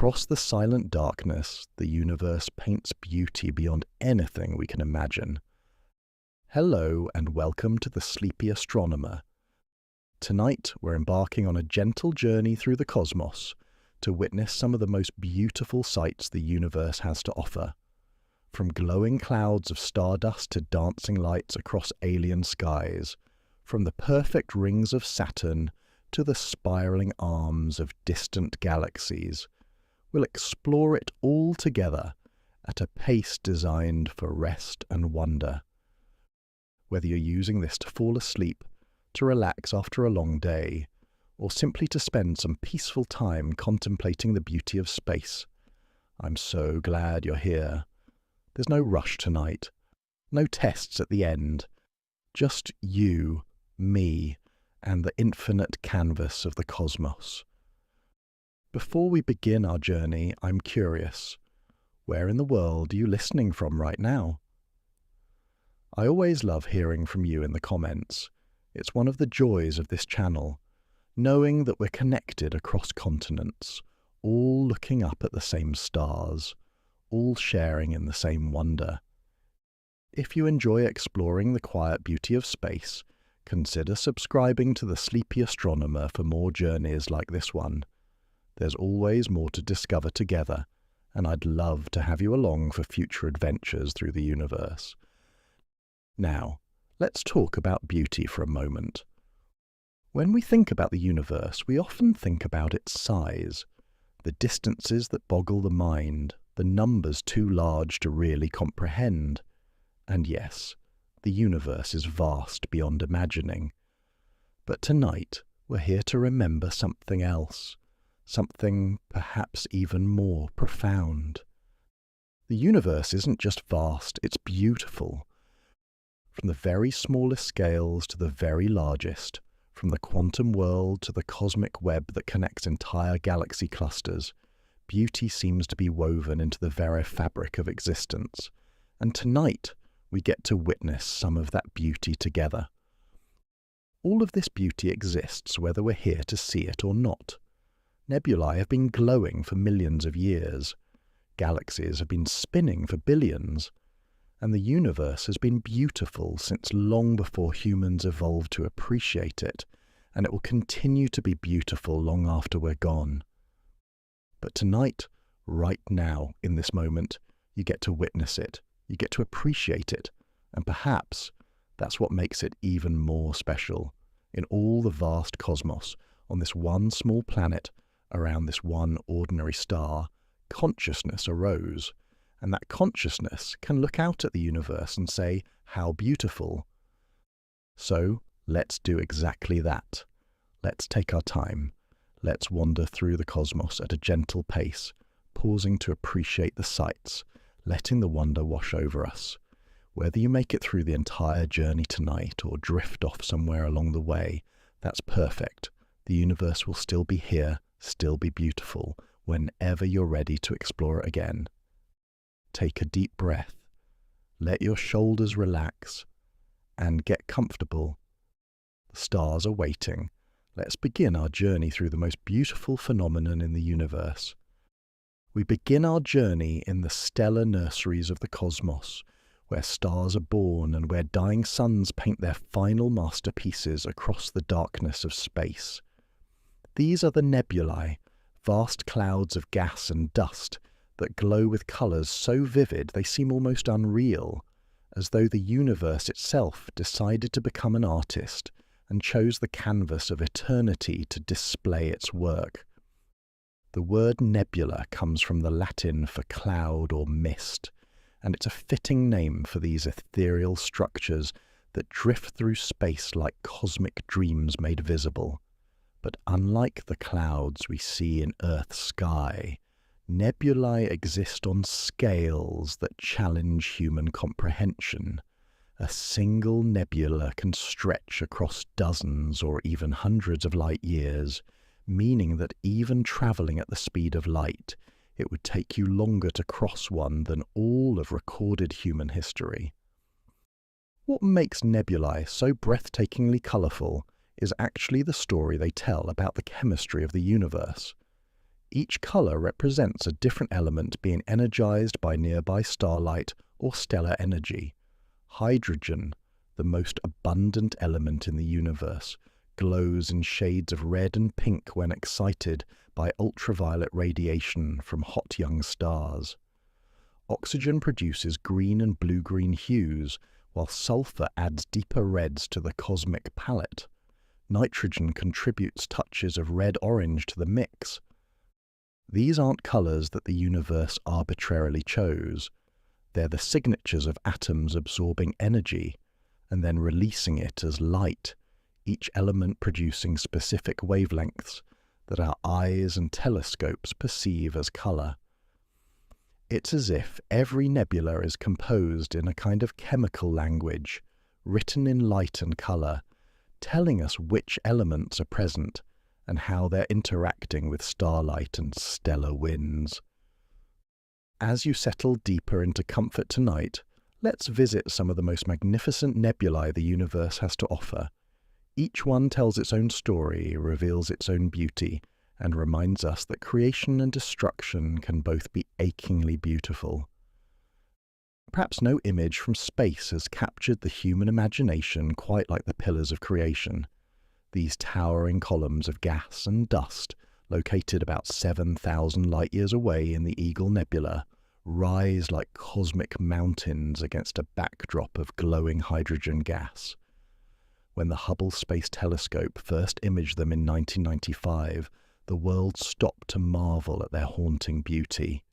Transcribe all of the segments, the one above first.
Across the silent darkness, the universe paints beauty beyond anything we can imagine. Hello and welcome to the Sleepy Astronomer. Tonight we're embarking on a gentle journey through the cosmos to witness some of the most beautiful sights the universe has to offer. From glowing clouds of stardust to dancing lights across alien skies, from the perfect rings of Saturn to the spiraling arms of distant galaxies, we'll explore it all together at a pace designed for rest and wonder. Whether you're using this to fall asleep, to relax after a long day, or simply to spend some peaceful time contemplating the beauty of space, I'm so glad you're here. There's no rush tonight, no tests at the end, just you, me, and the infinite canvas of the cosmos. Before we begin our journey, I'm curious. Where in the world are you listening from right now? I always love hearing from you in the comments. It's one of the joys of this channel, knowing that we're connected across continents, all looking up at the same stars, all sharing in the same wonder. If you enjoy exploring the quiet beauty of space, consider subscribing to the Sleepy Astronomer for more journeys like this one. There's always more to discover together, and I'd love to have you along for future adventures through the universe. Now, let's talk about beauty for a moment. When we think about the universe, we often think about its size, the distances that boggle the mind, the numbers too large to really comprehend. And yes, the universe is vast beyond imagining. But tonight, we're here to remember something else. Something perhaps even more profound. The universe isn't just vast, it's beautiful. From the very smallest scales to the very largest, from the quantum world to the cosmic web that connects entire galaxy clusters, beauty seems to be woven into the very fabric of existence. And tonight, we get to witness some of that beauty together. All of this beauty exists whether we're here to see it or not. Nebulae have been glowing for millions of years. Galaxies have been spinning for billions. And the universe has been beautiful since long before humans evolved to appreciate it, and it will continue to be beautiful long after we're gone. But tonight, right now, in this moment, you get to witness it, you get to appreciate it, and perhaps that's what makes it even more special. In all the vast cosmos, on this one small planet, around this one ordinary star, consciousness arose. And that consciousness can look out at the universe and say, how beautiful. So let's do exactly that. Let's take our time. Let's wander through the cosmos at a gentle pace, pausing to appreciate the sights, letting the wonder wash over us. Whether you make it through the entire journey tonight or drift off somewhere along the way, that's perfect. The universe will still be here, still be beautiful, whenever you're ready to explore it again. Take a deep breath, let your shoulders relax, and get comfortable. The stars are waiting. Let's begin our journey through the most beautiful phenomenon in the universe. We begin our journey in the stellar nurseries of the cosmos, where stars are born and where dying suns paint their final masterpieces across the darkness of space. These are the nebulae, vast clouds of gas and dust, that glow with colours so vivid they seem almost unreal, as though the universe itself decided to become an artist and chose the canvas of eternity to display its work. The word nebula comes from the Latin for cloud or mist, and it's a fitting name for these ethereal structures that drift through space like cosmic dreams made visible. But unlike the clouds we see in Earth's sky, nebulae exist on scales that challenge human comprehension. A single nebula can stretch across dozens or even hundreds of light years, meaning that even travelling at the speed of light, it would take you longer to cross one than all of recorded human history. What makes nebulae so breathtakingly colourful is actually the story they tell about the chemistry of the universe. Each colour represents a different element being energized by nearby starlight or stellar energy. Hydrogen, the most abundant element in the universe, glows in shades of red and pink when excited by ultraviolet radiation from hot young stars. Oxygen produces green and blue-green hues, while sulfur adds deeper reds to the cosmic palette. Nitrogen contributes touches of red-orange to the mix. These aren't colours that the universe arbitrarily chose. They're the signatures of atoms absorbing energy and then releasing it as light, each element producing specific wavelengths that our eyes and telescopes perceive as colour. It's as if every nebula is composed in a kind of chemical language, written in light and colour, telling us which elements are present and how they're interacting with starlight and stellar winds. As you settle deeper into comfort tonight, let's visit some of the most magnificent nebulae the universe has to offer. Each one tells its own story, reveals its own beauty, and reminds us that creation and destruction can both be achingly beautiful. Perhaps no image from space has captured the human imagination quite like the pillars of creation. These towering columns of gas and dust, located about 7,000 light-years away in the Eagle Nebula, rise like cosmic mountains against a backdrop of glowing hydrogen gas. When the Hubble Space Telescope first imaged them in 1995, the world stopped to marvel at their haunting beauty.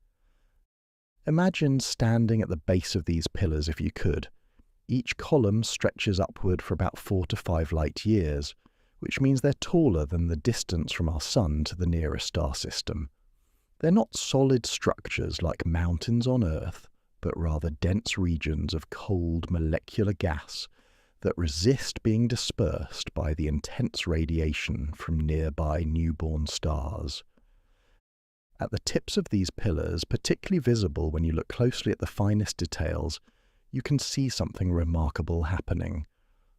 Imagine standing at the base of these pillars if you could. Each column stretches upward for about 4 to 5 light-years, which means they're taller than the distance from our Sun to the nearest star system. They're not solid structures like mountains on Earth, but rather dense regions of cold molecular gas that resist being dispersed by the intense radiation from nearby newborn stars. At the tips of these pillars, particularly visible when you look closely at the finest details, you can see something remarkable happening.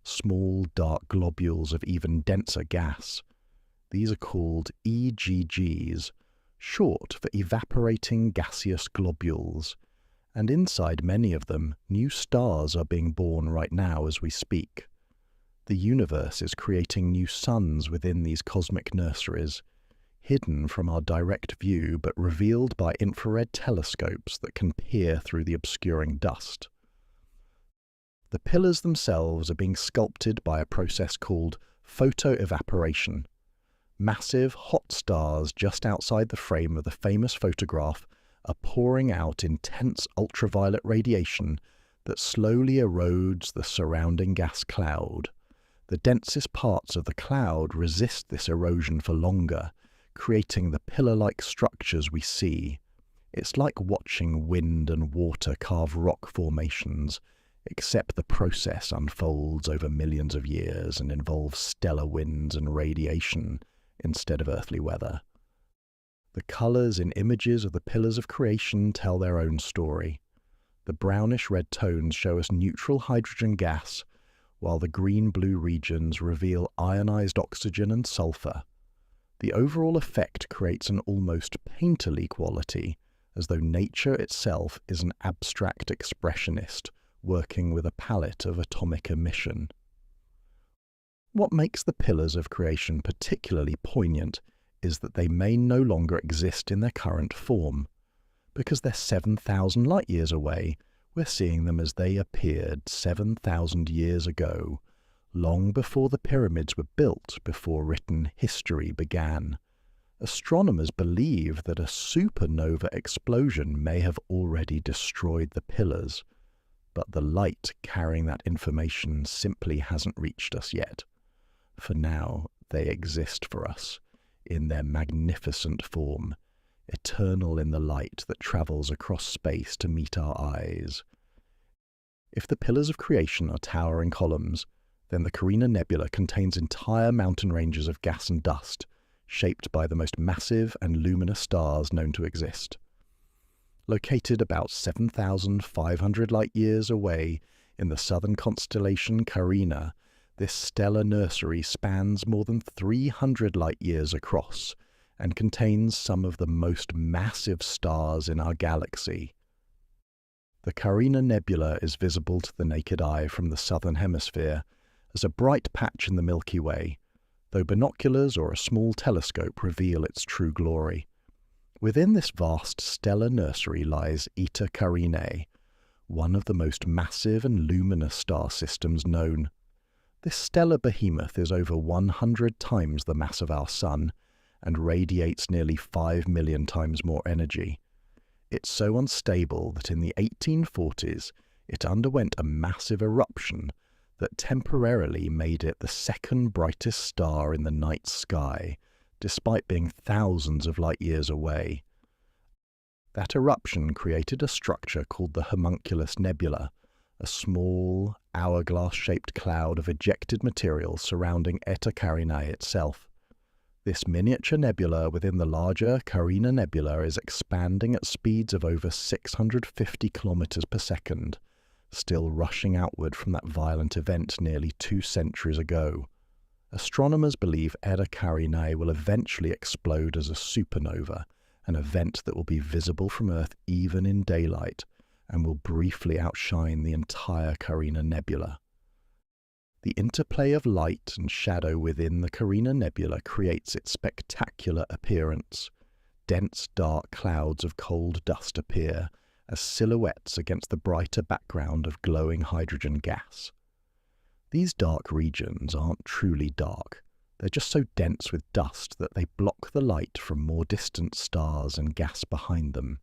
Small, dark globules of even denser gas. These are called EGGs, short for evaporating gaseous globules, and inside many of them, new stars are being born right now as we speak. The universe is creating new suns within these cosmic nurseries, hidden from our direct view but revealed by infrared telescopes that can peer through the obscuring dust. The pillars themselves are being sculpted by a process called photoevaporation. Massive, hot stars just outside the frame of the famous photograph are pouring out intense ultraviolet radiation that slowly erodes the surrounding gas cloud. The densest parts of the cloud resist this erosion for longer, creating the pillar-like structures we see. It's like watching wind and water carve rock formations, except the process unfolds over millions of years and involves stellar winds and radiation instead of earthly weather. The colours in images of the pillars of creation tell their own story. The brownish-red tones show us neutral hydrogen gas, while the green-blue regions reveal ionized oxygen and sulfur. The overall effect creates an almost painterly quality, as though nature itself is an abstract expressionist working with a palette of atomic emission. What makes the pillars of creation particularly poignant is that they may no longer exist in their current form. Because they're 7,000 light-years away, we're seeing them as they appeared 7,000 years ago, long before the pyramids were built, before written history began. Astronomers believe that a supernova explosion may have already destroyed the pillars, but the light carrying that information simply hasn't reached us yet. For now, they exist for us, in their magnificent form, eternal in the light that travels across space to meet our eyes. If the pillars of creation are towering columns, then the Carina Nebula contains entire mountain ranges of gas and dust, shaped by the most massive and luminous stars known to exist. Located about 7,500 light-years away in the southern constellation Carina, this stellar nursery spans more than 300 light-years across and contains some of the most massive stars in our galaxy. The Carina Nebula is visible to the naked eye from the southern hemisphere as a bright patch in the Milky Way, though binoculars or a small telescope reveal its true glory. Within this vast stellar nursery lies Eta Carinae, one of the most massive and luminous star systems known. This stellar behemoth is over 100 times the mass of our Sun and radiates nearly 5 million times more energy. It's so unstable that in the 1840s it underwent a massive eruption that temporarily made it the second brightest star in the night sky, despite being thousands of light years away. That eruption created a structure called the Homunculus Nebula, a small, hourglass-shaped cloud of ejected material surrounding Eta Carinae itself. This miniature nebula within the larger Carina Nebula is expanding at speeds of over 650 kilometers per second, still rushing outward from that violent event nearly 2 centuries ago. Astronomers believe Eta Carinae will eventually explode as a supernova, an event that will be visible from Earth even in daylight and will briefly outshine the entire Carina Nebula. The interplay of light and shadow within the Carina Nebula creates its spectacular appearance. Dense, dark clouds of cold dust appear as silhouettes against the brighter background of glowing hydrogen gas. These dark regions aren't truly dark. They're just so dense with dust that they block the light from more distant stars and gas behind them.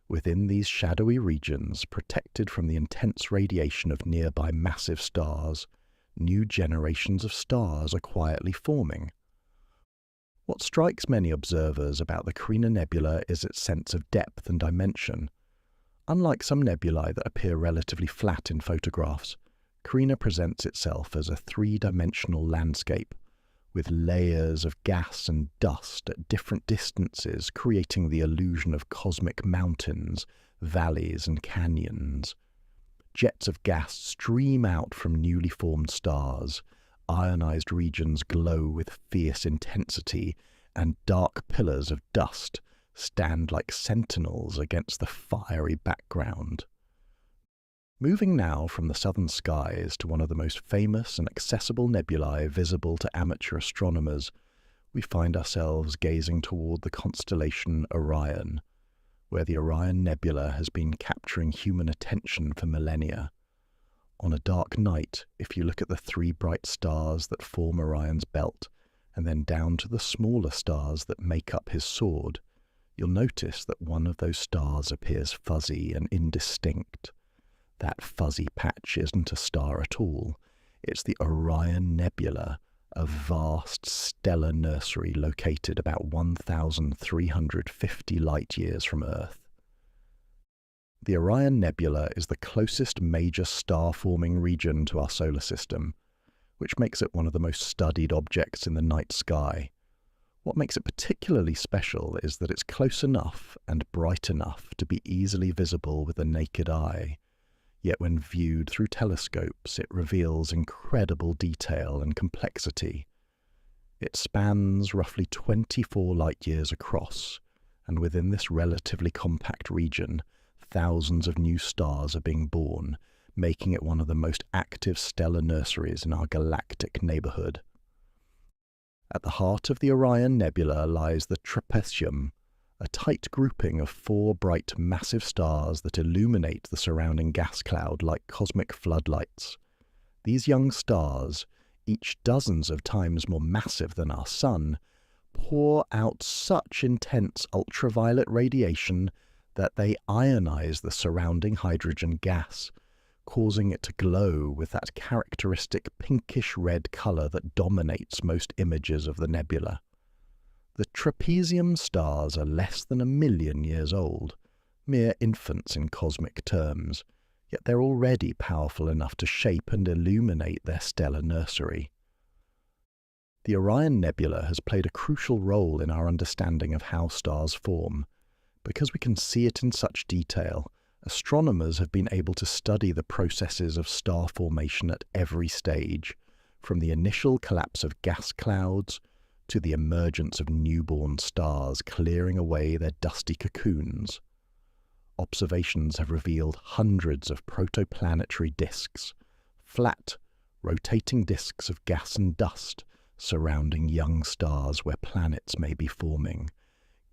Within these shadowy regions, protected from the intense radiation of nearby massive stars, new generations of stars are quietly forming. What strikes many observers about the Carina Nebula is its sense of depth and dimension. Unlike some nebulae that appear relatively flat in photographs, Carina presents itself as a three-dimensional landscape, with layers of gas and dust at different distances creating the illusion of cosmic mountains, valleys and canyons. Jets of gas stream out from newly formed stars, ionized regions glow with fierce intensity, and dark pillars of dust stand like sentinels against the fiery background. Moving now from the southern skies to one of the most famous and accessible nebulae visible to amateur astronomers, we find ourselves gazing toward the constellation Orion, where the Orion Nebula has been capturing human attention for millennia. On a dark night, if you look at the 3 bright stars that form Orion's belt, and then down to the smaller stars that make up his sword, you'll notice that one of those stars appears fuzzy and indistinct. That fuzzy patch isn't a star at all. It's the Orion Nebula, a vast stellar nursery located about 1,350 light-years from Earth. The Orion Nebula is the closest major star-forming region to our solar system, which makes it one of the most studied objects in the night sky. What makes it particularly special is that it's close enough and bright enough to be easily visible with the naked eye. Yet when viewed through telescopes, it reveals incredible detail and complexity. It spans roughly 24 light-years across, and within this relatively compact region, thousands of new stars are being born, making it one of the most active stellar nurseries in our galactic neighborhood. At the heart of the Orion Nebula lies the Trapezium, a tight grouping of 4 bright, massive stars that illuminate the surrounding gas cloud like cosmic floodlights. These young stars, each dozens of times more massive than our Sun, pour out such intense ultraviolet radiation that they ionize the surrounding hydrogen gas, causing it to glow with that characteristic pinkish-red color that dominates most images of the nebula. The trapezium stars are less than 1 million years old, mere infants in cosmic terms, yet they're already powerful enough to shape and illuminate their stellar nursery. The Orion Nebula has played a crucial role in our understanding of how stars form. Because we can see it in such detail, astronomers have been able to study the processes of star formation at every stage, from the initial collapse of gas clouds to the emergence of newborn stars clearing away their dusty cocoons. Observations have revealed hundreds of protoplanetary disks, flat, rotating disks of gas and dust surrounding young stars where planets may be forming,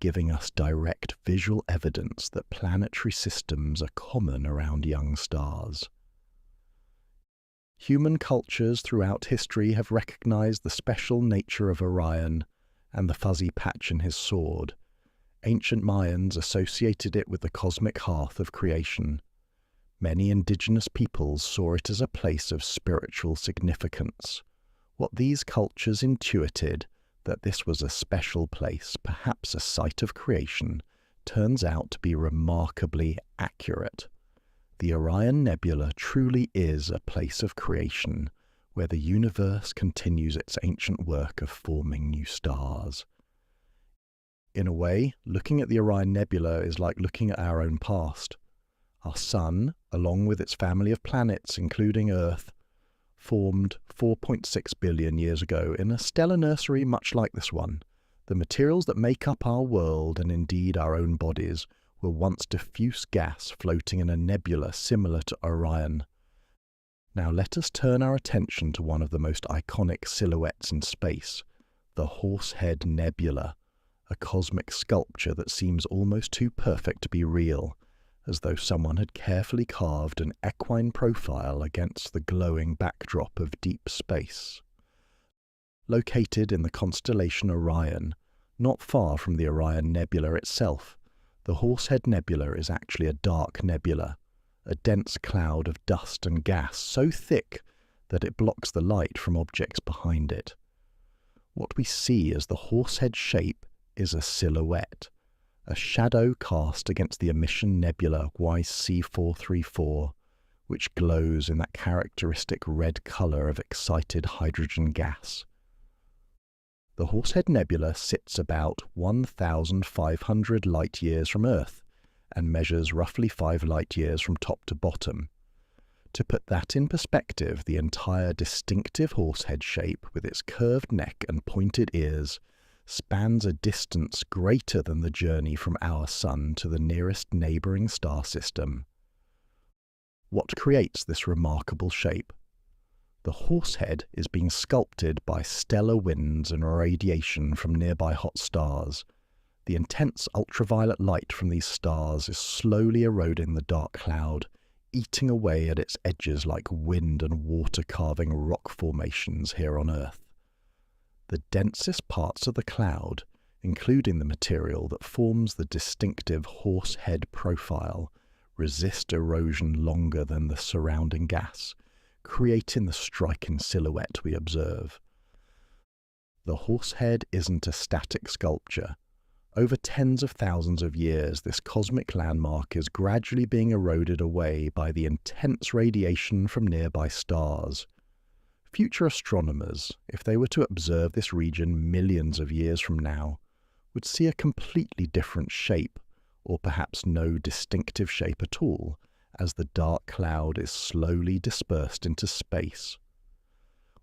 giving us direct visual evidence that planetary systems are common around young stars. Human cultures throughout history have recognized the special nature of Orion and the fuzzy patch in his sword. Ancient Mayans associated it with the cosmic hearth of creation. Many indigenous peoples saw it as a place of spiritual significance. What these cultures intuited, that this was a special place, perhaps a site of creation, turns out to be remarkably accurate. The Orion Nebula truly is a place of creation, where the universe continues its ancient work of forming new stars. In a way, looking at the Orion Nebula is like looking at our own past. Our Sun, along with its family of planets, including Earth, formed 4.6 billion years ago in a stellar nursery much like this one. The materials that make up our world, and indeed our own bodies, were once diffuse gas floating in a nebula similar to Orion. Now let us turn our attention to one of the most iconic silhouettes in space, the Horsehead Nebula, a cosmic sculpture that seems almost too perfect to be real, as though someone had carefully carved an equine profile against the glowing backdrop of deep space. Located in the constellation Orion, not far from the Orion Nebula itself, the Horsehead Nebula is actually a dark nebula, a dense cloud of dust and gas so thick that it blocks the light from objects behind it. What we see as the Horsehead shape is a silhouette, a shadow cast against the emission nebula YC434, which glows in that characteristic red colour of excited hydrogen gas. The Horsehead Nebula sits about 1,500 light-years from Earth and measures roughly 5 light-years from top to bottom. To put that in perspective, the entire distinctive horsehead shape with its curved neck and pointed ears spans a distance greater than the journey from our Sun to the nearest neighbouring star system. What creates this remarkable shape? The Horsehead is being sculpted by stellar winds and radiation from nearby hot stars. The intense ultraviolet light from these stars is slowly eroding the dark cloud, eating away at its edges like wind and water carving rock formations here on Earth. The densest parts of the cloud, including the material that forms the distinctive Horsehead profile, resist erosion longer than the surrounding gas, creating the striking silhouette we observe. The Horsehead isn't a static sculpture. Over tens of thousands of years, this cosmic landmark is gradually being eroded away by the intense radiation from nearby stars. Future astronomers, if they were to observe this region millions of years from now, would see a completely different shape, or perhaps no distinctive shape at all, as the dark cloud is slowly dispersed into space.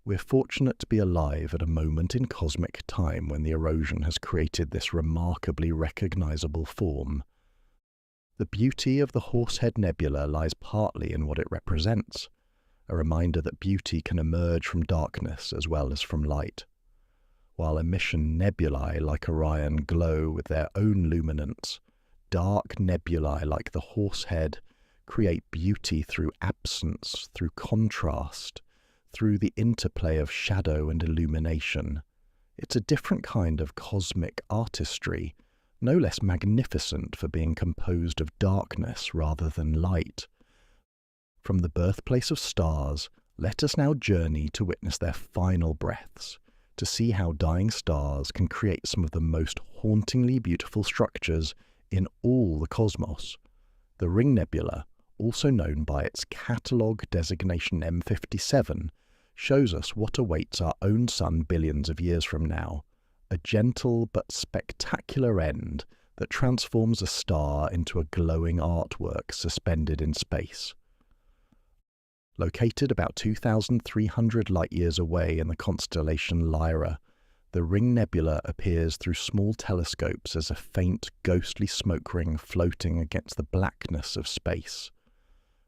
We're fortunate to be alive at a moment in cosmic time when the erosion has created this remarkably recognizable form. The beauty of the Horsehead Nebula lies partly in what it represents, a reminder that beauty can emerge from darkness as well as from light. While emission nebulae like Orion glow with their own luminance, dark nebulae like the Horsehead create beauty through absence, through contrast, through the interplay of shadow and illumination. It's a different kind of cosmic artistry, no less magnificent for being composed of darkness rather than light. From the birthplace of stars, let us now journey to witness their final breaths, to see how dying stars can create some of the most hauntingly beautiful structures in all the cosmos. The Ring Nebula, also known by its catalogue designation M57, shows us what awaits our own Sun billions of years from now, a gentle but spectacular end that transforms a star into a glowing artwork suspended in space. Located about 2,300 light-years away in the constellation Lyra, The Ring Nebula appears through small telescopes as a faint, ghostly smoke ring floating against the blackness of space.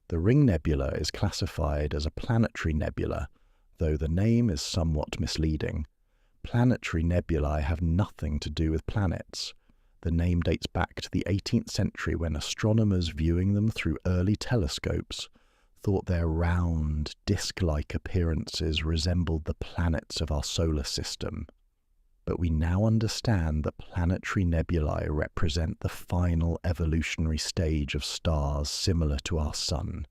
The Ring Nebula is classified as a planetary nebula, though the name is somewhat misleading. Planetary nebulae have nothing to do with planets. The name dates back to the 18th century when astronomers viewing them through early telescopes thought their round, disc-like appearances resembled the planets of our solar system. But we now understand that planetary nebulae represent the final evolutionary stage of stars similar to our Sun,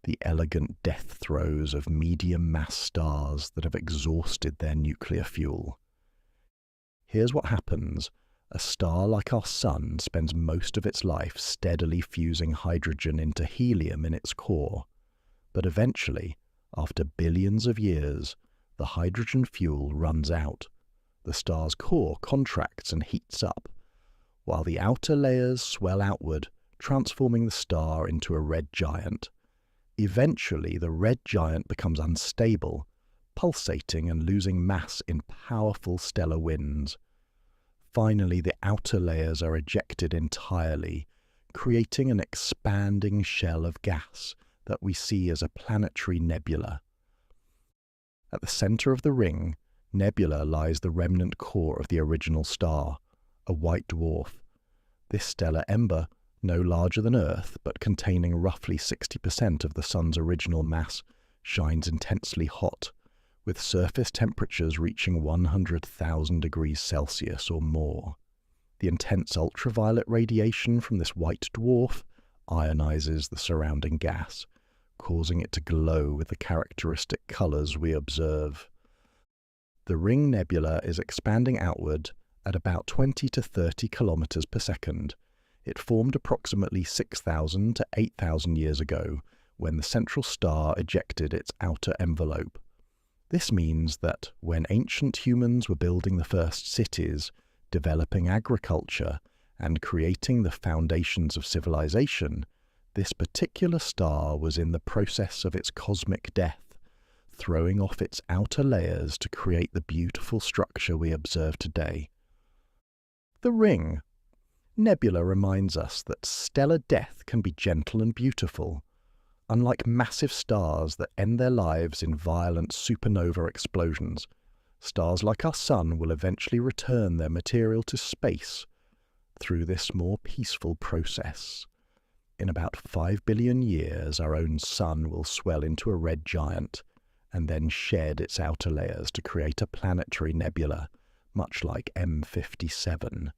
the elegant death throes of medium-mass stars that have exhausted their nuclear fuel. Here's what happens. A star like our Sun spends most of its life steadily fusing hydrogen into helium in its core. But eventually, after billions of years, the hydrogen fuel runs out. The star's core contracts and heats up, while the outer layers swell outward, transforming the star into a red giant. Eventually, the red giant becomes unstable, pulsating and losing mass in powerful stellar winds. Finally, the outer layers are ejected entirely, creating an expanding shell of gas that we see as a planetary nebula. At the center of the ring, nebula lies the remnant core of the original star, a white dwarf. This stellar ember, no larger than Earth but containing roughly 60% of the Sun's original mass, shines intensely hot, with surface temperatures reaching 100,000 degrees Celsius or more. The intense ultraviolet radiation from this white dwarf ionizes the surrounding gas, causing it to glow with the characteristic colors we observe. The Ring Nebula is expanding outward at about 20 to 30 kilometers per second. It formed approximately 6,000 to 8,000 years ago when the central star ejected its outer envelope. This means that when ancient humans were building the first cities, developing agriculture, and creating the foundations of civilization, this particular star was in the process of its cosmic death, throwing off its outer layers to create the beautiful structure we observe today. The Ring Nebula reminds us that stellar death can be gentle and beautiful. Unlike massive stars that end their lives in violent supernova explosions, stars like our Sun will eventually return their material to space through this more peaceful process. In about 5 billion years, our own Sun will swell into a red giant and then shed its outer layers to create a planetary nebula, much like M57.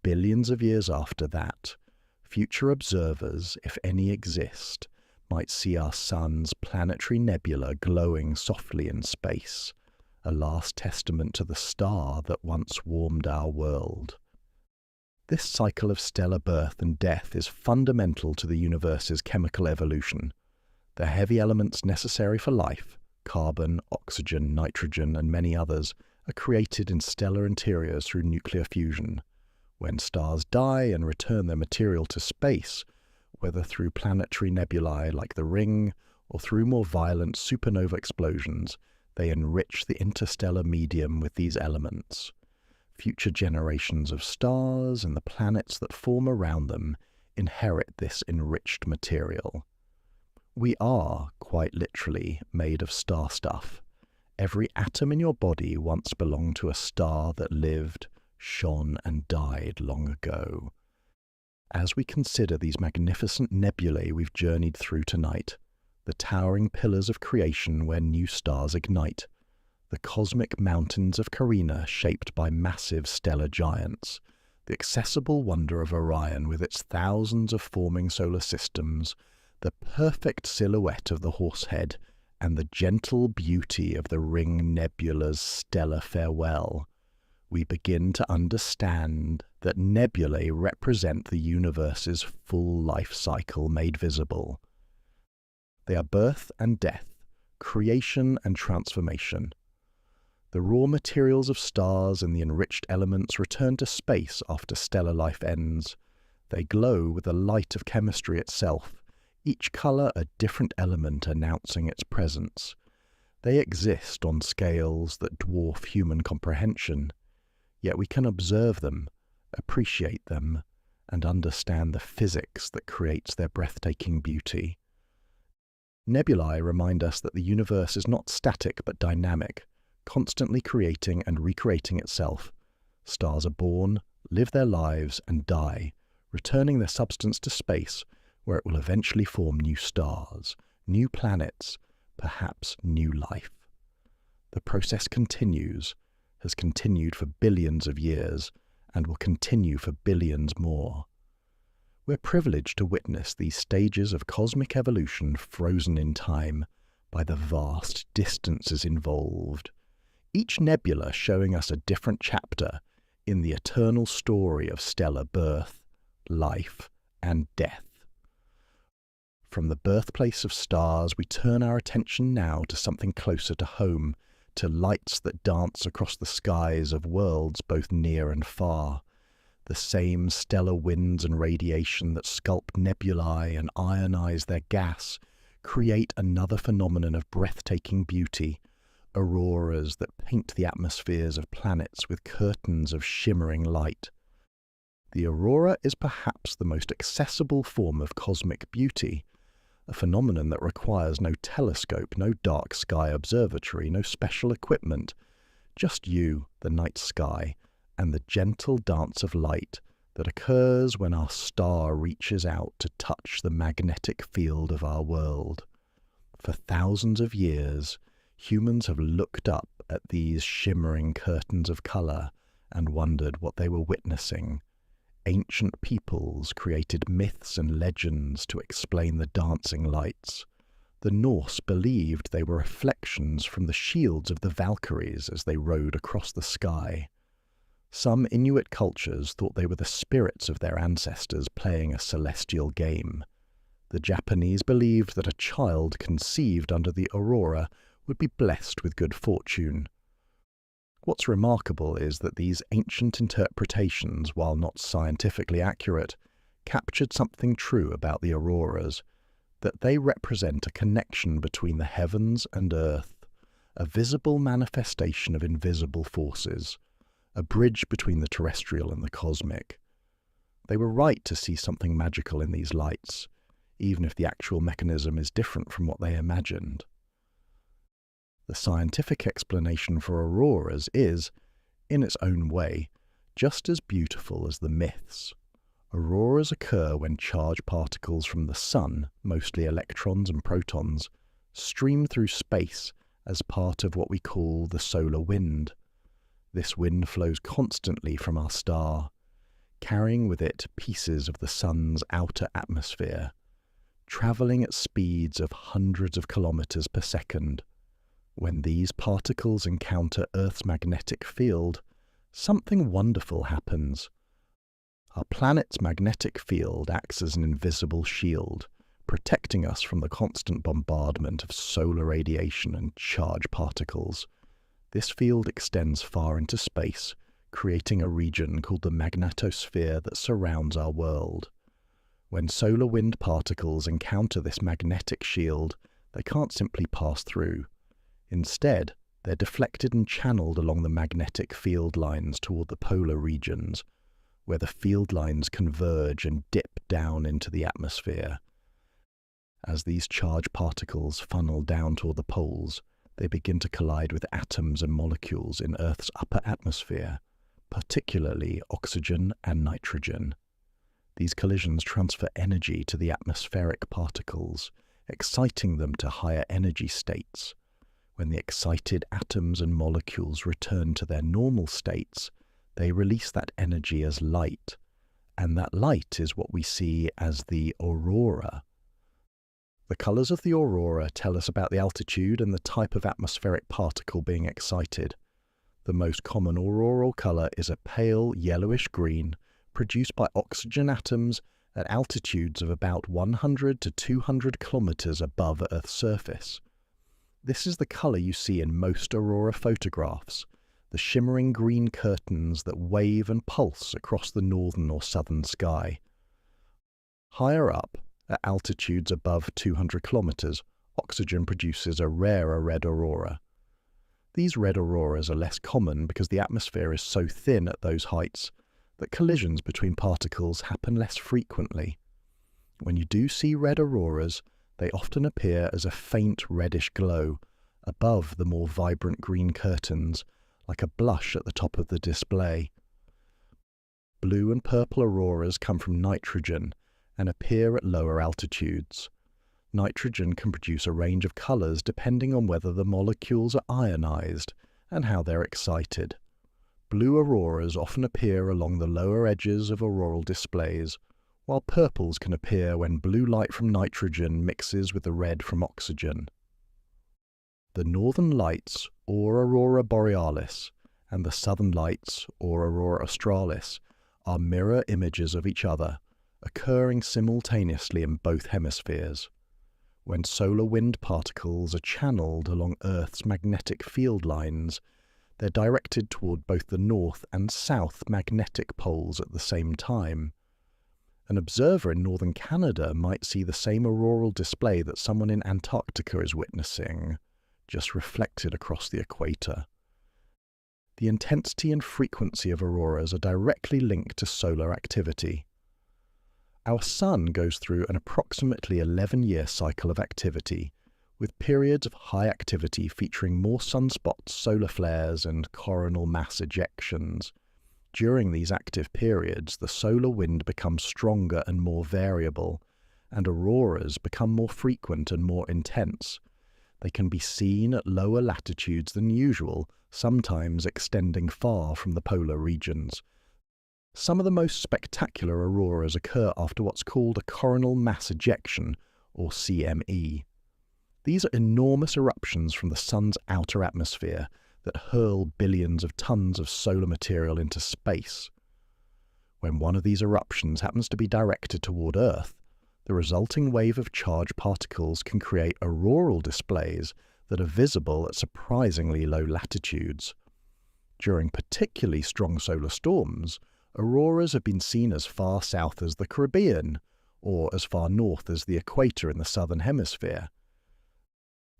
Billions of years after that, future observers, if any exist, might see our Sun's planetary nebula glowing softly in space, a last testament to the star that once warmed our world. This cycle of stellar birth and death is fundamental to the universe's chemical evolution. The heavy elements necessary for life, carbon, oxygen, nitrogen, and many others, are created in stellar interiors through nuclear fusion. When stars die and return their material to space, whether through planetary nebulae like the Ring or through more violent supernova explosions, they enrich the interstellar medium with these elements. Future generations of stars and the planets that form around them inherit this enriched material. We are, quite literally, made of star stuff. Every atom in your body once belonged to a star that lived, shone, and died long ago. As we consider these magnificent nebulae we've journeyed through tonight, the towering pillars of creation where new stars ignite, the cosmic mountains of Carina shaped by massive stellar giants, the accessible wonder of Orion with its thousands of forming solar systems, the perfect silhouette of the Horsehead, and the gentle beauty of the Ring Nebula's stellar farewell, we begin to understand that nebulae represent the universe's full life cycle made visible. They are birth and death, creation and transformation. The raw materials of stars and the enriched elements return to space after stellar life ends. They glow with the light of chemistry itself, each color a different element announcing its presence. They exist on scales that dwarf human comprehension, yet we can observe them, appreciate them, and understand the physics that creates their breathtaking beauty. Nebulae remind us that the universe is not static but dynamic, constantly creating and recreating itself. Stars are born, live their lives, and die, returning their substance to space, where it will eventually form new stars, new planets, perhaps new life. The process continues, has continued for billions of years, and will continue for billions more. We're privileged to witness these stages of cosmic evolution frozen in time by the vast distances involved, each nebula showing us a different chapter in the eternal story of stellar birth, life, and death. From the birthplace of stars, we turn our attention now to something closer to home, to lights that dance across the skies of worlds both near and far. The same stellar winds and radiation that sculpt nebulae and ionize their gas create another phenomenon of breathtaking beauty, auroras that paint the atmospheres of planets with curtains of shimmering light. The aurora is perhaps the most accessible form of cosmic beauty, a phenomenon that requires no telescope, no dark sky observatory, no special equipment, just you, the night sky, and the gentle dance of light that occurs when our star reaches out to touch the magnetic field of our world. For thousands of years, humans have looked up at these shimmering curtains of colour and wondered what they were witnessing. Ancient peoples created myths and legends to explain the dancing lights. The Norse believed they were reflections from the shields of the Valkyries as they rode across the sky. Some Inuit cultures thought they were the spirits of their ancestors playing a celestial game. The Japanese believed that a child conceived under the aurora would be blessed with good fortune. What's remarkable is that these ancient interpretations, while not scientifically accurate, captured something true about the auroras, that they represent a connection between the heavens and earth, a visible manifestation of invisible forces, a bridge between the terrestrial and the cosmic. They were right to see something magical in these lights, even if the actual mechanism is different from what they imagined. The scientific explanation for auroras is, in its own way, just as beautiful as the myths. Auroras occur when charged particles from the Sun, mostly electrons and protons, stream through space as part of what we call the solar wind. This wind flows constantly from our star, carrying with it pieces of the Sun's outer atmosphere, travelling at speeds of hundreds of kilometers per second. When these particles encounter Earth's magnetic field, something wonderful happens. Our planet's magnetic field acts as an invisible shield, protecting us from the constant bombardment of solar radiation and charged particles. This field extends far into space, creating a region called the magnetosphere that surrounds our world. When solar wind particles encounter this magnetic shield, they can't simply pass through. Instead, they're deflected and channeled along the magnetic field lines toward the polar regions, where the field lines converge and dip down into the atmosphere. As these charged particles funnel down toward the poles, they begin to collide with atoms and molecules in Earth's upper atmosphere, particularly oxygen and nitrogen. These collisions transfer energy to the atmospheric particles, exciting them to higher energy states. When the excited atoms and molecules return to their normal states, they release that energy as light, and that light is what we see as the aurora. The colours of the aurora tell us about the altitude and the type of atmospheric particle being excited. The most common auroral colour is a pale yellowish green, produced by oxygen atoms at altitudes of about 100 to 200 kilometres above Earth's surface. This is the colour you see in most aurora photographs, the shimmering green curtains that wave and pulse across the northern or southern sky. Higher up, at altitudes above 200 kilometres, oxygen produces a rarer red aurora. These red auroras are less common because the atmosphere is so thin at those heights that collisions between particles happen less frequently. When you do see red auroras, they often appear as a faint reddish glow above the more vibrant green curtains, like a blush at the top of the display. Blue and purple auroras come from nitrogen and appear at lower altitudes. Nitrogen can produce a range of colours depending on whether the molecules are ionized and how they're excited. Blue auroras often appear along the lower edges of auroral displays, while purples can appear when blue light from nitrogen mixes with the red from oxygen. The northern lights, or Aurora borealis, and the southern lights, or Aurora australis, are mirror images of each other, occurring simultaneously in both hemispheres. When solar wind particles are channeled along Earth's magnetic field lines, they're directed toward both the north and south magnetic poles at the same time. An observer in northern Canada might see the same auroral display that someone in Antarctica is witnessing, just reflected across the equator. The intensity and frequency of auroras are directly linked to solar activity. Our Sun goes through an approximately 11-year cycle of activity, with periods of high activity featuring more sunspots, solar flares, and coronal mass ejections. During these active periods, the solar wind becomes stronger and more variable, and auroras become more frequent and more intense. They can be seen at lower latitudes than usual, sometimes extending far from the polar regions. Some of the most spectacular auroras occur after what's called a coronal mass ejection, or CME. These are enormous eruptions from the Sun's outer atmosphere that hurl billions of tons of solar material into space. When one of these eruptions happens to be directed toward Earth, the resulting wave of charged particles can create auroral displays that are visible at surprisingly low latitudes. During particularly strong solar storms, auroras have been seen as far south as the Caribbean, or as far north as the equator in the southern hemisphere.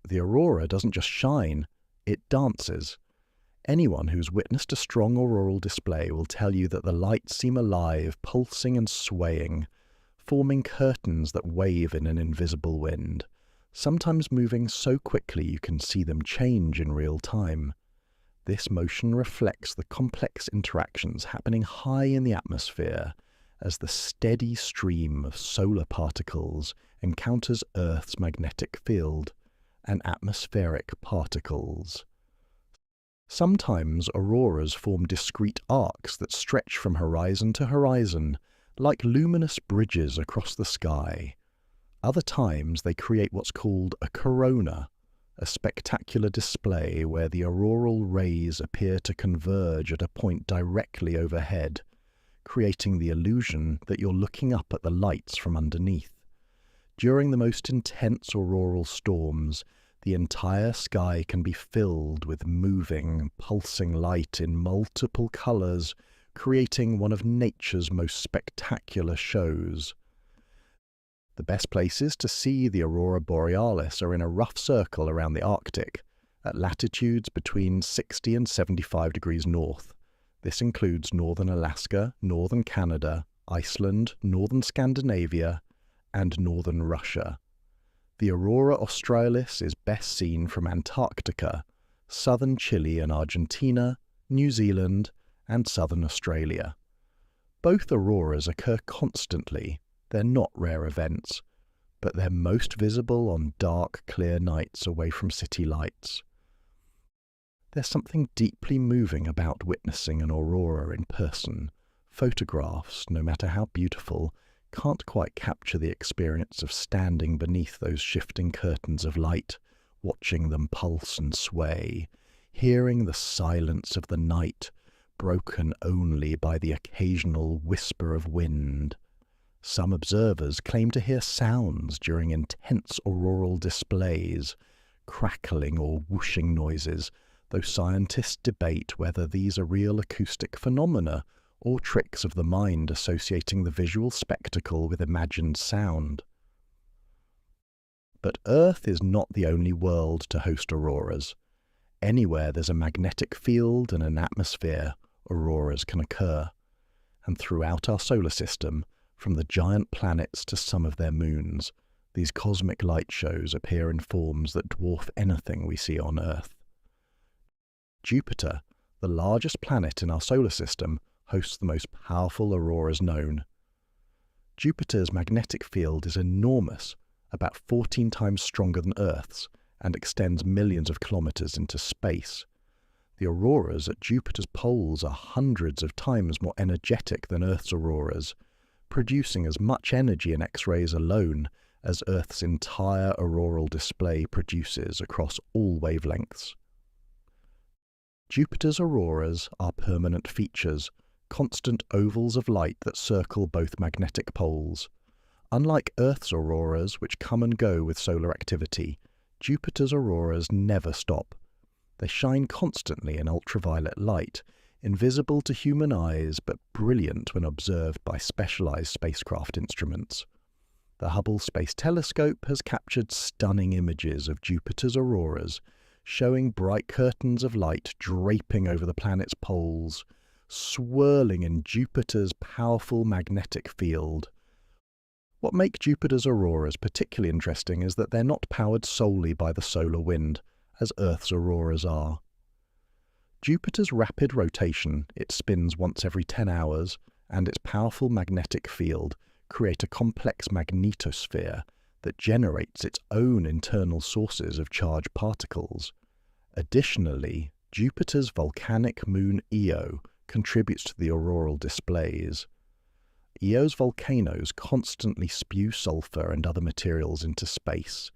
The aurora doesn't just shine, it dances. Anyone who's witnessed a strong auroral display will tell you that the lights seem alive, pulsing and swaying, forming curtains that wave in an invisible wind, sometimes moving so quickly you can see them change in real time. This motion reflects the complex interactions happening high in the atmosphere as the steady stream of solar particles encounters Earth's magnetic field and atmospheric particles. Sometimes auroras form discrete arcs that stretch from horizon to horizon, like luminous bridges across the sky. Other times they create what's called a corona, a spectacular display where the auroral rays appear to converge at a point directly overhead, creating the illusion that you're looking up at the lights from underneath. During the most intense auroral storms, the entire sky can be filled with moving, pulsing light in multiple colors, creating one of nature's most spectacular shows. The best places to see the Aurora borealis are in a rough circle around the Arctic, at latitudes between 60 and 75 degrees north. This includes northern Alaska, northern Canada, Iceland, northern Scandinavia, and northern Russia. The Aurora australis is best seen from Antarctica, southern Chile and Argentina, New Zealand, and southern Australia. Both auroras occur constantly. They're not rare events, but they're most visible on dark, clear nights away from city lights. There's something deeply moving about witnessing an aurora in person. Photographs, no matter how beautiful, can't quite capture the experience of standing beneath those shifting curtains of light, watching them pulse and sway, hearing the silence of the night, broken only by the occasional whisper of wind. Some observers claim to hear sounds during intense auroral displays, crackling or whooshing noises, though scientists debate whether these are real acoustic phenomena or tricks of the mind associating the visual spectacle with imagined sound. But Earth is not the only world to host auroras. Anywhere there's a magnetic field and an atmosphere, auroras can occur. And throughout our solar system, from the giant planets to some of their moons, these cosmic light shows appear in forms that dwarf anything we see on Earth. Jupiter, the largest planet in our solar system, hosts the most powerful auroras known. Jupiter's magnetic field is enormous, about 14 times stronger than Earth's, and extends millions of kilometers into space. The auroras at Jupiter's poles are hundreds of times more energetic than Earth's auroras, producing as much energy in X-rays alone as Earth's entire auroral display produces across all wavelengths. Jupiter's auroras are permanent features, constant ovals of light that circle both magnetic poles. Unlike Earth's auroras, which come and go with solar activity, Jupiter's auroras never stop. They shine constantly in ultraviolet light, invisible to human eyes but brilliant when observed by specialized spacecraft instruments. The Hubble Space Telescope has captured stunning images of Jupiter's auroras, showing bright curtains of light draping over the planet's poles, swirling in Jupiter's powerful magnetic field. What makes Jupiter's auroras particularly interesting is that they're not powered solely by the solar wind, as Earth's auroras are. Jupiter's rapid rotation, it spins once every 10 hours, and its powerful magnetic field create a complex magnetosphere that generates its own internal sources of charged particles. Additionally, Jupiter's volcanic moon Io contributes to the auroral displays. Io's volcanoes constantly spew sulfur and other materials into space,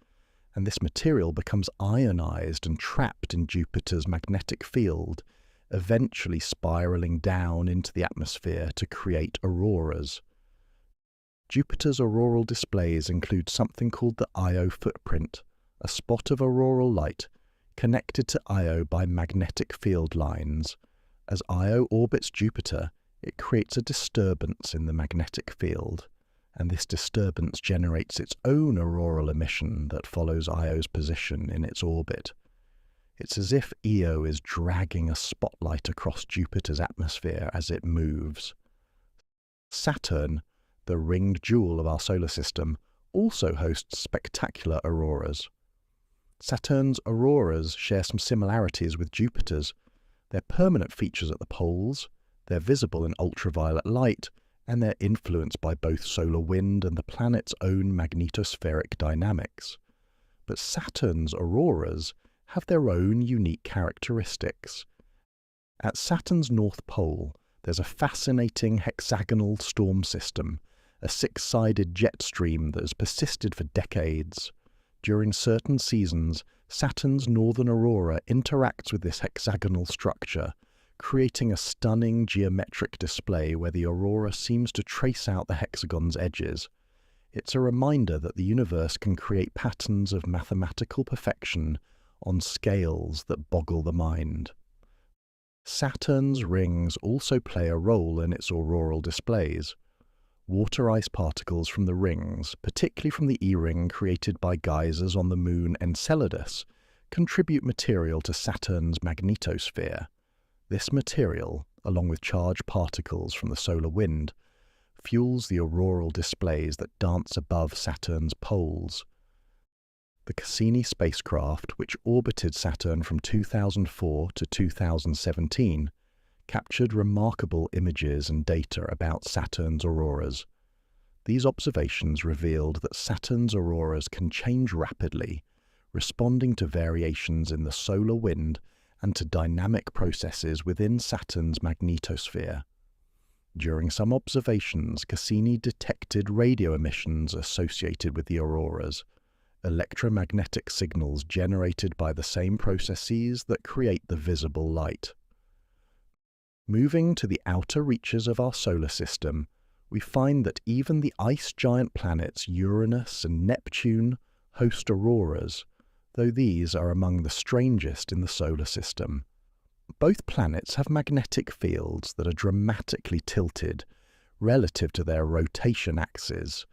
and this material becomes ionized and trapped in Jupiter's magnetic field, eventually spiraling down into the atmosphere to create auroras. Jupiter's auroral displays include something called the Io footprint, a spot of auroral light connected to Io by magnetic field lines. As Io orbits Jupiter, it creates a disturbance in the magnetic field, and this disturbance generates its own auroral emission that follows Io's position in its orbit. It's as if Io is dragging a spotlight across Jupiter's atmosphere as it moves. Saturn, the ringed jewel of our solar system, also hosts spectacular auroras. Saturn's auroras share some similarities with Jupiter's. They're permanent features at the poles, they're visible in ultraviolet light, and they're influenced by both solar wind and the planet's own magnetospheric dynamics. But Saturn's auroras have their own unique characteristics. At Saturn's north pole, there's a fascinating hexagonal storm system, a six-sided jet stream that has persisted for decades. During certain seasons, Saturn's northern aurora interacts with this hexagonal structure, creating a stunning geometric display where the aurora seems to trace out the hexagon's edges. It's a reminder that the universe can create patterns of mathematical perfection on scales that boggle the mind. Saturn's rings also play a role in its auroral displays. Water ice particles from the rings, particularly from the E-ring created by geysers on the moon Enceladus, contribute material to Saturn's magnetosphere. This material, along with charged particles from the solar wind, fuels the auroral displays that dance above Saturn's poles. The Cassini spacecraft, which orbited Saturn from 2004 to 2017, captured remarkable images and data about Saturn's auroras. These observations revealed that Saturn's auroras can change rapidly, responding to variations in the solar wind and to dynamic processes within Saturn's magnetosphere. During some observations, Cassini detected radio emissions associated with the auroras, electromagnetic signals generated by the same processes that create the visible light. Moving to the outer reaches of our solar system, we find that even the ice giant planets Uranus and Neptune host auroras, though these are among the strangest in the solar system. Both planets have magnetic fields that are dramatically tilted relative to their rotation axes.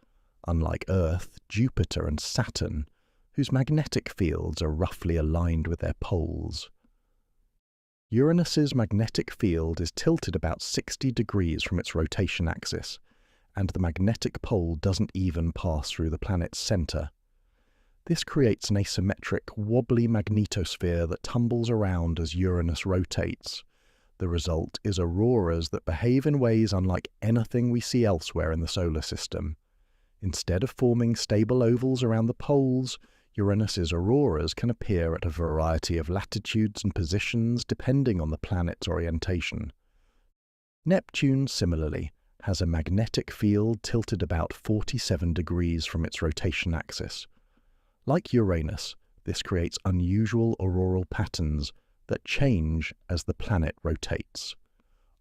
Unlike Earth, Jupiter and Saturn, whose magnetic fields are roughly aligned with their poles. Uranus's magnetic field is tilted about 60 degrees from its rotation axis, and the magnetic pole doesn't even pass through the planet's centre. This creates an asymmetric, wobbly magnetosphere that tumbles around as Uranus rotates. The result is auroras that behave in ways unlike anything we see elsewhere in the solar system. Instead of forming stable ovals around the poles, Uranus's auroras can appear at a variety of latitudes and positions depending on the planet's orientation. Neptune, similarly, has a magnetic field tilted about 47 degrees from its rotation axis. Like Uranus, this creates unusual auroral patterns that change as the planet rotates.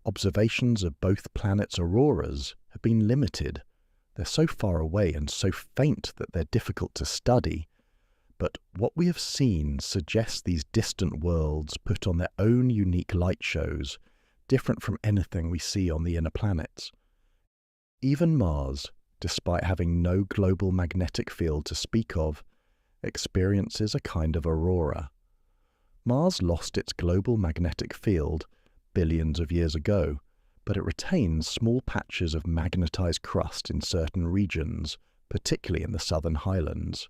Observations of both planets' auroras have been limited. They're so far away and so faint that they're difficult to study. But what we have seen suggests these distant worlds put on their own unique light shows, different from anything we see on the inner planets. Even Mars, despite having no global magnetic field to speak of, experiences a kind of aurora. Mars lost its global magnetic field billions of years ago, but it retains small patches of magnetized crust in certain regions, particularly in the southern highlands.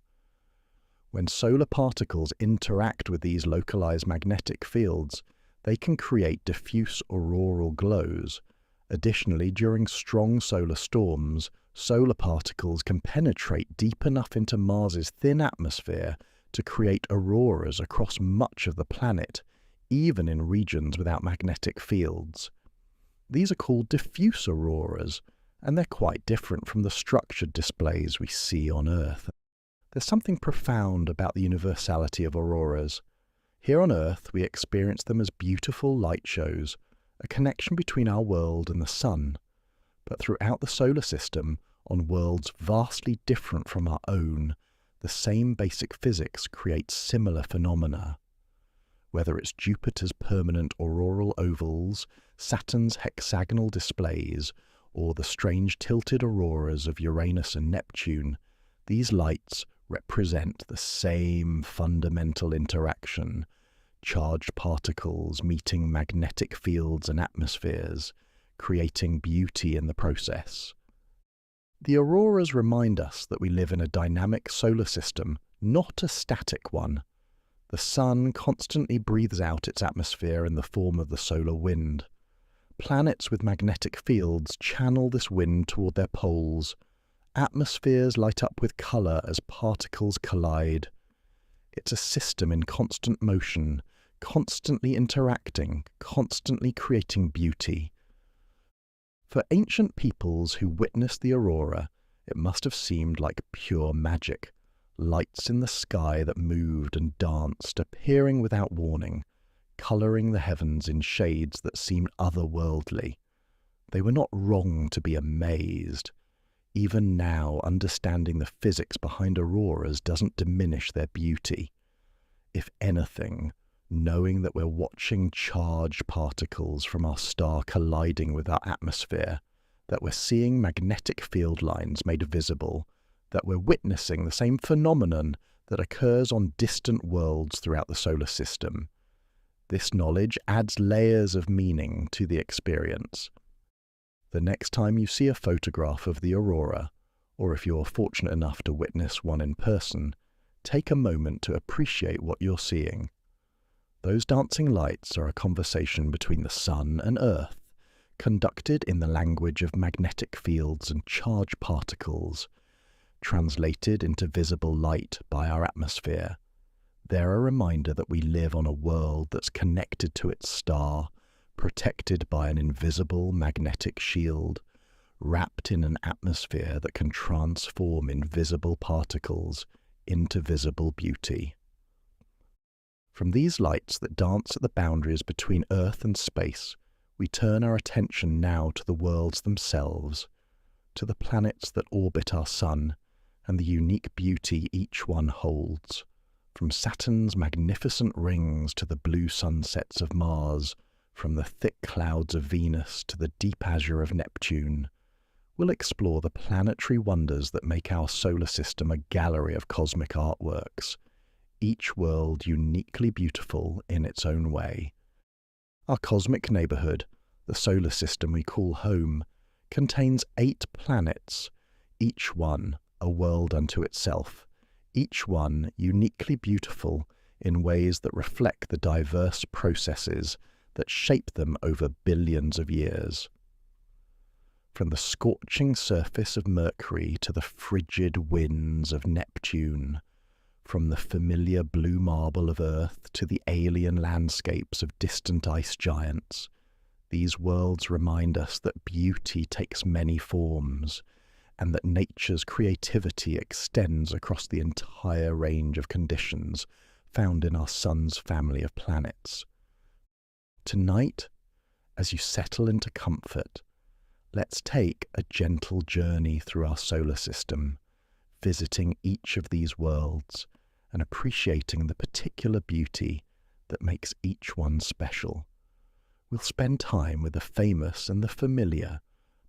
When solar particles interact with these localized magnetic fields, they can create diffuse auroral glows. Additionally, during strong solar storms, solar particles can penetrate deep enough into Mars's thin atmosphere to create auroras across much of the planet, even in regions without magnetic fields. These are called diffuse auroras, and they're quite different from the structured displays we see on Earth. There's something profound about the universality of auroras. Here on Earth, we experience them as beautiful light shows, a connection between our world and the Sun. But throughout the solar system, on worlds vastly different from our own, the same basic physics creates similar phenomena. Whether it's Jupiter's permanent auroral ovals, Saturn's hexagonal displays, or the strange tilted auroras of Uranus and Neptune, these lights represent the same fundamental interaction: charged particles meeting magnetic fields and atmospheres, creating beauty in the process. The auroras remind us that we live in a dynamic solar system, not a static one. The Sun constantly breathes out its atmosphere in the form of the solar wind. Planets with magnetic fields channel this wind toward their poles. Atmospheres light up with colour as particles collide. It's a system in constant motion, constantly interacting, constantly creating beauty. For ancient peoples who witnessed the aurora, it must have seemed like pure magic. Lights in the sky that moved and danced, appearing without warning, colouring the heavens in shades that seemed otherworldly. They were not wrong to be amazed. Even now, understanding the physics behind auroras doesn't diminish their beauty. If anything, knowing that we're watching charged particles from our star colliding with our atmosphere, that we're seeing magnetic field lines made visible, that we're witnessing the same phenomenon that occurs on distant worlds throughout the solar system. This knowledge adds layers of meaning to the experience. The next time you see a photograph of the aurora, or if you're fortunate enough to witness one in person, take a moment to appreciate what you're seeing. Those dancing lights are a conversation between the Sun and Earth, conducted in the language of magnetic fields and charged particles, translated into visible light by our atmosphere. They're a reminder that we live on a world that's connected to its star, protected by an invisible magnetic shield, wrapped in an atmosphere that can transform invisible particles into visible beauty. From these lights that dance at the boundaries between Earth and space, we turn our attention now to the worlds themselves, to the planets that orbit our Sun, and the unique beauty each one holds. From Saturn's magnificent rings to the blue sunsets of Mars, from the thick clouds of Venus to the deep azure of Neptune, we'll explore the planetary wonders that make our solar system a gallery of cosmic artworks, each world uniquely beautiful in its own way. Our cosmic neighbourhood, the solar system we call home, contains 8 planets, each one a world unto itself, each one uniquely beautiful in ways that reflect the diverse processes that shape them over billions of years. From the scorching surface of Mercury to the frigid winds of Neptune, from the familiar blue marble of Earth to the alien landscapes of distant ice giants, these worlds remind us that beauty takes many forms, and that nature's creativity extends across the entire range of conditions found in our Sun's family of planets. Tonight, as you settle into comfort, let's take a gentle journey through our solar system, visiting each of these worlds and appreciating the particular beauty that makes each one special. We'll spend time with the famous and the familiar,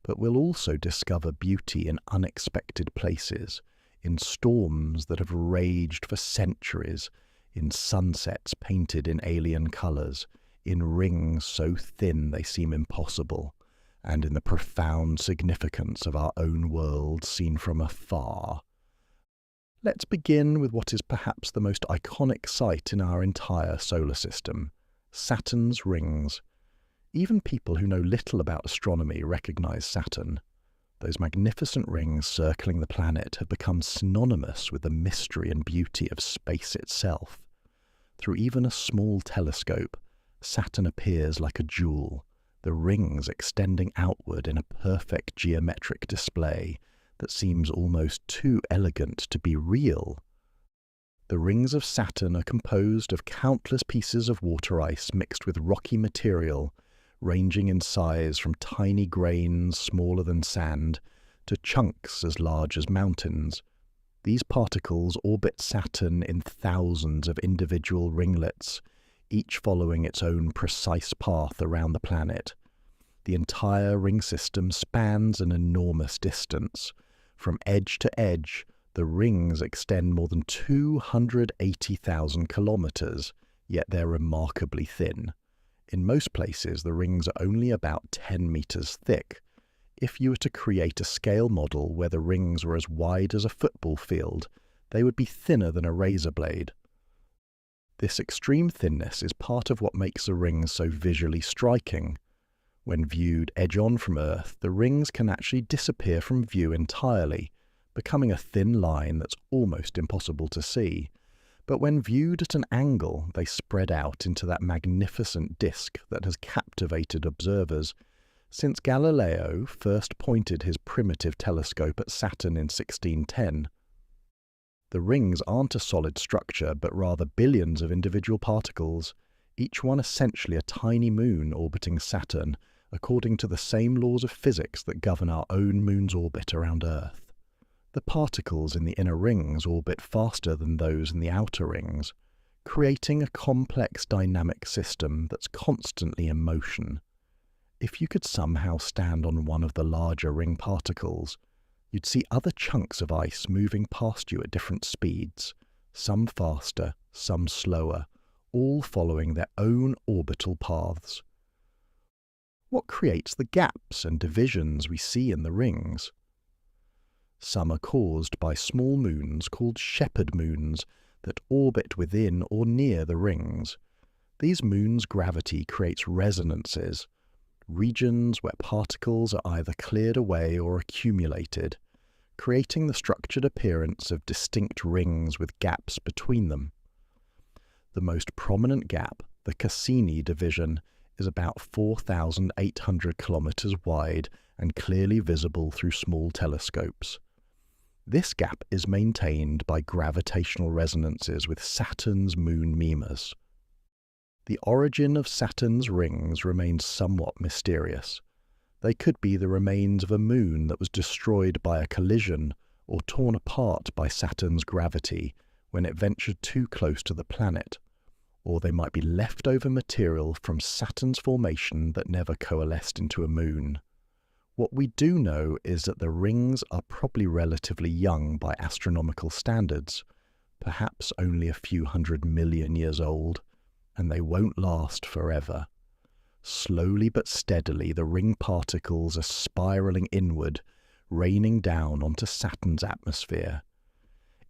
but we'll also discover beauty in unexpected places, in storms that have raged for centuries, in sunsets painted in alien colours, in rings so thin they seem impossible, and in the profound significance of our own world seen from afar. Let's begin with what is perhaps the most iconic sight in our entire solar system, Saturn's rings. Even people who know little about astronomy recognise Saturn. Those magnificent rings circling the planet have become synonymous with the mystery and beauty of space itself. Through even a small telescope, Saturn appears like a jewel, the rings extending outward in a perfect geometric display that seems almost too elegant to be real. The rings of Saturn are composed of countless pieces of water ice mixed with rocky material, ranging in size from tiny grains smaller than sand to chunks as large as mountains. These particles orbit Saturn in thousands of individual ringlets, each following its own precise path around the planet. The entire ring system spans an enormous distance. From edge to edge, the rings extend more than 280,000 kilometres, yet they're remarkably thin. In most places, the rings are only about 10 metres thick. If you were to create a scale model where the rings were as wide as a football field, they would be thinner than a razor blade. This extreme thinness is part of what makes the rings so visually striking. When viewed edge-on from Earth, the rings can actually disappear from view entirely, becoming a thin line that's almost impossible to see. But when viewed at an angle, they spread out into that magnificent disk that has captivated observers since Galileo first pointed his primitive telescope at Saturn in 1610. The rings aren't a solid structure, but rather billions of individual particles, each one essentially a tiny moon orbiting Saturn, according to the same laws of physics that govern our own moon's orbit around Earth. The particles in the inner rings orbit faster than those in the outer rings, creating a complex dynamic system that's constantly in motion. If you could somehow stand on one of the larger ring particles, you'd see other chunks of ice moving past you at different speeds, some faster, some slower, all following their own orbital paths. What creates the gaps and divisions we see in the rings? Some are caused by small moons called shepherd moons that orbit within or near the rings. These moons' gravity creates resonances, regions where particles are either cleared away or accumulated, creating the structured appearance of distinct rings with gaps between them. The most prominent gap, the Cassini division, is about 4,800 kilometers wide and clearly visible through small telescopes. This gap is maintained by gravitational resonances with Saturn's moon Mimas. The origin of Saturn's rings remains somewhat mysterious. They could be the remains of a moon that was destroyed by a collision or torn apart by Saturn's gravity when it ventured too close to the planet, or they might be leftover material from Saturn's formation that never coalesced into a moon. What we do know is that the rings are probably relatively young by astronomical standards, perhaps only a few 100 million years old, and they won't last forever. Slowly but steadily, the ring particles are spiraling inward, raining down onto Saturn's atmosphere.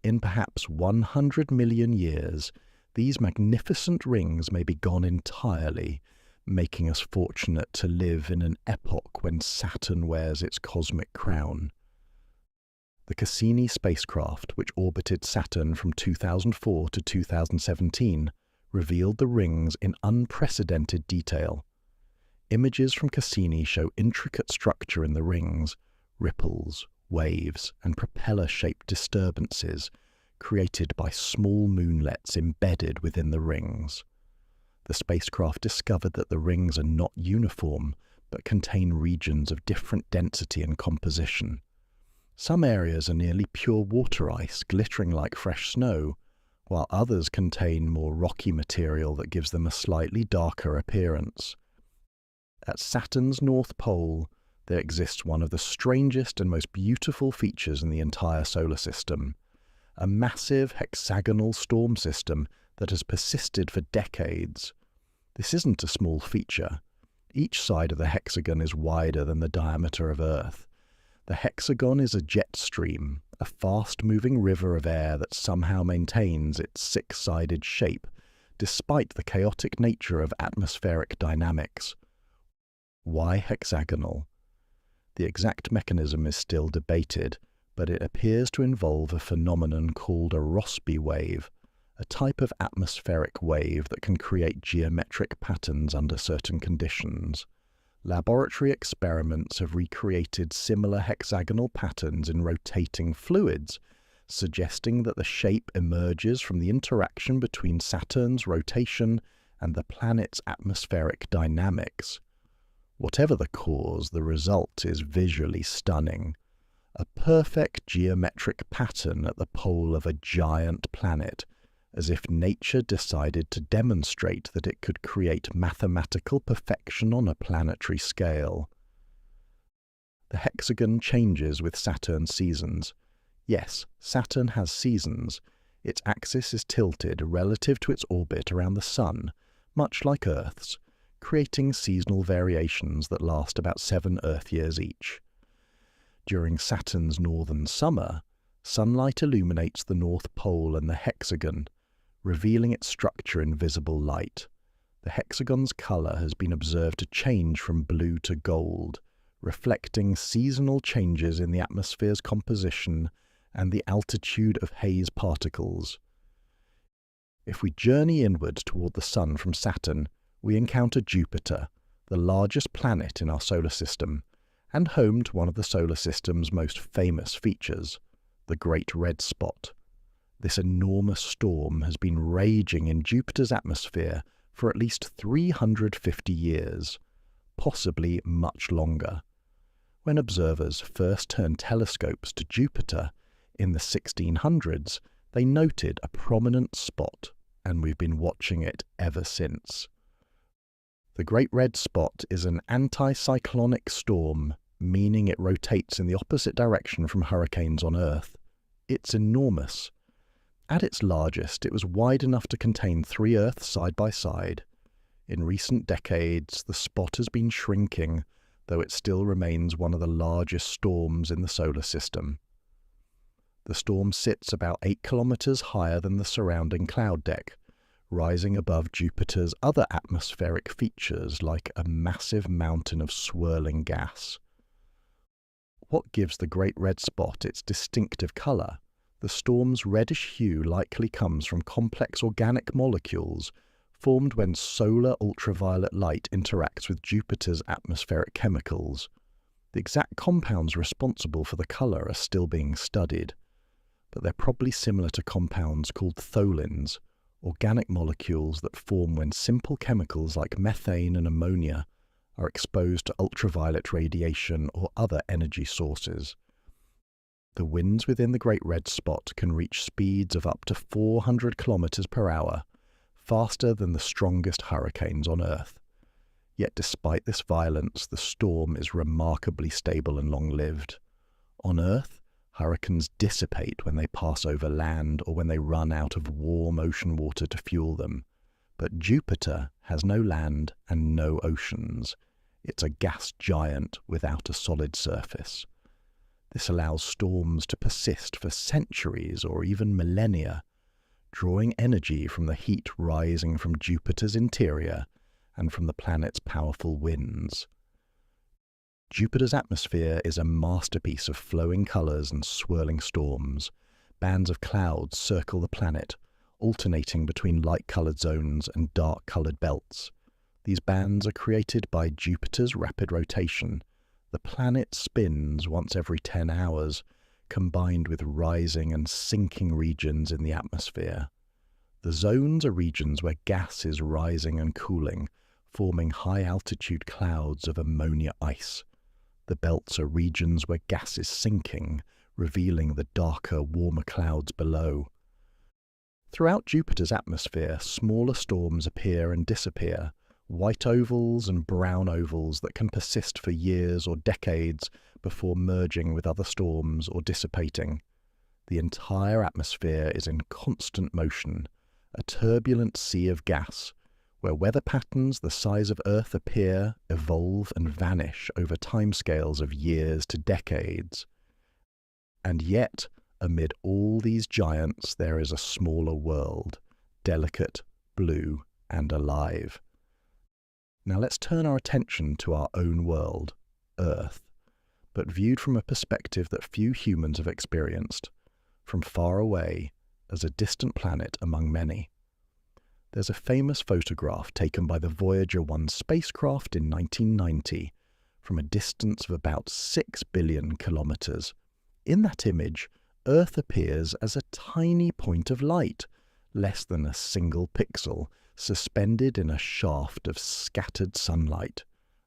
In perhaps 100 million years, these magnificent rings may be gone entirely, making us fortunate to live in an epoch when Saturn wears its cosmic crown. The Cassini spacecraft, which orbited Saturn from 2004 to 2017, revealed the rings in unprecedented detail. Images from Cassini show intricate structure in the rings, ripples, waves, and propeller-shaped disturbances created by small moonlets embedded within the rings. The spacecraft discovered that the rings are not uniform, but contain regions of different density and composition. Some areas are nearly pure water ice, glittering like fresh snow, while others contain more rocky material that gives them a slightly darker appearance. At Saturn's North Pole, there exists one of the strangest and most beautiful features in the entire solar system, a massive hexagonal storm system that has persisted for decades. This isn't a small feature. Each side of the hexagon is wider than the diameter of Earth. The hexagon is a jet stream, a fast-moving river of air that somehow maintains its six-sided shape, despite the chaotic nature of atmospheric dynamics. Why hexagonal? The exact mechanism is still debated, but it appears to involve a phenomenon called a Rossby wave, a type of atmospheric wave that can create geometric patterns under certain conditions. Laboratory experiments have recreated similar hexagonal patterns in rotating fluids, suggesting that the shape emerges from the interaction between Saturn's rotation and the planet's atmospheric dynamics. Whatever the cause, the result is visually stunning. A perfect geometric pattern at the pole of a giant planet, as if nature decided to demonstrate that it could create mathematical perfection on a planetary scale. The hexagon changes with Saturn's seasons. Yes, Saturn has seasons. Its axis is tilted relative to its orbit around the Sun, much like Earth's, creating seasonal variations that last about 7 Earth years each. During Saturn's northern summer, sunlight illuminates the North Pole and the hexagon, revealing its structure in visible light. The hexagon's colour has been observed to change from blue to gold, reflecting seasonal changes in the atmosphere's composition and the altitude of haze particles. If we journey inward toward the Sun from Saturn, we encounter Jupiter, the largest planet in our solar system, and home to one of the solar system's most famous features, the Great Red Spot. This enormous storm has been raging in Jupiter's atmosphere for at least 350 years, possibly much longer. When observers first turned telescopes to Jupiter in the 1600s, they noted a prominent spot, and we've been watching it ever since. The Great Red Spot is an anticyclonic storm, meaning it rotates in the opposite direction from hurricanes on Earth. It's enormous. At its largest, it was wide enough to contain 3 Earths side by side. In recent decades, the spot has been shrinking, though it still remains one of the largest storms in the solar system. The storm sits about 8 kilometers higher than the surrounding cloud deck, rising above Jupiter's other atmospheric features like a massive mountain of swirling gas. What gives the Great Red Spot its distinctive colour? The storm's reddish hue likely comes from complex organic molecules formed when solar ultraviolet light interacts with Jupiter's atmospheric chemicals. The exact compounds responsible for the colour are still being studied, but they're probably similar to compounds called tholins, organic molecules that form when simple chemicals like methane and ammonia are exposed to ultraviolet radiation or other energy sources. The winds within the Great Red Spot can reach speeds of up to 400 kilometers per hour, faster than the strongest hurricanes on Earth. Yet despite this violence, the storm is remarkably stable and long-lived. On Earth, hurricanes dissipate when they pass over land or when they run out of warm ocean water to fuel them. But Jupiter has no land and no oceans. It's a gas giant without a solid surface. This allows storms to persist for centuries or even millennia, drawing energy from the heat rising from Jupiter's interior and from the planet's powerful winds. Jupiter's atmosphere is a masterpiece of flowing colours and swirling storms. Bands of clouds circle the planet, alternating between light-coloured zones and dark-coloured belts. These bands are created by Jupiter's rapid rotation. The planet spins once every 10 hours, combined with rising and sinking regions in the atmosphere. The zones are regions where gas is rising and cooling, forming high-altitude clouds of ammonia ice. The belts are regions where gas is sinking, revealing the darker, warmer clouds below. Throughout Jupiter's atmosphere, smaller storms appear and disappear, white ovals and brown ovals that can persist for years or decades before merging with other storms or dissipating. The entire atmosphere is in constant motion, a turbulent sea of gas, where weather patterns the size of Earth appear, evolve and vanish over timescales of years to decades. And yet, amid all these giants, there is a smaller world, delicate, blue and alive. Now let's turn our attention to our own world, Earth, but viewed from a perspective that few humans have experienced, from far away, as a distant planet among many. There's a famous photograph taken by the Voyager 1 spacecraft in 1990 from a distance of about 6 billion kilometers. In that image, Earth appears as a tiny point of light, less than a single pixel, suspended in a shaft of scattered sunlight.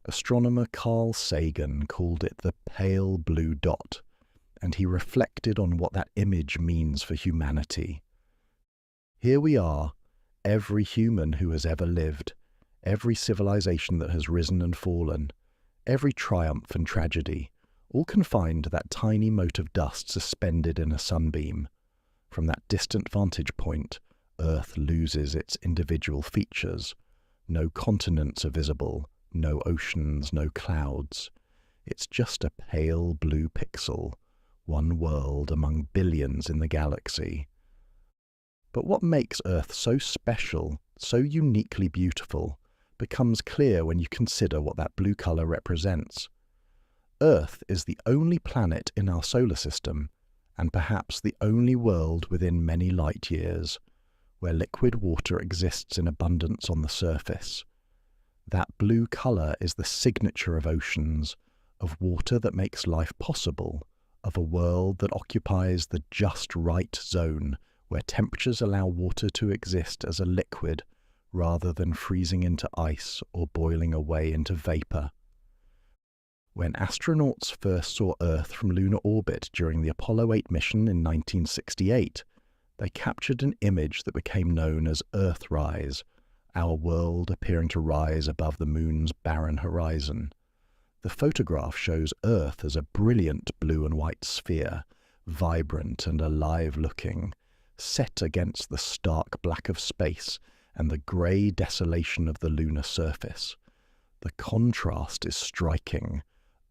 Astronomer Carl Sagan called it the pale blue dot, and he reflected on what that image means for humanity. Here we are, every human who has ever lived, every civilization that has risen and fallen, every triumph and tragedy, all confined to that tiny mote of dust suspended in a sunbeam. From that distant vantage point, Earth loses its individual features. No continents are visible, no oceans, no clouds. It's just a pale blue pixel, one world among billions in the galaxy. But what makes Earth so special, so uniquely beautiful, becomes clear when you consider what that blue colour represents. Earth is the only planet in our solar system, and perhaps the only world within many light years, where liquid water exists in abundance on the surface. That blue colour is the signature of oceans, of water that makes life possible, of a world that occupies the just right zone, where temperatures allow water to exist as a liquid rather than freezing into ice or boiling away into vapour. When astronauts first saw Earth from lunar orbit during the Apollo 8 mission in 1968, they captured an image that became known as Earthrise, our world appearing to rise above the moon's barren horizon. The photograph shows Earth as a brilliant blue and white sphere, vibrant and alive-looking, set against the stark black of space and the grey desolation of the lunar surface. The contrast is striking.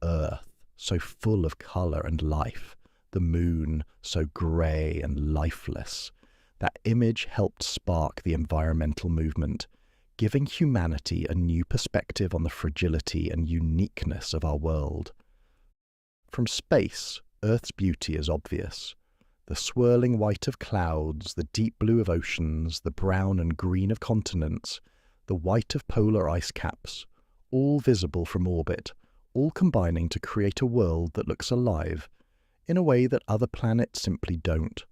Earth, so full of colour and life, the moon, so grey and lifeless. That image helped spark the environmental movement, giving humanity a new perspective on the fragility and uniqueness of our world. From space, Earth's beauty is obvious. The swirling white of clouds, the deep blue of oceans, the brown and green of continents, the white of polar ice caps, all visible from orbit, all combining to create a world that looks alive, in a way that other planets simply don't.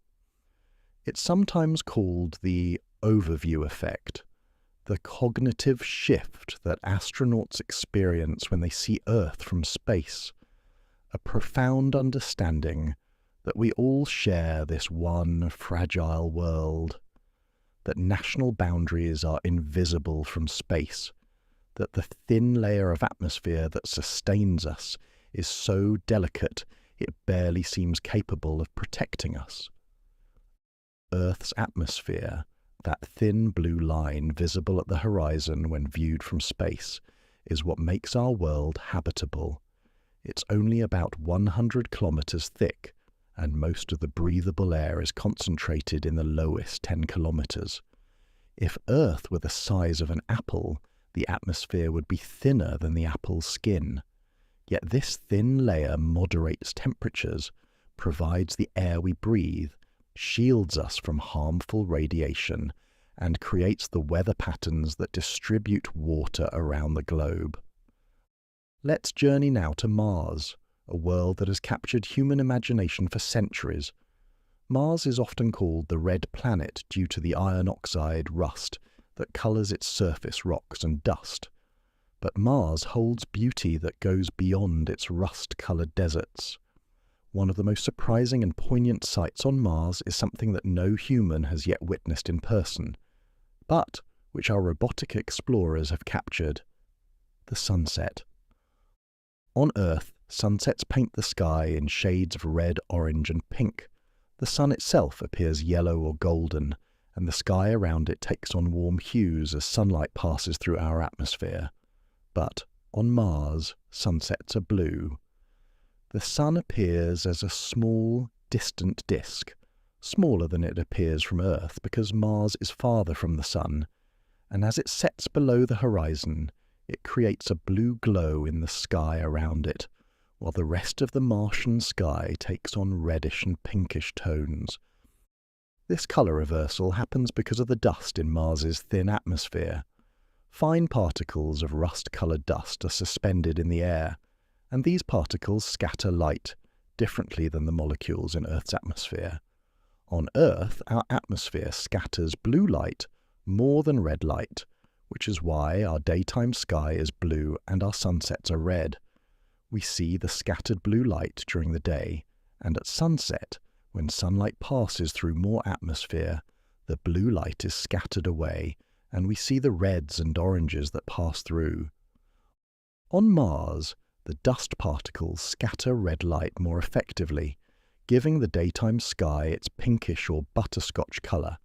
It's sometimes called the overview effect, the cognitive shift that astronauts experience when they see Earth from space, a profound understanding that we all share this one fragile world, that national boundaries are invisible from space, that the thin layer of atmosphere that sustains us is so delicate it barely seems capable of protecting us. Earth's atmosphere, that thin blue line visible at the horizon when viewed from space, is what makes our world habitable. It's only about 100 kilometers thick, and most of the breathable air is concentrated in the lowest 10 kilometers. If Earth were the size of an apple, the atmosphere would be thinner than the apple's skin. Yet this thin layer moderates temperatures, provides the air we breathe, shields us from harmful radiation, and creates the weather patterns that distribute water around the globe. Let's journey now to Mars, a world that has captured human imagination for centuries. Mars is often called the Red Planet due to the iron oxide rust that colours its surface rocks and dust. But Mars holds beauty that goes beyond its rust-coloured deserts. One of the most surprising and poignant sights on Mars is something that no human has yet witnessed in person, but which our robotic explorers have captured: the sunset. On Earth, sunsets paint the sky in shades of red, orange and pink. The sun itself appears yellow or golden, and the sky around it takes on warm hues as sunlight passes through our atmosphere. But on Mars, sunsets are blue. The sun appears as a small, distant disk, smaller than it appears from Earth because Mars is farther from the sun, and as it sets below the horizon, it creates a blue glow in the sky around it, while the rest of the Martian sky takes on reddish and pinkish tones. This colour reversal happens because of the dust in Mars's thin atmosphere. Fine particles of rust-coloured dust are suspended in the air, and these particles scatter light differently than the molecules in Earth's atmosphere. On Earth, our atmosphere scatters blue light more than red light, which is why our daytime sky is blue and our sunsets are red. We see the scattered blue light during the day, and at sunset, when sunlight passes through more atmosphere, the blue light is scattered away, and we see the reds and oranges that pass through. On Mars, the dust particles scatter red light more effectively, giving the daytime sky its pinkish or butterscotch colour.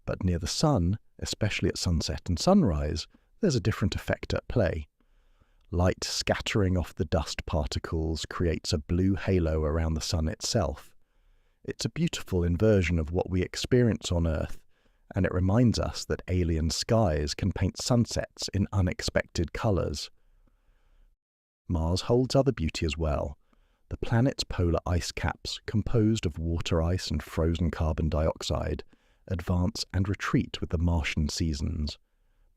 But near the sun, especially at sunset and sunrise, there's a different effect at play. Light scattering off the dust particles creates a blue halo around the sun itself. It's a beautiful inversion of what we experience on Earth, and it reminds us that alien skies can paint sunsets in unexpected colours. Mars holds other beauty as well. The planet's polar ice caps, composed of water ice and frozen carbon dioxide, advance and retreat with the Martian seasons.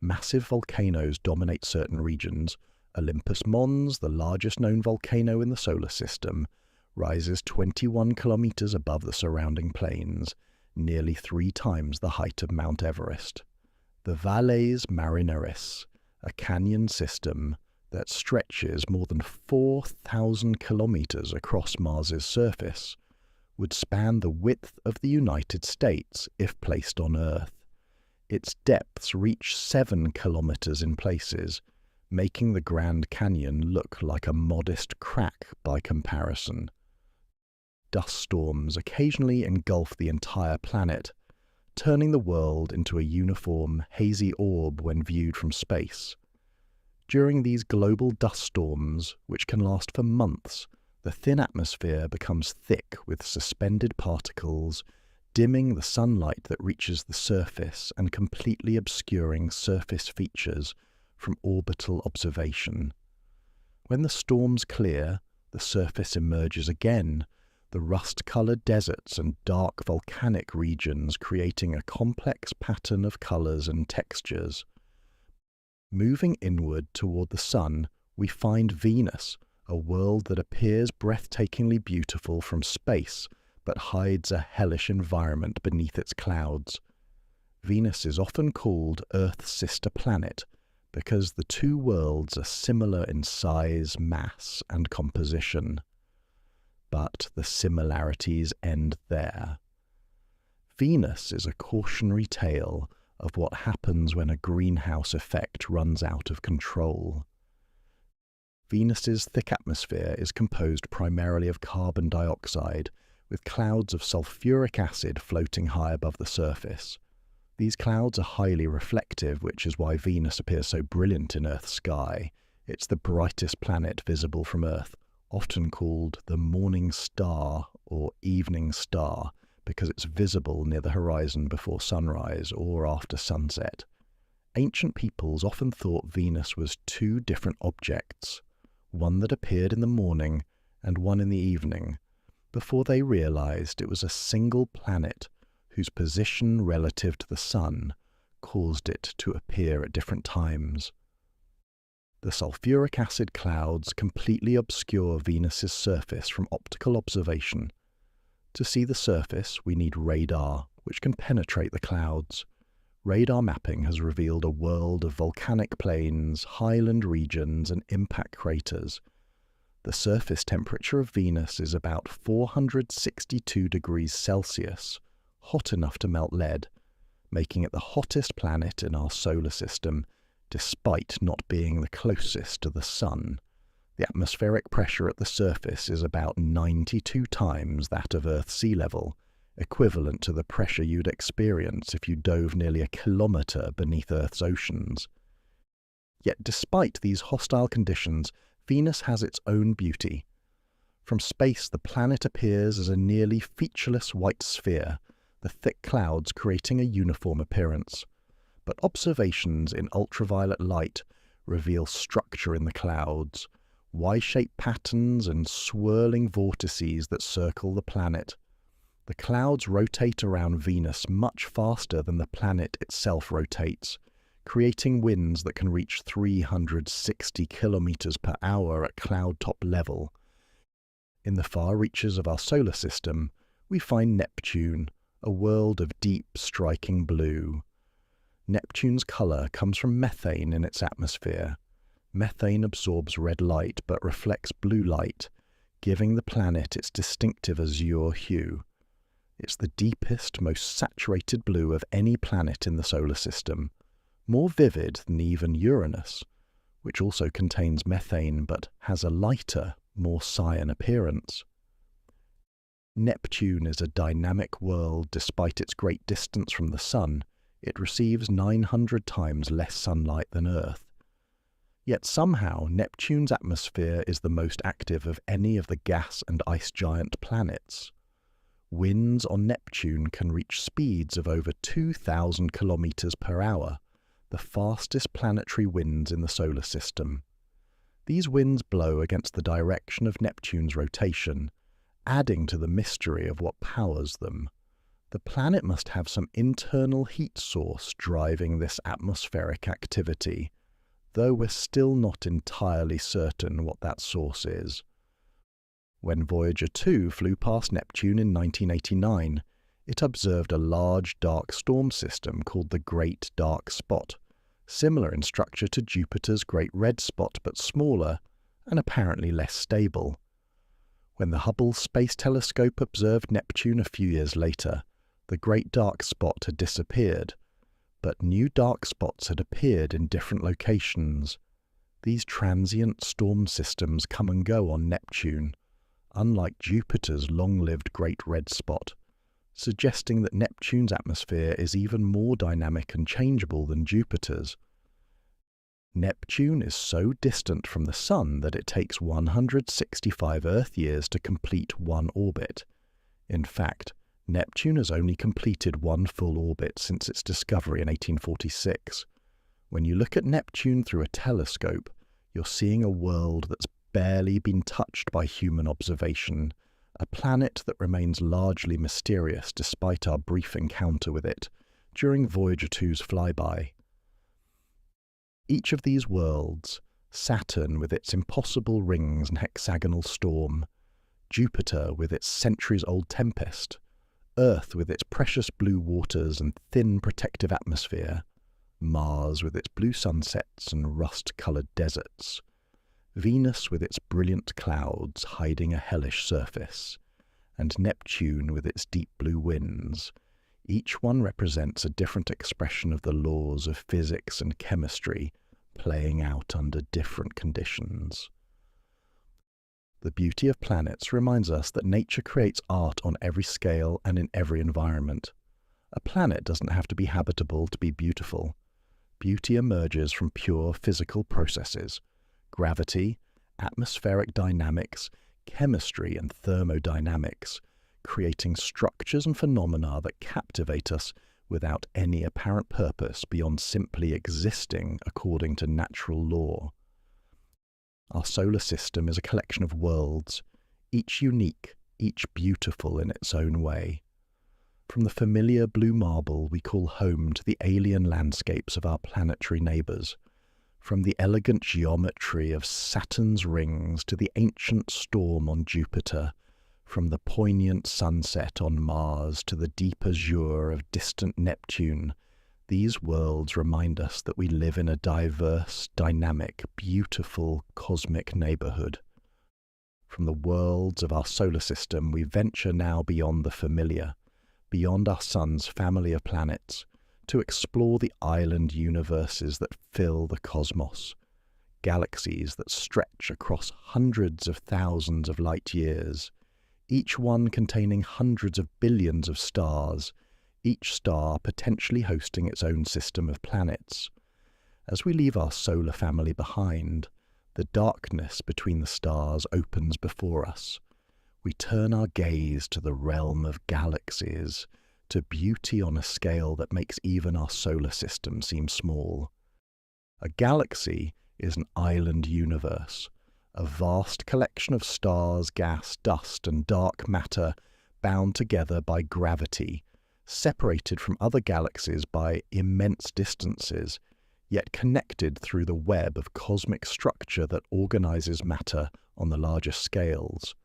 Massive volcanoes dominate certain regions. Olympus Mons, the largest known volcano in the solar system, rises 21 kilometers above the surrounding plains, nearly 3 times the height of Mount Everest. The Valles Marineris, a canyon system that stretches more than 4,000 kilometers across Mars's surface, would span the width of the United States if placed on Earth. Its depths reach 7 kilometers in places, making the Grand Canyon look like a modest crack by comparison. Dust storms occasionally engulf the entire planet, turning the world into a uniform, hazy orb when viewed from space. During these global dust storms, which can last for months, the thin atmosphere becomes thick with suspended particles, dimming the sunlight that reaches the surface and completely obscuring surface features from orbital observation. When the storms clear, the surface emerges again, the rust-coloured deserts and dark volcanic regions creating a complex pattern of colours and textures. Moving inward toward the sun, we find Venus, a world that appears breathtakingly beautiful from space, but hides a hellish environment beneath its clouds. Venus is often called Earth's sister planet, because the two worlds are similar in size, mass, and composition. But the similarities end there. Venus is a cautionary tale, of what happens when a greenhouse effect runs out of control. Venus's thick atmosphere is composed primarily of carbon dioxide, with clouds of sulfuric acid floating high above the surface. These clouds are highly reflective, which is why Venus appears so brilliant in Earth's sky. It's the brightest planet visible from Earth, often called the morning star or evening star, because it's visible near the horizon before sunrise or after sunset. Ancient peoples often thought Venus was two different objects, one that appeared in the morning and one in the evening, before they realized it was a single planet whose position relative to the Sun caused it to appear at different times. The sulfuric acid clouds completely obscure Venus's surface from optical observation. To see the surface, we need radar, which can penetrate the clouds. Radar mapping has revealed a world of volcanic plains, highland regions, and impact craters. The surface temperature of Venus is about 462 degrees Celsius, hot enough to melt lead, making it the hottest planet in our solar system, despite not being the closest to the Sun. The atmospheric pressure at the surface is about 92 times that of Earth's sea level, equivalent to the pressure you'd experience if you dove nearly a kilometre beneath Earth's oceans. Yet despite these hostile conditions, Venus has its own beauty. From space, the planet appears as a nearly featureless white sphere, the thick clouds creating a uniform appearance. But observations in ultraviolet light reveal structure in the clouds, Y-shaped patterns and swirling vortices that circle the planet. The clouds rotate around Venus much faster than the planet itself rotates, creating winds that can reach 360 kilometers per hour at cloud top level. In the far reaches of our solar system, we find Neptune, a world of deep, striking blue. Neptune's color comes from methane in its atmosphere. Methane absorbs red light but reflects blue light, giving the planet its distinctive azure hue. It's the deepest, most saturated blue of any planet in the solar system, more vivid than even Uranus, which also contains methane but has a lighter, more cyan appearance. Neptune is a dynamic world. Despite its great distance from the Sun, it receives 900 times less sunlight than Earth. Yet somehow Neptune's atmosphere is the most active of any of the gas and ice giant planets. Winds on Neptune can reach speeds of over 2,000 kilometers per hour, the fastest planetary winds in the solar system. These winds blow against the direction of Neptune's rotation, adding to the mystery of what powers them. The planet must have some internal heat source driving this atmospheric activity, though we're still not entirely certain what that source is. When Voyager 2 flew past Neptune in 1989, it observed a large dark storm system called the Great Dark Spot, similar in structure to Jupiter's Great Red Spot but smaller and apparently less stable. When the Hubble Space Telescope observed Neptune a few years later, the Great Dark Spot had disappeared, but new dark spots had appeared in different locations. These transient storm systems come and go on Neptune, unlike Jupiter's long-lived Great Red Spot, suggesting that Neptune's atmosphere is even more dynamic and changeable than Jupiter's. Neptune is so distant from the Sun that it takes 165 Earth years to complete one orbit. In fact, Neptune has only completed one full orbit since its discovery in 1846. When you look at Neptune through a telescope, you're seeing a world that's barely been touched by human observation, a planet that remains largely mysterious despite our brief encounter with it during Voyager 2's flyby. Each of these worlds, Saturn with its impossible rings and hexagonal storm, Jupiter with its centuries-old tempest, Earth with its precious blue waters and thin protective atmosphere, Mars with its blue sunsets and rust-coloured deserts, Venus with its brilliant clouds hiding a hellish surface, and Neptune with its deep blue winds. Each one represents a different expression of the laws of physics and chemistry playing out under different conditions. The beauty of planets reminds us that nature creates art on every scale and in every environment. A planet doesn't have to be habitable to be beautiful. Beauty emerges from pure physical processes: gravity, atmospheric dynamics, chemistry and thermodynamics, creating structures and phenomena that captivate us without any apparent purpose beyond simply existing according to natural law. Our solar system is a collection of worlds, each unique, each beautiful in its own way. From the familiar blue marble we call home to the alien landscapes of our planetary neighbours, from the elegant geometry of Saturn's rings to the ancient storm on Jupiter, from the poignant sunset on Mars to the deep azure of distant Neptune, these worlds remind us that we live in a diverse, dynamic, beautiful, cosmic neighbourhood. From the worlds of our solar system, we venture now beyond the familiar, beyond our sun's family of planets, to explore the island universes that fill the cosmos, galaxies that stretch across hundreds of thousands of light years, each one containing hundreds of billions of stars, each star potentially hosting its own system of planets. As we leave our solar family behind, the darkness between the stars opens before us. We turn our gaze to the realm of galaxies, to beauty on a scale that makes even our solar system seem small. A galaxy is an island universe, a vast collection of stars, gas, dust, and dark matter bound together by gravity, separated from other galaxies by immense distances, yet connected through the web of cosmic structure that organizes matter on the larger scales.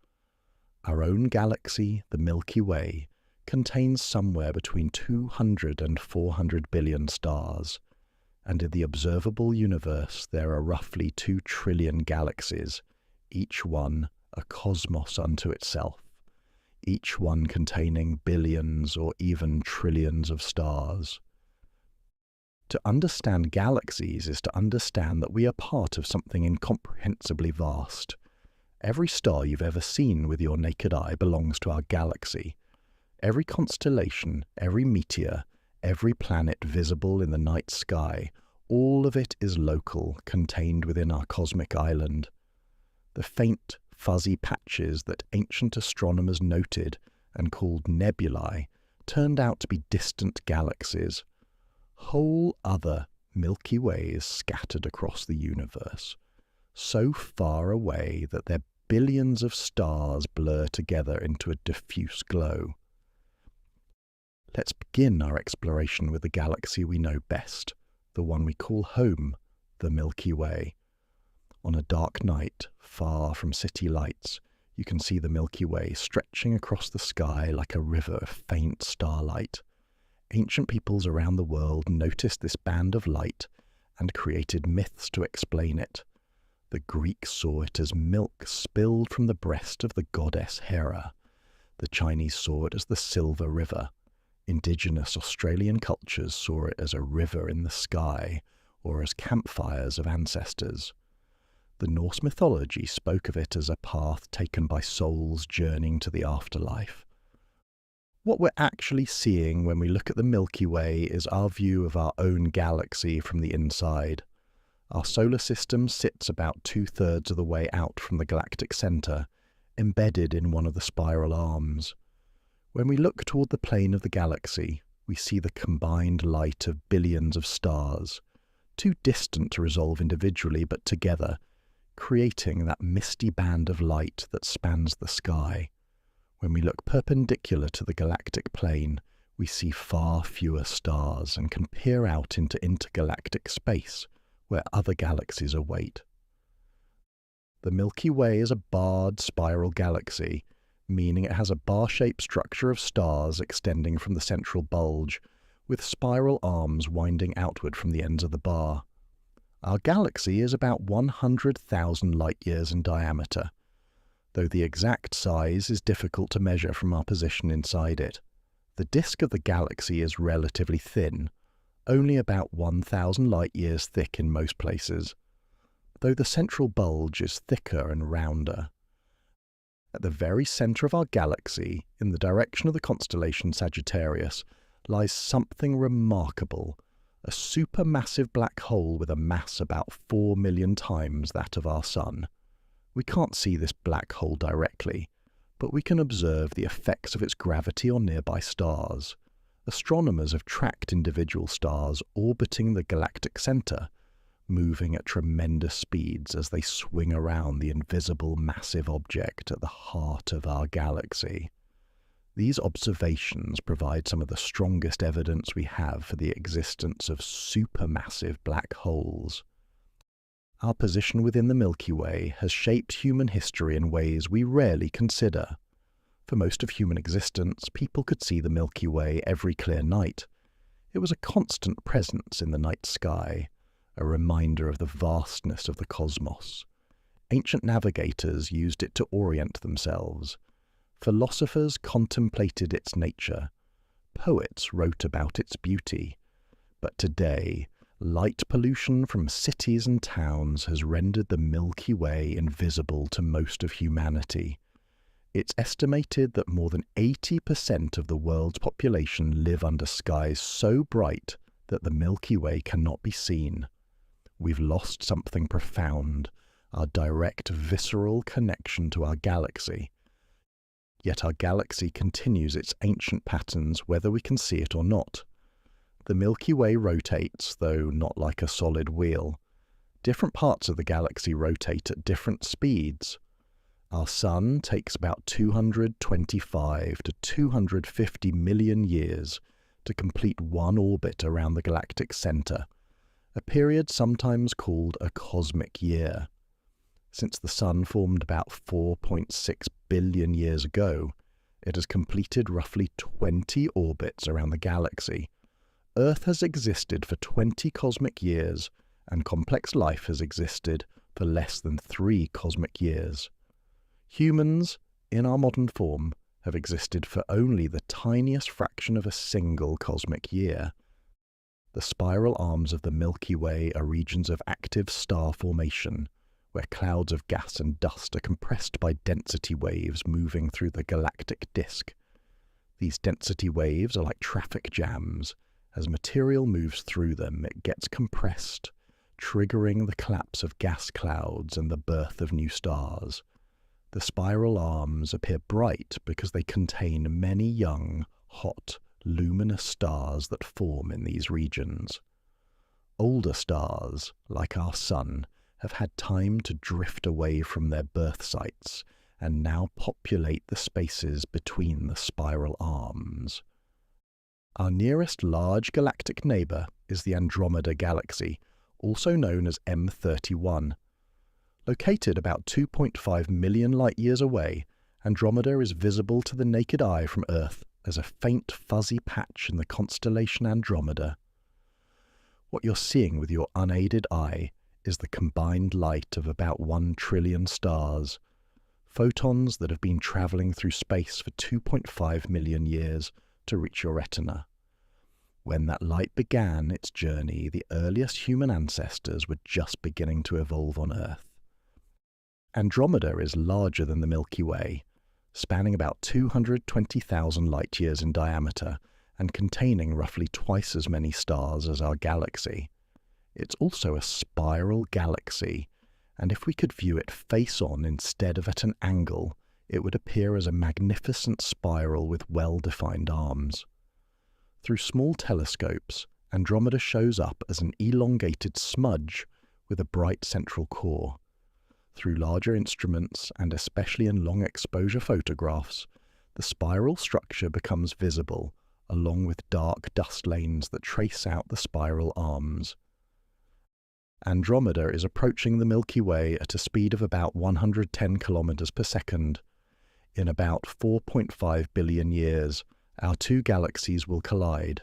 Our own galaxy, the Milky Way, contains somewhere between 200 and 400 billion stars, and in the observable universe there are roughly 2 trillion galaxies, each one a cosmos unto itself, each one containing billions or even trillions of stars. To understand galaxies is to understand that we are part of something incomprehensibly vast. Every star you've ever seen with your naked eye belongs to our galaxy. Every constellation, every meteor, every planet visible in the night sky, all of it is local, contained within our cosmic island. The faint, fuzzy patches that ancient astronomers noted and called nebulae turned out to be distant galaxies, whole other Milky Ways scattered across the universe, so far away that their billions of stars blur together into a diffuse glow. Let's begin our exploration with the galaxy we know best, the one we call home, the Milky Way. On a dark night, far from city lights, you can see the Milky Way stretching across the sky like a river of faint starlight. Ancient peoples around the world noticed this band of light and created myths to explain it. The Greeks saw it as milk spilled from the breast of the goddess Hera. The Chinese saw it as the Silver River. Indigenous Australian cultures saw it as a river in the sky or as campfires of ancestors. The Norse mythology spoke of it as a path taken by souls journeying to the afterlife. What we're actually seeing when we look at the Milky Way is our view of our own galaxy from the inside. Our solar system sits about 2/3 of the way out from the galactic centre, embedded in one of the spiral arms. When we look toward the plane of the galaxy, we see the combined light of billions of stars, too distant to resolve individually but together, creating that misty band of light that spans the sky. When we look perpendicular to the galactic plane, we see far fewer stars and can peer out into intergalactic space, where other galaxies await. The Milky Way is a barred spiral galaxy, meaning it has a bar-shaped structure of stars extending from the central bulge, with spiral arms winding outward from the ends of the bar. Our galaxy is about 100,000 light-years in diameter, though the exact size is difficult to measure from our position inside it. The disk of the galaxy is relatively thin, only about 1,000 light-years thick in most places, though the central bulge is thicker and rounder. At the very centre of our galaxy, in the direction of the constellation Sagittarius, lies something remarkable, a supermassive black hole with a mass about 4 million times that of our Sun. We can't see this black hole directly, but we can observe the effects of its gravity on nearby stars. Astronomers have tracked individual stars orbiting the galactic centre, moving at tremendous speeds as they swing around the invisible massive object at the heart of our galaxy. These observations provide some of the strongest evidence we have for the existence of supermassive black holes. Our position within the Milky Way has shaped human history in ways we rarely consider. For most of human existence, people could see the Milky Way every clear night. It was a constant presence in the night sky, a reminder of the vastness of the cosmos. Ancient navigators used it to orient themselves. Philosophers contemplated its nature. Poets wrote about its beauty. But today, light pollution from cities and towns has rendered the Milky Way invisible to most of humanity. It's estimated that more than 80% of the world's population live under skies so bright that the Milky Way cannot be seen. We've lost something profound, our direct visceral connection to our galaxy. Yet our galaxy continues its ancient patterns whether we can see it or not. The Milky Way rotates, though not like a solid wheel. Different parts of the galaxy rotate at different speeds. Our Sun takes about 225 to 250 million years to complete one orbit around the galactic centre, a period sometimes called a cosmic year. Since the Sun formed about 4.6 billion years ago, it has completed roughly 20 orbits around the galaxy. Earth has existed for 20 cosmic years, and complex life has existed for less than 3 cosmic years. Humans, in our modern form, have existed for only the tiniest fraction of a single cosmic year. The spiral arms of the Milky Way are regions of active star formation, where clouds of gas and dust are compressed by density waves moving through the galactic disk. These density waves are like traffic jams. As material moves through them, it gets compressed, triggering the collapse of gas clouds and the birth of new stars. The spiral arms appear bright because they contain many young, hot, luminous stars that form in these regions. Older stars, like our Sun, have had time to drift away from their birth sites and now populate the spaces between the spiral arms. Our nearest large galactic neighbour is the Andromeda Galaxy, also known as M31. Located about 2.5 million light-years away, Andromeda is visible to the naked eye from Earth as a faint fuzzy patch in the constellation Andromeda. What you're seeing with your unaided eye is the combined light of about 1 trillion stars, photons that have been travelling through space for 2.5 million years to reach your retina. When that light began its journey, the earliest human ancestors were just beginning to evolve on Earth. Andromeda is larger than the Milky Way, spanning about 220,000 light-years in diameter and containing roughly twice as many stars as our galaxy. It's also a spiral galaxy, and if we could view it face-on instead of at an angle, it would appear as a magnificent spiral with well-defined arms. Through small telescopes, Andromeda shows up as an elongated smudge with a bright central core. Through larger instruments, and especially in long-exposure photographs, the spiral structure becomes visible, along with dark dust lanes that trace out the spiral arms. Andromeda is approaching the Milky Way at a speed of about 110 kilometers per second. In about 4.5 billion years, our two galaxies will collide.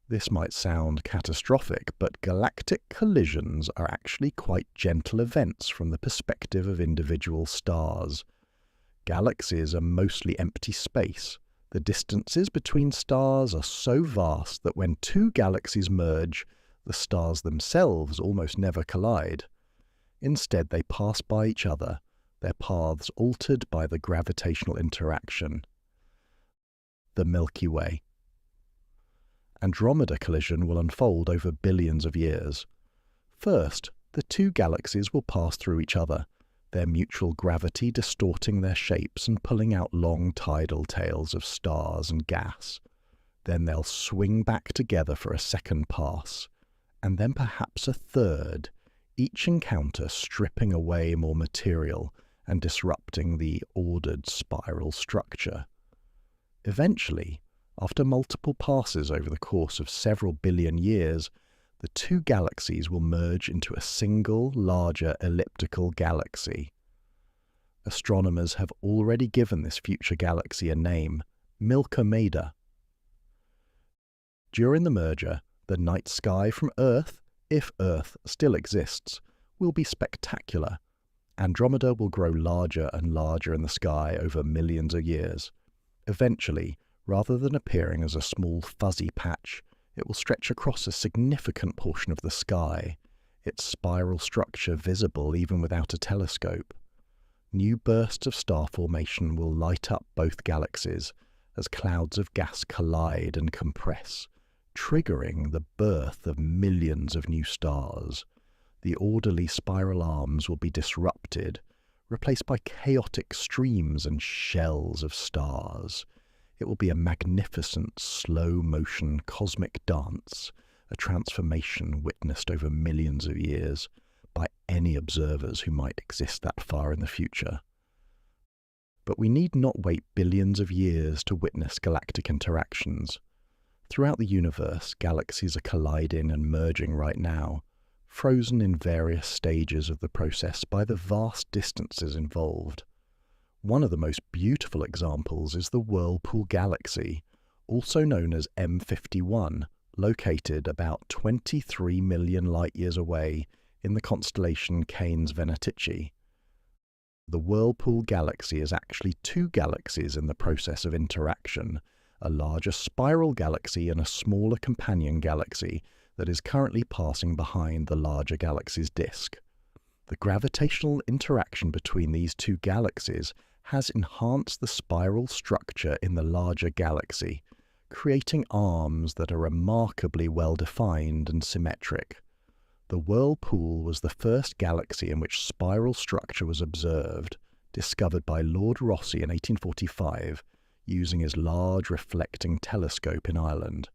This might sound catastrophic, but galactic collisions are actually quite gentle events from the perspective of individual stars. Galaxies are mostly empty space, The distances between stars are so vast that when two galaxies merge, the stars themselves almost never collide. Instead, they pass by each other, their paths altered by the gravitational interaction. The Milky Way. Andromeda collision will unfold over billions of years. First, the two galaxies will pass through each other, their mutual gravity distorting their shapes and pulling out long tidal tails of stars and gas. Then they'll swing back together for a second pass, and then perhaps a third, each encounter stripping away more material and disrupting the ordered spiral structure. Eventually, after multiple passes over the course of several billion years, the two galaxies will merge into a single, larger elliptical galaxy. Astronomers have already given this future galaxy a name, Milkomeda. During the merger, the night sky from Earth, if Earth still exists, will be spectacular. Andromeda will grow larger and larger in the sky over millions of years. Eventually, rather than appearing as a small fuzzy patch, it will stretch across a significant portion of the sky, its spiral structure visible even without a telescope. New bursts of star formation will light up both galaxies as clouds of gas collide and compress, triggering the birth of millions of new stars. The orderly spiral arms will be disrupted, replaced by chaotic streams and shells of stars. It will be a magnificent, slow-motion cosmic dance, a transformation witnessed over millions of years by any observers who might exist that far in the future. But we need not wait billions of years to witness galactic interactions. Throughout the universe, galaxies are colliding and merging right now, frozen in various stages of the process by the vast distances involved. One of the most beautiful examples is the Whirlpool Galaxy, also known as M51, located about 23 million light-years away in the constellation Canes Venatici. The Whirlpool Galaxy is actually two galaxies in the process of interaction, a larger spiral galaxy and a smaller companion galaxy that is currently passing behind the larger galaxy's disk. The gravitational interaction between these two galaxies has enhanced the spiral structure in the larger galaxy, creating arms that are remarkably well-defined and symmetric. The Whirlpool was the first galaxy in which spiral structure was observed, discovered by Lord Rosse in 1845, using his large reflecting telescope in Ireland.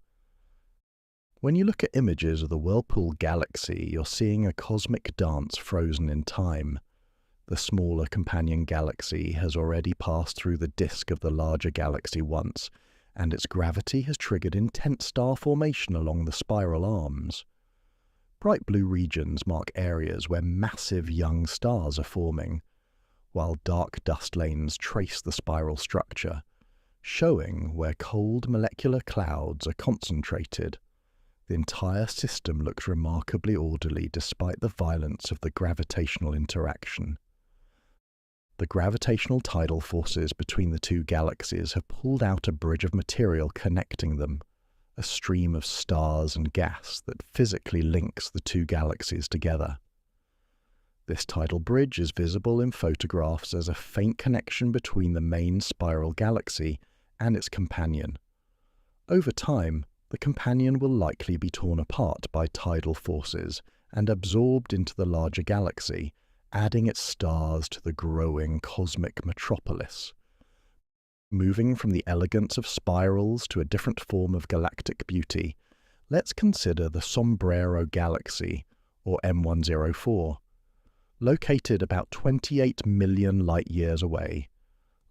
When you look at images of the Whirlpool Galaxy, you're seeing a cosmic dance frozen in time. The smaller companion galaxy has already passed through the disk of the larger galaxy once, and its gravity has triggered intense star formation along the spiral arms. Bright blue regions mark areas where massive young stars are forming, while dark dust lanes trace the spiral structure, showing where cold molecular clouds are concentrated. The entire system looks remarkably orderly despite the violence of the gravitational interaction. The gravitational tidal forces between the two galaxies have pulled out a bridge of material connecting them, a stream of stars and gas that physically links the two galaxies together. This tidal bridge is visible in photographs as a faint connection between the main spiral galaxy and its companion. Over time, the companion will likely be torn apart by tidal forces and absorbed into the larger galaxy, adding its stars to the growing cosmic metropolis. Moving from the elegance of spirals to a different form of galactic beauty, let's consider the Sombrero Galaxy, or M104. Located about 28 million light-years away.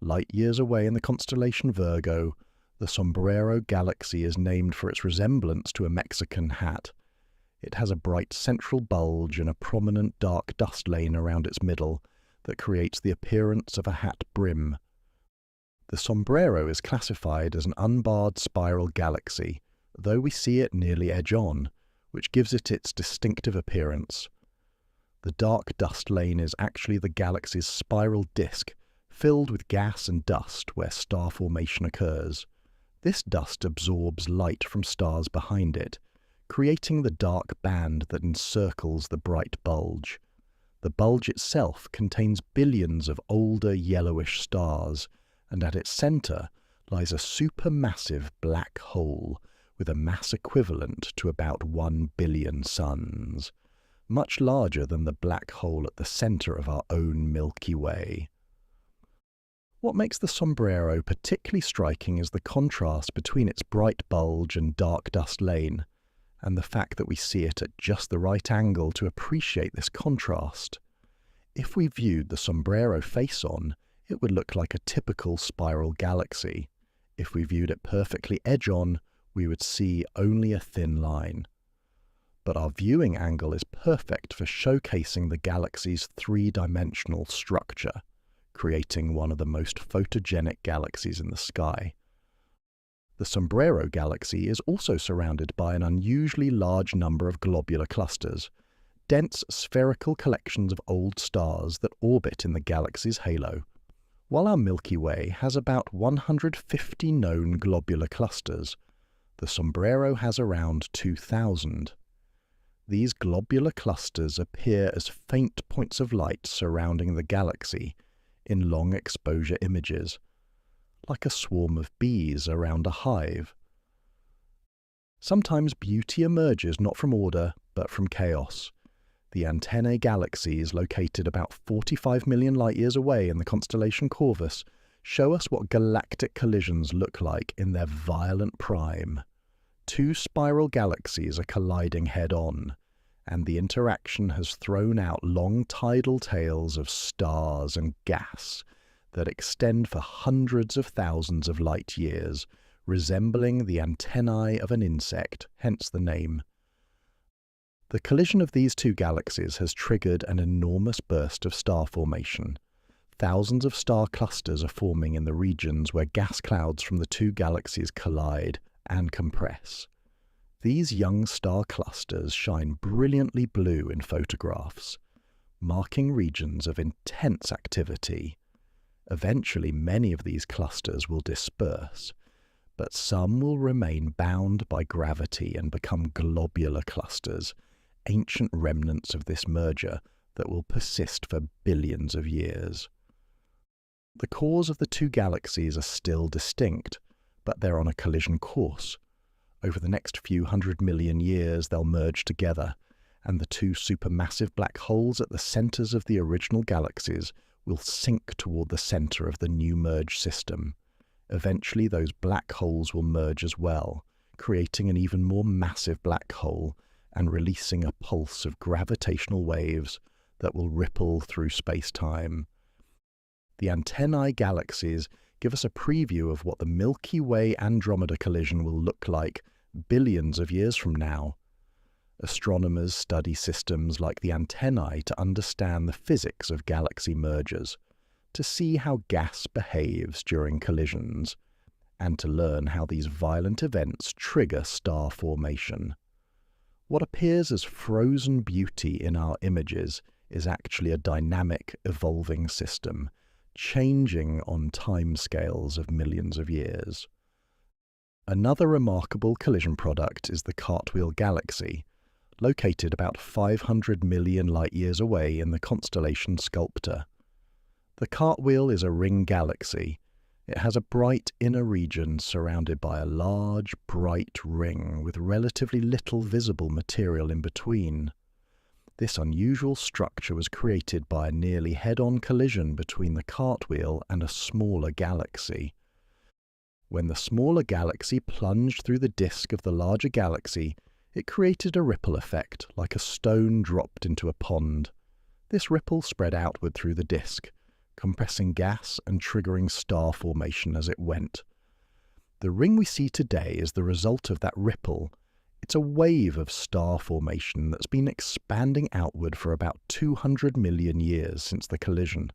Light-years away in the constellation Virgo, the Sombrero Galaxy is named for its resemblance to a Mexican hat. It has a bright central bulge and a prominent dark dust lane around its middle that creates the appearance of a hat brim. The sombrero is classified as an unbarred spiral galaxy, though we see it nearly edge-on, which gives it its distinctive appearance. The dark dust lane is actually the galaxy's spiral disk, filled with gas and dust where star formation occurs. This dust absorbs light from stars behind it, creating the dark band that encircles the bright bulge. The bulge itself contains billions of older yellowish stars, and at its center lies a supermassive black hole with a mass equivalent to about 1 billion suns, much larger than the black hole at the center of our own Milky Way. What makes the sombrero particularly striking is the contrast between its bright bulge and dark dust lane, and the fact that we see it at just the right angle to appreciate this contrast. If we viewed the sombrero face-on, it would look like a typical spiral galaxy. If we viewed it perfectly edge-on, we would see only a thin line. But our viewing angle is perfect for showcasing the galaxy's three-dimensional structure, creating one of the most photogenic galaxies in the sky. The Sombrero Galaxy is also surrounded by an unusually large number of globular clusters, dense spherical collections of old stars that orbit in the galaxy's halo. While our Milky Way has about 150 known globular clusters, the Sombrero has around 2,000. These globular clusters appear as faint points of light surrounding the galaxy in long exposure images, like a swarm of bees around a hive. Sometimes beauty emerges not from order, but from chaos. The Antennae Galaxies, located about 45 million light-years away in the constellation Corvus, show us what galactic collisions look like in their violent prime. Two spiral galaxies are colliding head-on, and the interaction has thrown out long tidal tails of stars and gas that extend for hundreds of thousands of light-years, resembling the antennae of an insect, hence the name. The collision of these two galaxies has triggered an enormous burst of star formation. Thousands of star clusters are forming in the regions where gas clouds from the two galaxies collide and compress. These young star clusters shine brilliantly blue in photographs, marking regions of intense activity. Eventually, many of these clusters will disperse, but some will remain bound by gravity and become globular clusters, ancient remnants of this merger that will persist for billions of years. The cores of the two galaxies are still distinct, but they're on a collision course. Over the next few 100 million years, they'll merge together, and the two supermassive black holes at the centers of the original galaxies will sink toward the center of the new merged system. Eventually, those black holes will merge as well, creating an even more massive black hole and releasing a pulse of gravitational waves that will ripple through space-time. The Antennae Galaxies give us a preview of what the Milky Way Andromeda collision will look like billions of years from now. Astronomers study systems like the antennae to understand the physics of galaxy mergers, to see how gas behaves during collisions, and to learn how these violent events trigger star formation. What appears as frozen beauty in our images is actually a dynamic, evolving system, changing on timescales of millions of years. Another remarkable collision product is the Cartwheel Galaxy, located about 500 million light-years away in the constellation Sculptor. The Cartwheel is a ring galaxy. It has a bright inner region surrounded by a large, bright ring with relatively little visible material in between. This unusual structure was created by a nearly head-on collision between the Cartwheel and a smaller galaxy. When the smaller galaxy plunged through the disk of the larger galaxy, it created a ripple effect, like a stone dropped into a pond. This ripple spread outward through the disk, compressing gas and triggering star formation as it went. The ring we see today is the result of that ripple. It's a wave of star formation that's been expanding outward for about 200 million years since the collision.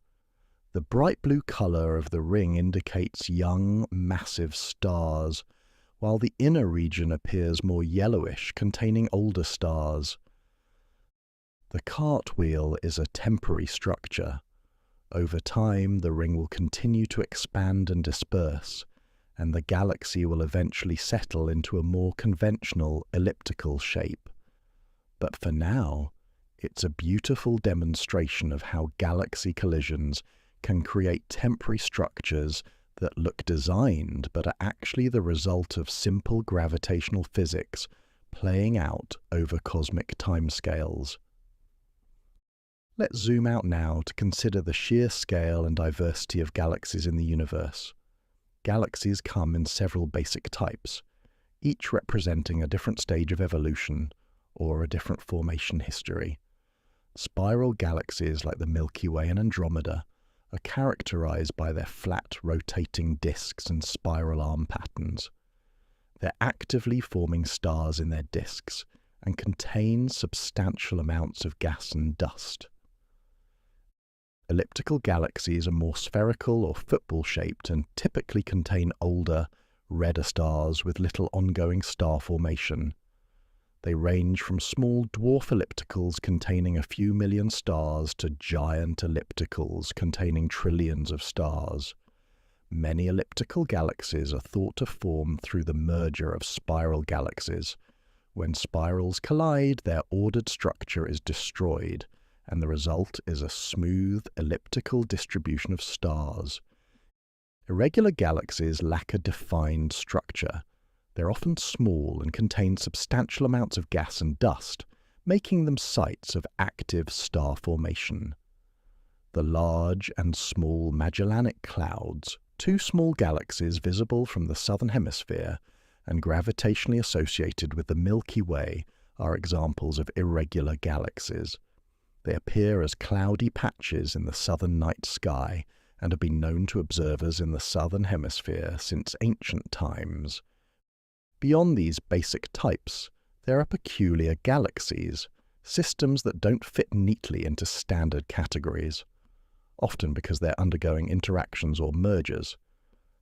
The bright blue color of the ring indicates young, massive stars, while the inner region appears more yellowish, containing older stars. The Cartwheel is a temporary structure. Over time, the ring will continue to expand and disperse, and the galaxy will eventually settle into a more conventional elliptical shape. But for now, it's a beautiful demonstration of how galaxy collisions can create temporary structures that look designed but are actually the result of simple gravitational physics playing out over cosmic timescales. Let's zoom out now to consider the sheer scale and diversity of galaxies in the universe. Galaxies come in several basic types, each representing a different stage of evolution or a different formation history. Spiral galaxies like the Milky Way and Andromeda are characterized by their flat rotating disks and spiral arm patterns. They're actively forming stars in their disks and contain substantial amounts of gas and dust. Elliptical galaxies are more spherical or football-shaped and typically contain older, redder stars with little ongoing star formation. They range from small dwarf ellipticals containing a few million stars to giant ellipticals containing trillions of stars. Many elliptical galaxies are thought to form through the merger of spiral galaxies. When spirals collide, their ordered structure is destroyed, and the result is a smooth elliptical distribution of stars. Irregular galaxies lack a defined structure. They're often small and contain substantial amounts of gas and dust, making them sites of active star formation. The Large and Small Magellanic Clouds, two small galaxies visible from the southern hemisphere and gravitationally associated with the Milky Way, are examples of irregular galaxies. They appear as cloudy patches in the southern night sky and have been known to observers in the southern hemisphere since ancient times. Beyond these basic types, there are peculiar galaxies, systems that don't fit neatly into standard categories, often because they're undergoing interactions or mergers.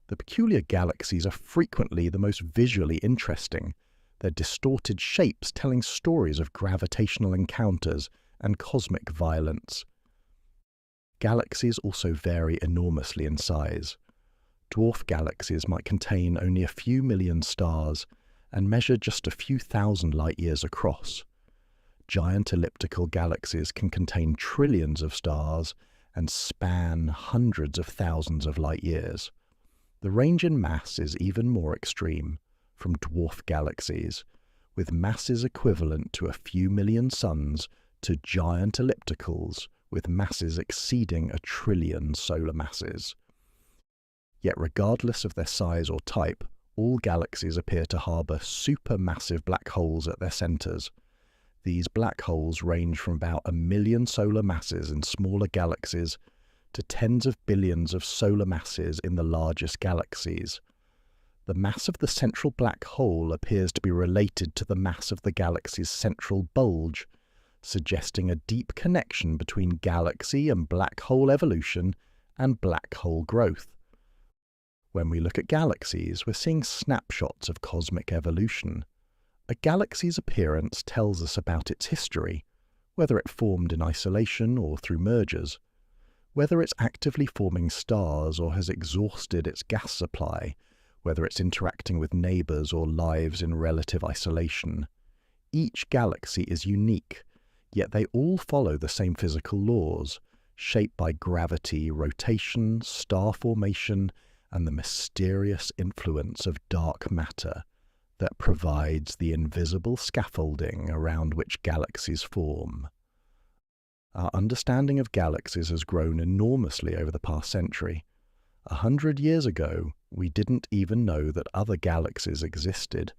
The peculiar galaxies are frequently the most visually interesting, their distorted shapes telling stories of gravitational encounters and cosmic violence. Galaxies also vary enormously in size. Dwarf galaxies might contain only a few million stars and measure just a few thousand light-years across. Giant elliptical galaxies can contain trillions of stars and span hundreds of thousands of light-years. The range in mass is even more extreme, from dwarf galaxies, with masses equivalent to a few million suns, to giant ellipticals with masses exceeding 1 trillion solar masses. Yet regardless of their size or type, all galaxies appear to harbour supermassive black holes at their centres. These black holes range from about 1 million solar masses in smaller galaxies to tens of billions of solar masses in the largest galaxies. The mass of the central black hole appears to be related to the mass of the galaxy's central bulge, suggesting a deep connection between galaxy and black hole evolution and black hole growth. When we look at galaxies, we're seeing snapshots of cosmic evolution. A galaxy's appearance tells us about its history, whether it formed in isolation or through mergers, whether it's actively forming stars or has exhausted its gas supply, whether it's interacting with neighbours or lives in relative isolation. Each galaxy is unique, yet they all follow the same physical laws, shaped by gravity, rotation, star formation, and the mysterious influence of dark matter that provides the invisible scaffolding around which galaxies form. Our understanding of galaxies has grown enormously over the past century. 100 years ago, we didn't even know that other galaxies existed.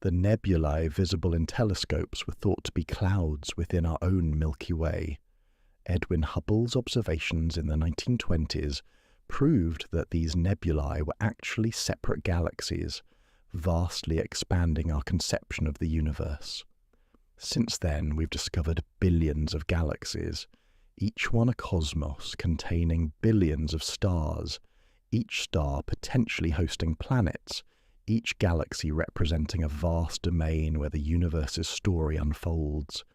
The nebulae visible in telescopes were thought to be clouds within our own Milky Way. Edwin Hubble's observations in the 1920s proved that these nebulae were actually separate galaxies, vastly expanding our conception of the universe. Since then, we've discovered billions of galaxies, each one a cosmos containing billions of stars, each star potentially hosting planets, each galaxy representing a vast domain where the universe's story unfolds.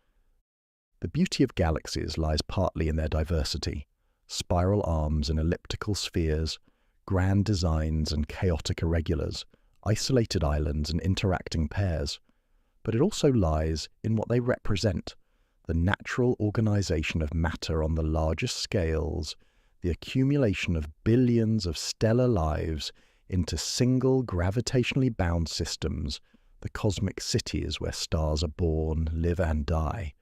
The beauty of galaxies lies partly in their diversity: spiral arms and elliptical spheres, grand designs and chaotic irregulars, isolated islands and interacting pairs. But it also lies in what they represent: the natural organization of matter on the largest scales, the accumulation of billions of stellar lives into single gravitationally bound systems, the cosmic cities where stars are born, live and die.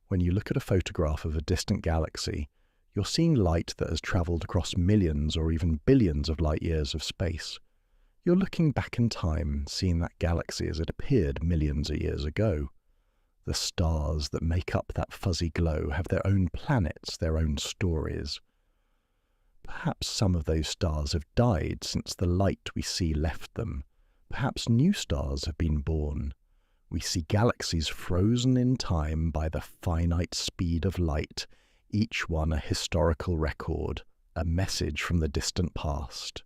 When you look at a photograph of a distant galaxy, you're seeing light that has traveled across millions or even billions of light years of space. You're looking back in time, seeing that galaxy as it appeared millions of years ago. The stars that make up that fuzzy glow have their own planets, their own stories. Perhaps some of those stars have died since the light we see left them. Perhaps new stars have been born. We see galaxies frozen in time by the finite speed of light, each one a historical record, a message from the distant past.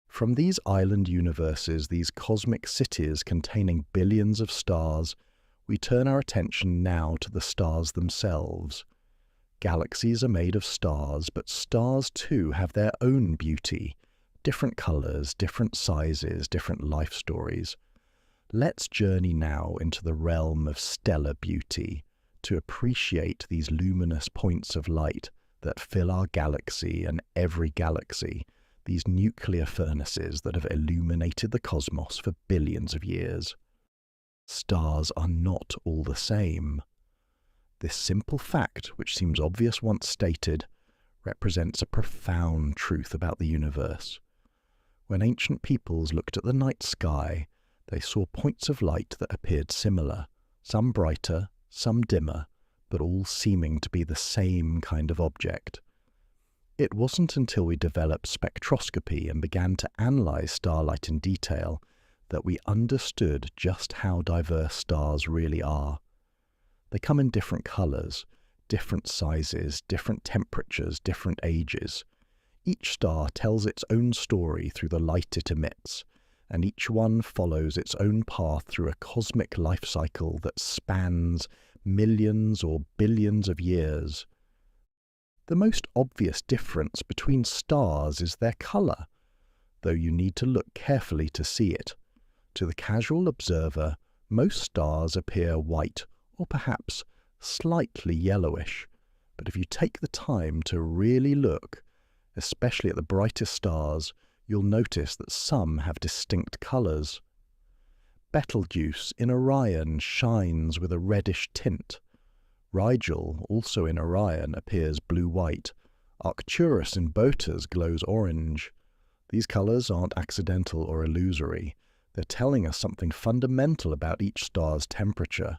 From these island universes, these cosmic cities containing billions of stars, we turn our attention now to the stars themselves. Galaxies are made of stars, but stars too have their own beauty. Different colours, different sizes, different life stories. Let's journey now into the realm of stellar beauty to appreciate these luminous points of light that fill our galaxy and every galaxy, these nuclear furnaces that have illuminated the cosmos for billions of years. Stars are not all the same. This simple fact, which seems obvious once stated, represents a profound truth about the universe. When ancient peoples looked at the night sky, they saw points of light that appeared similar, some brighter, some dimmer, but all seeming to be the same kind of object. It wasn't until we developed spectroscopy and began to analyze starlight in detail that we understood just how diverse stars really are. They come in different colors, different sizes, different temperatures, different ages. Each star tells its own story through the light it emits, and each one follows its own path through a cosmic life cycle that spans millions or billions of years. The most obvious difference between stars is their color, though you need to look carefully to see it. To the casual observer, most stars appear white or perhaps slightly yellowish, but if you take the time to really look, especially at the brightest stars, you'll notice that some have distinct colors. Betelgeuse in Orion shines with a reddish tint. Rigel, also in Orion, appears blue-white. Arcturus in Boötes glows orange. These colors aren't accidental or illusory. They're telling us something fundamental about each star's temperature.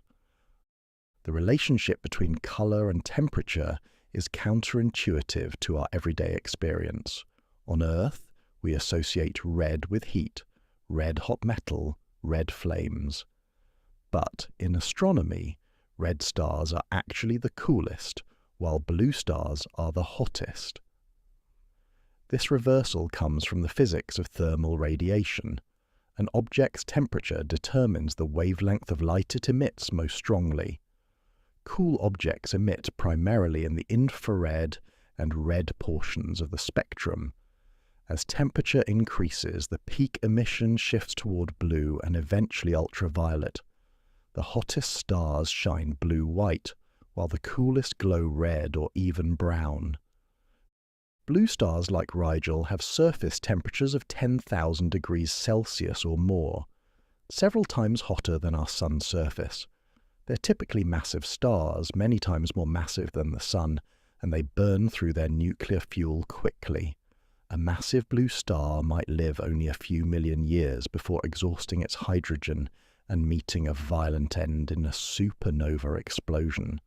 The relationship between color and temperature is counterintuitive to our everyday experience. On Earth, we associate red with heat, red-hot metal, red flames. But in astronomy, red stars are actually the coolest, while blue stars are the hottest. This reversal comes from the physics of thermal radiation. An object's temperature determines the wavelength of light it emits most strongly. Cool objects emit primarily in the infrared and red portions of the spectrum. As temperature increases, the peak emission shifts toward blue and eventually ultraviolet. The hottest stars shine blue-white, while the coolest glow red or even brown. Blue stars like Rigel have surface temperatures of 10,000 degrees Celsius or more, several times hotter than our Sun's surface. They're typically massive stars, many times more massive than the Sun, and they burn through their nuclear fuel quickly. A massive blue star might live only a few million years before exhausting its hydrogen and meeting a violent end in a supernova explosion.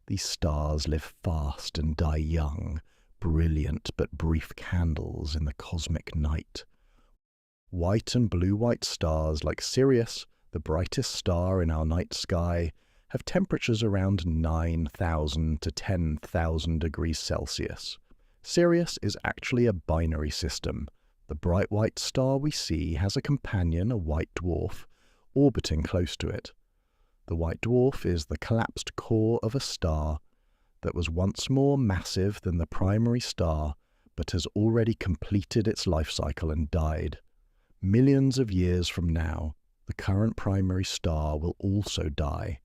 These stars live fast and die young, brilliant but brief candles in the cosmic night. White and blue-white stars like Sirius, the brightest star in our night sky, have temperatures around 9,000 to 10,000 degrees Celsius. Sirius is actually a binary system. The bright white star we see has a companion, a white dwarf, orbiting close to it. The white dwarf is the collapsed core of a star that was once more massive than the primary star, but has already completed its life cycle and died. Millions of years from now, the current primary star will also die,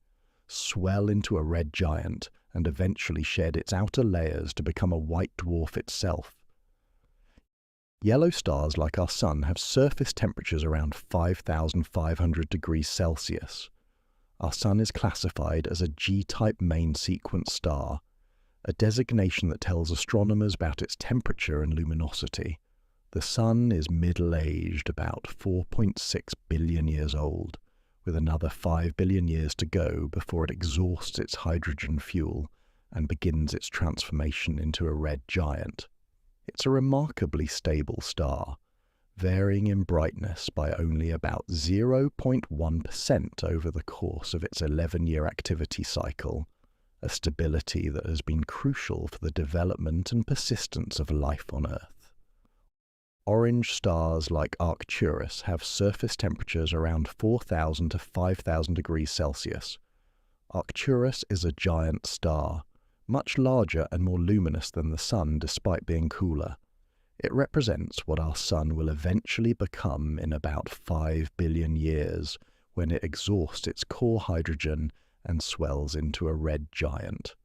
swell into a red giant, and eventually shed its outer layers to become a white dwarf itself. Yellow stars like our Sun have surface temperatures around 5,500 degrees Celsius. Our Sun is classified as a G-type main sequence star, a designation that tells astronomers about its temperature and luminosity. The Sun is middle-aged, about 4.6 billion years old, with another 5 billion years to go before it exhausts its hydrogen fuel and begins its transformation into a red giant. It's a remarkably stable star, varying in brightness by only about 0.1% over the course of its 11-year activity cycle, a stability that has been crucial for the development and persistence of life on Earth. Orange stars like Arcturus have surface temperatures around 4,000 to 5,000 degrees Celsius. Arcturus is a giant star, much larger and more luminous than the Sun despite being cooler. It represents what our Sun will eventually become in about 5 billion years, when it exhausts its core hydrogen and swells into a red giant.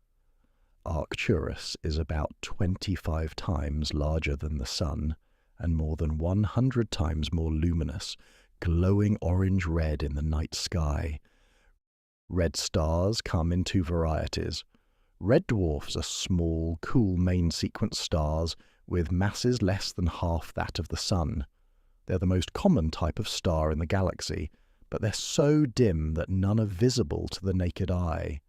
Arcturus is about 25 times larger than the Sun, and more than 100 times more luminous, glowing orange-red in the night sky. Red stars come in two varieties. Red dwarfs are small, cool main-sequence stars with masses less than half that of the Sun. They're the most common type of star in the galaxy, but they're so dim that none are visible to the naked eye.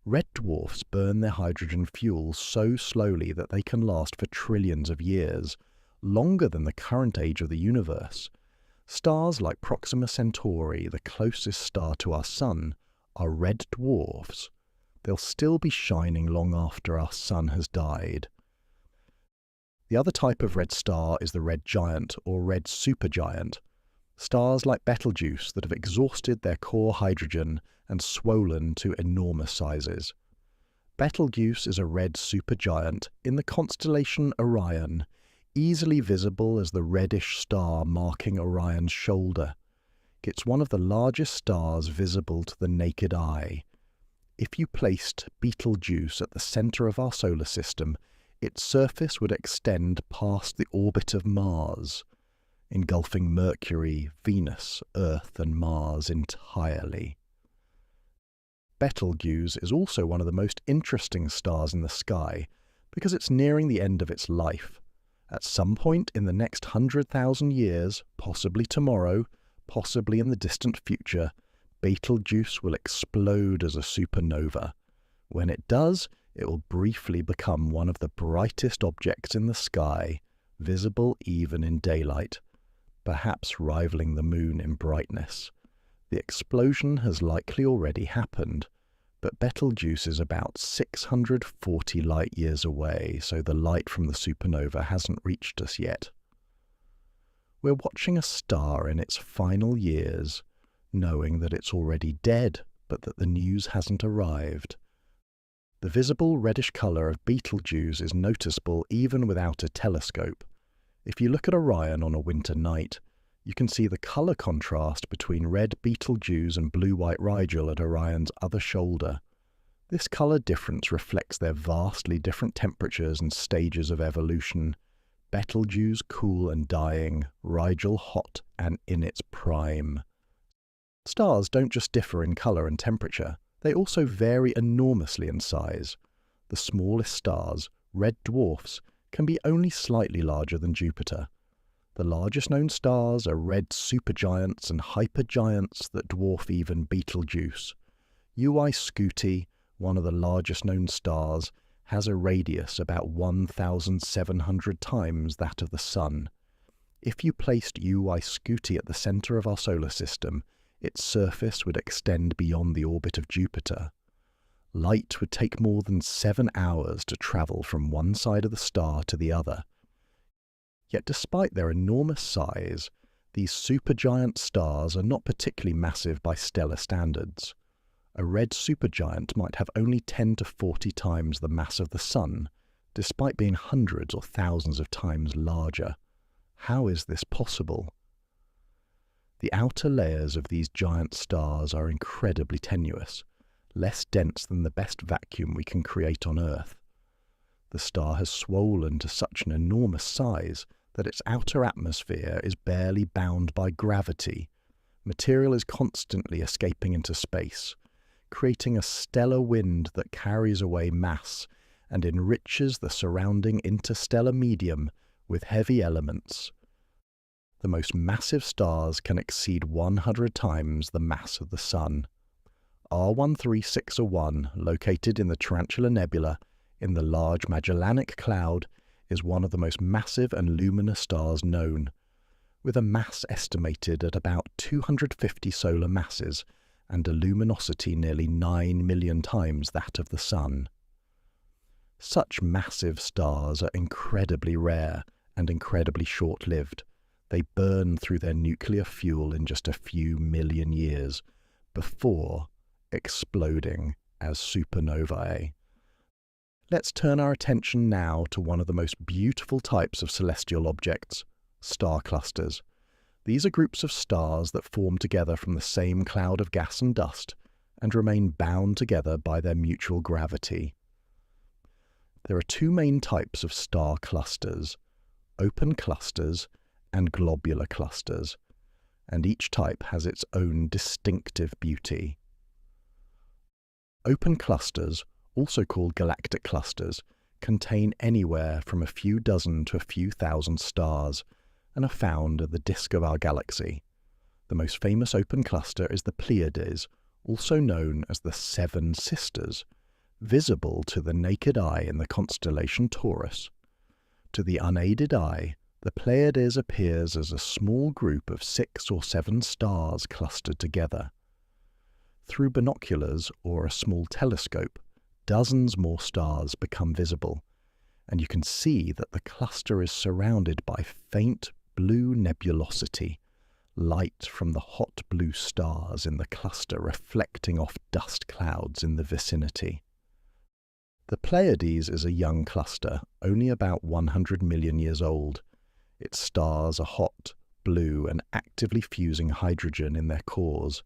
Red dwarfs burn their hydrogen fuel so slowly that they can last for trillions of years, longer than the current age of the universe. Stars like Proxima Centauri, the closest star to our Sun, are red dwarfs. They'll still be shining long after our Sun has died. The other type of red star is the red giant or red supergiant. Stars like Betelgeuse that have exhausted their core hydrogen and swollen to enormous sizes. Betelgeuse is a red supergiant in the constellation Orion, easily visible as the reddish star marking Orion's shoulder. It's one of the largest stars visible to the naked eye. If you placed Betelgeuse at the centre of our solar system, its surface would extend past the orbit of Mars, engulfing Mercury, Venus, Earth and Mars entirely. Betelgeuse is also one of the most interesting stars in the sky because it's nearing the end of its life. At some point in the next 100,000 years, possibly tomorrow, possibly in the distant future, Betelgeuse will explode as a supernova. When it does, it will briefly become one of the brightest objects in the sky, visible even in daylight, perhaps rivaling the Moon in brightness. The explosion has likely already happened, but Betelgeuse is about 640 light-years away, so the light from the supernova hasn't reached us yet. We're watching a star in its final years, knowing that it's already dead, but that the news hasn't arrived. The visible reddish colour of Betelgeuse is noticeable even without a telescope. If you look at Orion on a winter night, you can see the colour contrast between red Betelgeuse and blue-white Rigel at Orion's other shoulder. This colour difference reflects their vastly different temperatures and stages of evolution. Betelgeuse cool and dying, Rigel hot and in its prime. Stars don't just differ in colour and temperature, they also vary enormously in size. The smallest stars, red dwarfs, can be only slightly larger than Jupiter. The largest known stars are red supergiants and hypergiants that dwarf even Betelgeuse. Ui Scuti, one of the largest known stars, has a radius about 1,700 times that of the Sun. If you placed Ui Scuti at the centre of our solar system, its surface would extend beyond the orbit of Jupiter. Light would take more than 7 hours to travel from one side of the star to the other. Yet despite their enormous size, these supergiant stars are not particularly massive by stellar standards. A red supergiant might have only 10 to 40 times the mass of the Sun, despite being hundreds or thousands of times larger. How is this possible? The outer layers of these giant stars are incredibly tenuous, less dense than the best vacuum we can create on Earth. The star has swollen to such an enormous size that its outer atmosphere is barely bound by gravity. Material is constantly escaping into space, creating a stellar wind that carries away mass and enriches the surrounding interstellar medium with heavy elements. The most massive stars can exceed 100 times the mass of the Sun. R13601, located in the Tarantula Nebula in the Large Magellanic Cloud, is one of the most massive and luminous stars known, with a mass estimated at about 250 solar masses and a luminosity nearly 9 million times that of the Sun. Such massive stars are incredibly rare and incredibly short-lived. They burn through their nuclear fuel in just a few million years before exploding as supernovae. Let's turn our attention now to one of the most beautiful types of celestial objects, star clusters. These are groups of stars that form together from the same cloud of gas and dust and remain bound together by their mutual gravity. There are two main types of star clusters, open clusters and globular clusters, and each type has its own distinctive beauty. Open clusters, also called galactic clusters, contain anywhere from a few dozen to a few thousand stars and are found at the disk of our galaxy. The most famous open cluster is the Pleiades, also known as the Seven Sisters, visible to the naked eye in the constellation Taurus. To the unaided eye, the Pleiades appears as a small group of 6 or 7 stars clustered together. Through binoculars or a small telescope, dozens more stars become visible, and you can see that the cluster is surrounded by faint blue nebulosity, light from the hot blue stars in the cluster reflecting off dust clouds in the vicinity. The Pleiades is a young cluster, only about 100 million years old. Its stars are hot, blue, and actively fusing hydrogen in their cores.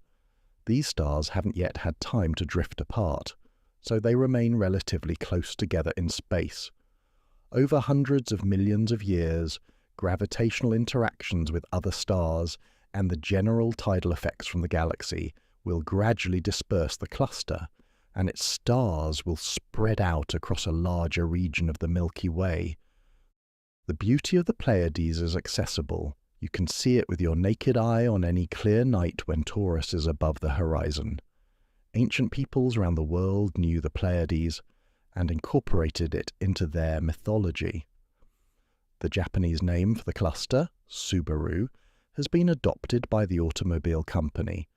These stars haven't yet had time to drift apart, so they remain relatively close together in space. Over hundreds of millions of years, gravitational interactions with other stars and the general tidal effects from the galaxy will gradually disperse the cluster, and its stars will spread out across a larger region of the Milky Way. The beauty of the Pleiades is accessible. You can see it with your naked eye on any clear night when Taurus is above the horizon. Ancient peoples around the world knew the Pleiades and incorporated it into their mythology. The Japanese name for the cluster, Subaru, has been adopted by the automobile company,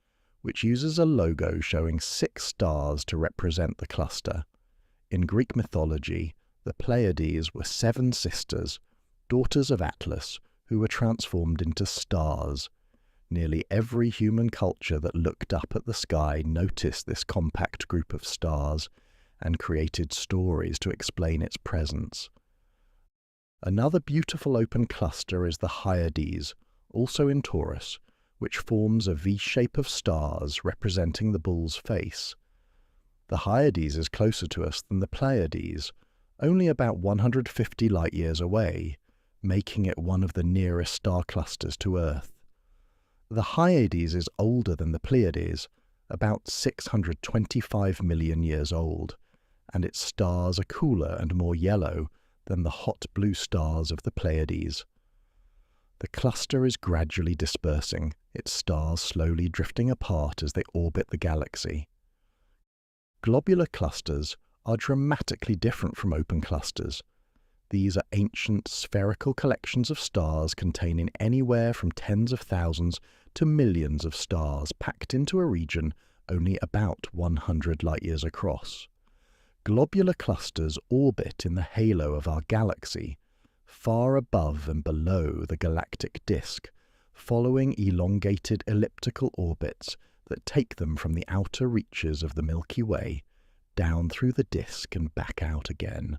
which uses a logo showing 6 stars to represent the cluster. In Greek mythology, the Pleiades were 7 sisters, daughters of Atlas, who were transformed into stars. Nearly every human culture that looked up at the sky noticed this compact group of stars and created stories to explain its presence. Another beautiful open cluster is the Hyades, also in Taurus, which forms a V-shape of stars representing the bull's face. The Hyades is closer to us than the Pleiades, only about 150 light-years away, making it one of the nearest star clusters to Earth. The Hyades is older than the Pleiades, about 625 million years old, and its stars are cooler and more yellow than the hot blue stars of the Pleiades. The cluster is gradually dispersing, its stars slowly drifting apart as they orbit the galaxy. Globular clusters are dramatically different from open clusters. These are ancient spherical collections of stars containing anywhere from tens of thousands to millions of stars packed into a region only about 100 light-years across. Globular clusters orbit in the halo of our galaxy, far above and below the galactic disk, following elongated elliptical orbits that take them from the outer reaches of the Milky Way down through the disk and back out again.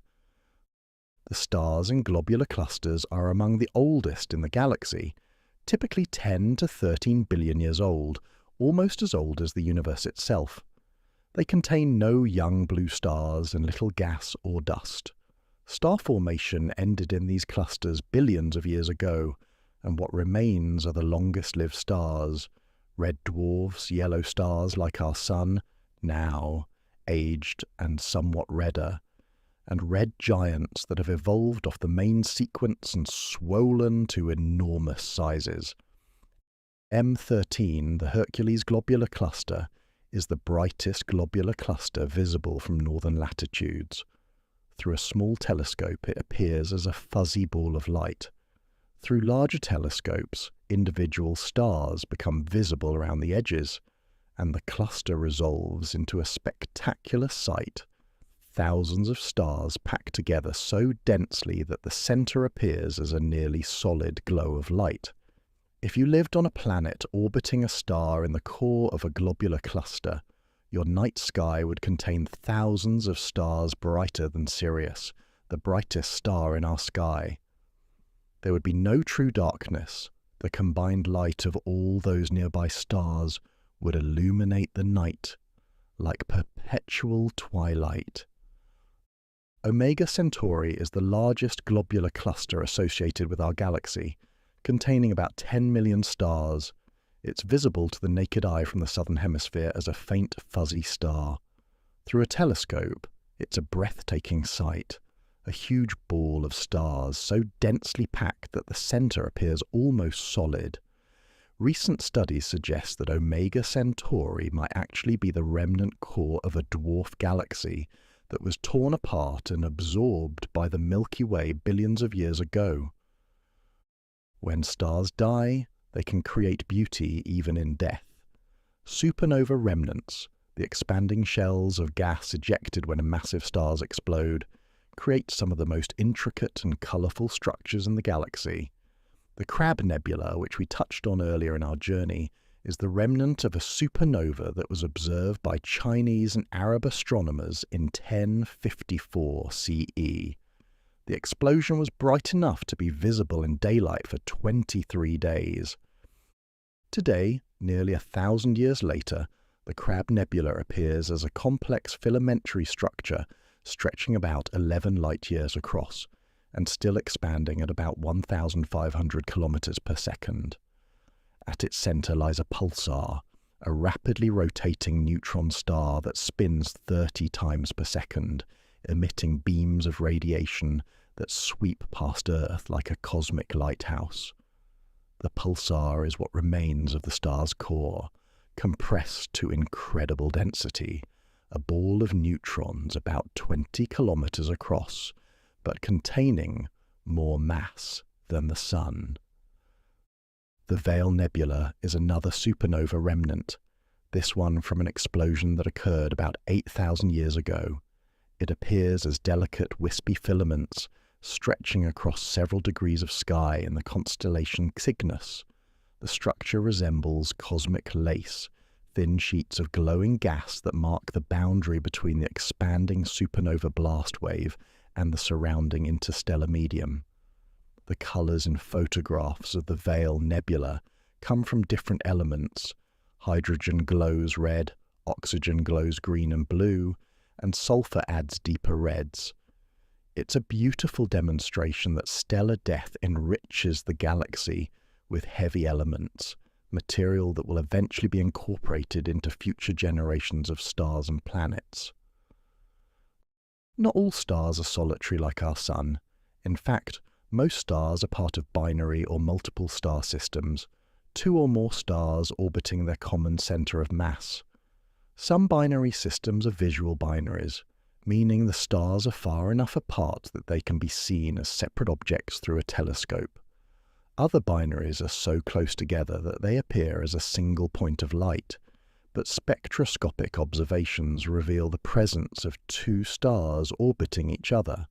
The stars in globular clusters are among the oldest in the galaxy, typically 10 to 13 billion years old, almost as old as the universe itself. They contain no young blue stars and little gas or dust. Star formation ended in these clusters billions of years ago, and what remains are the longest-lived stars, red dwarfs, yellow stars like our Sun, now aged and somewhat redder, and red giants that have evolved off the main sequence and swollen to enormous sizes. M13, the Hercules globular cluster, is the brightest globular cluster visible from northern latitudes. Through a small telescope, it appears as a fuzzy ball of light. Through larger telescopes, individual stars become visible around the edges, and the cluster resolves into a spectacular sight. Thousands of stars packed together so densely that the center appears as a nearly solid glow of light. If you lived on a planet orbiting a star in the core of a globular cluster, your night sky would contain thousands of stars brighter than Sirius, the brightest star in our sky. There would be no true darkness. The combined light of all those nearby stars would illuminate the night like perpetual twilight. Omega Centauri is the largest globular cluster associated with our galaxy, containing about 10 million stars. It's visible to the naked eye from the southern hemisphere as a faint, fuzzy star. Through a telescope, it's a breathtaking sight, a huge ball of stars so densely packed that the center appears almost solid. Recent studies suggest that Omega Centauri might actually be the remnant core of a dwarf galaxy that was torn apart and absorbed by the Milky Way billions of years ago. When stars die, they can create beauty even in death. Supernova remnants, the expanding shells of gas ejected when massive stars explode, create some of the most intricate and colourful structures in the galaxy. The Crab Nebula, which we touched on earlier in our journey, is the remnant of a supernova that was observed by Chinese and Arab astronomers in 1054 CE. The explosion was bright enough to be visible in daylight for 23 days. Today, nearly 1,000 years later, the Crab Nebula appears as a complex filamentary structure stretching about 11 light-years across and still expanding at about 1,500 kilometers per second. At its center lies a pulsar, a rapidly rotating neutron star that spins 30 times per second, emitting beams of radiation that sweep past Earth like a cosmic lighthouse. The pulsar is what remains of the star's core, compressed to incredible density, a ball of neutrons about 20 kilometers across, but containing more mass than the Sun. The Veil Nebula is another supernova remnant, this one from an explosion that occurred about 8,000 years ago. It appears as delicate wispy filaments stretching across several degrees of sky in the constellation Cygnus. The structure resembles cosmic lace, thin sheets of glowing gas that mark the boundary between the expanding supernova blast wave and the surrounding interstellar medium. The colours in photographs of the Veil Nebula come from different elements. Hydrogen glows red, oxygen glows green and blue, and sulfur adds deeper reds. It's a beautiful demonstration that stellar death enriches the galaxy with heavy elements, material that will eventually be incorporated into future generations of stars and planets. Not all stars are solitary like our Sun. In fact, most stars are part of binary or multiple star systems, two or more stars orbiting their common center of mass. Some binary systems are visual binaries, meaning the stars are far enough apart that they can be seen as separate objects through a telescope. Other binaries are so close together that they appear as a single point of light, but spectroscopic observations reveal the presence of two stars orbiting each other.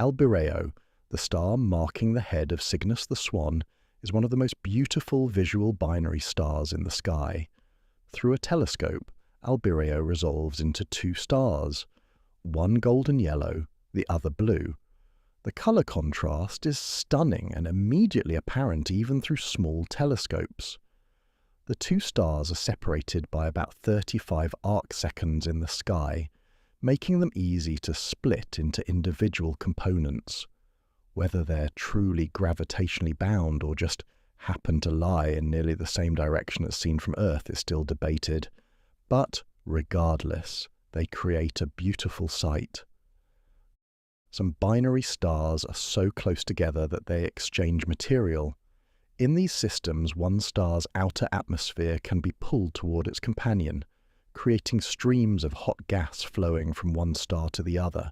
Albireo, the star marking the head of Cygnus the Swan, is one of the most beautiful visual binary stars in the sky. Through a telescope, Albireo resolves into two stars, one golden yellow, the other blue. The colour contrast is stunning and immediately apparent even through small telescopes. The two stars are separated by about 35 arcseconds in the sky, making them easy to split into individual components. Whether they're truly gravitationally bound or just happen to lie in nearly the same direction as seen from Earth is still debated, but regardless, they create a beautiful sight. Some binary stars are so close together that they exchange material. In these systems, one star's outer atmosphere can be pulled toward its companion, creating streams of hot gas flowing from one star to the other.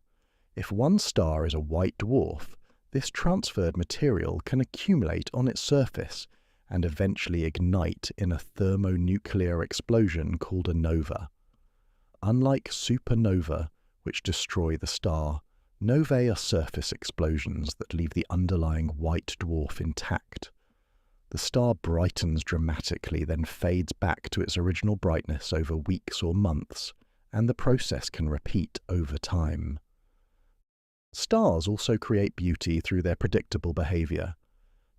If one star is a white dwarf, this transferred material can accumulate on its surface and eventually ignite in a thermonuclear explosion called a nova. Unlike supernova, which destroy the star, novae are surface explosions that leave the underlying white dwarf intact. The star brightens dramatically, then fades back to its original brightness over weeks or months, and the process can repeat over time. Stars also create beauty through their predictable behavior.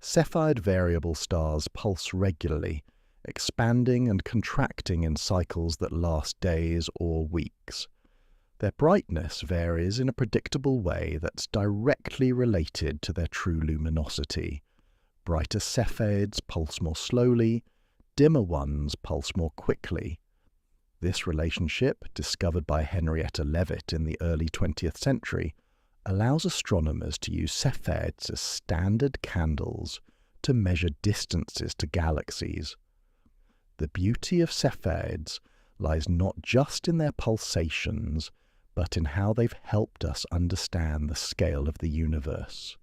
Cepheid variable stars pulse regularly, expanding and contracting in cycles that last days or weeks. Their brightness varies in a predictable way that's directly related to their true luminosity. Brighter cepheids pulse more slowly, dimmer ones pulse more quickly. This relationship, discovered by Henrietta Leavitt in the early 20th century, allows astronomers to use cepheids as standard candles to measure distances to galaxies. The beauty of cepheids lies not just in their pulsations, but in how they've helped us understand the scale of the universe.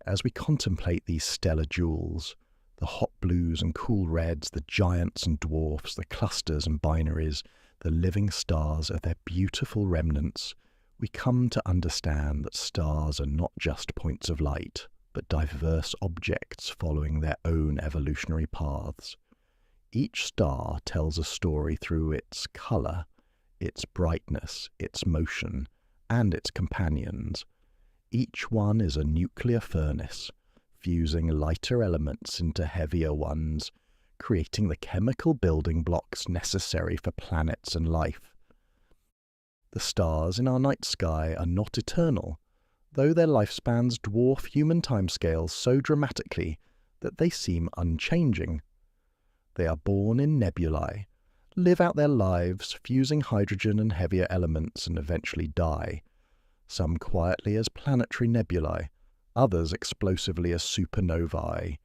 As we contemplate these stellar jewels, the hot blues and cool reds, the giants and dwarfs, the clusters and binaries, the living stars are their beautiful remnants, we come to understand that stars are not just points of light, but diverse objects following their own evolutionary paths. Each star tells a story through its colour, its brightness, its motion, and its companions. Each one is a nuclear furnace, fusing lighter elements into heavier ones, creating the chemical building blocks necessary for planets and life. The stars in our night sky are not eternal, though their lifespans dwarf human timescales so dramatically that they seem unchanging. They are born in nebulae, live out their lives fusing hydrogen and heavier elements and eventually die, some quietly as planetary nebulae, others explosively as supernovae.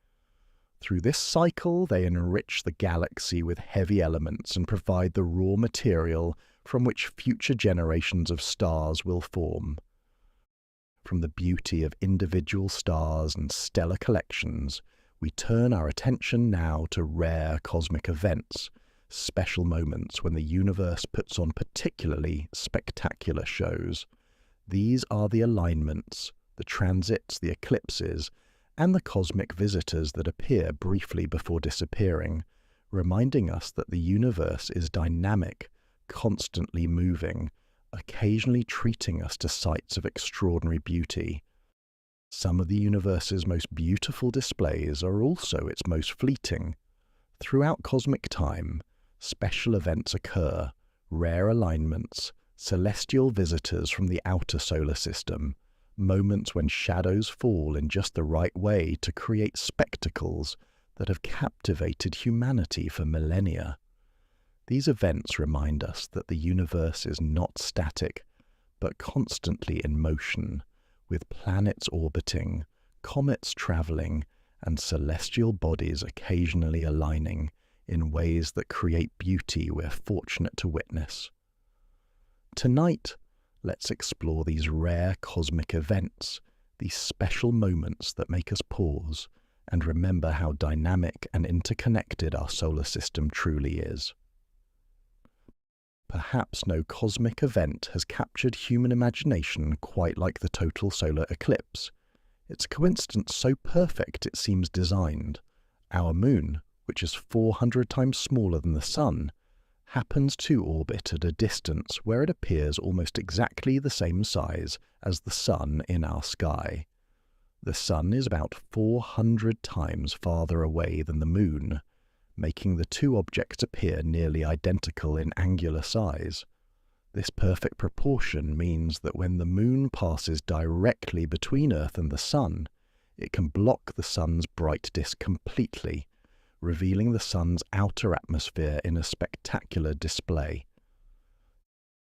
Through this cycle, they enrich the galaxy with heavy elements and provide the raw material from which future generations of stars will form. From the beauty of individual stars and stellar collections, we turn our attention now to rare cosmic events, special moments when the universe puts on particularly spectacular shows. These are the alignments, the transits, the eclipses, and the cosmic visitors that appear briefly before disappearing, reminding us that the universe is dynamic, constantly moving, occasionally treating us to sights of extraordinary beauty. Some of the universe's most beautiful displays are also its most fleeting. Throughout cosmic time, special events occur, rare alignments, celestial visitors from the outer solar system, moments when shadows fall in just the right way to create spectacles that have captivated humanity for millennia. These events remind us that the universe is not static, but constantly in motion, with planets orbiting, comets traveling, and celestial bodies occasionally aligning in ways that create beauty we're fortunate to witness. Tonight, let's explore these rare cosmic events, these special moments that make us pause and remember how dynamic and interconnected our solar system truly is. Perhaps no cosmic event has captured human imagination quite like the total solar eclipse. It's a coincidence so perfect it seems designed. Our moon, which is 400 times smaller than the Sun, happens to orbit at a distance where it appears almost exactly the same size as the Sun in our sky. The Sun is about 400 times farther away than the Moon, making the two objects appear nearly identical in angular size. This perfect proportion means that when the Moon passes directly between Earth and the Sun, it can block the Sun's bright disk completely, revealing the Sun's outer atmosphere in a spectacular display.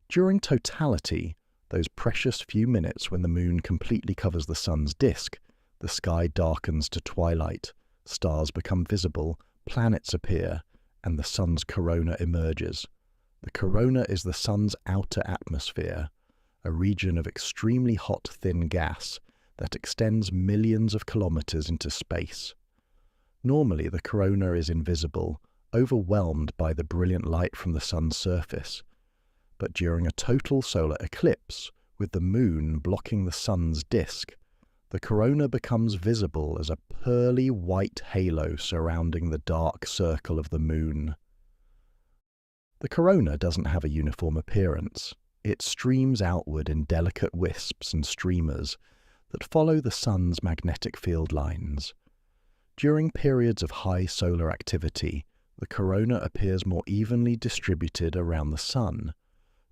During totality, those precious few minutes when the Moon completely covers the Sun's disk, the sky darkens to twilight, stars become visible, planets appear, and the Sun's corona emerges. The corona is the Sun's outer atmosphere, a region of extremely hot thin gas that extends millions of kilometers into space. Normally, the corona is invisible, overwhelmed by the brilliant light from the Sun's surface. But during a total solar eclipse, with the Moon blocking the Sun's disk, the corona becomes visible as a pearly white halo surrounding the dark circle of the Moon. The corona doesn't have a uniform appearance. It streams outward in delicate wisps and streamers that follow the Sun's magnetic field lines. During periods of high solar activity, the corona appears more evenly distributed around the Sun.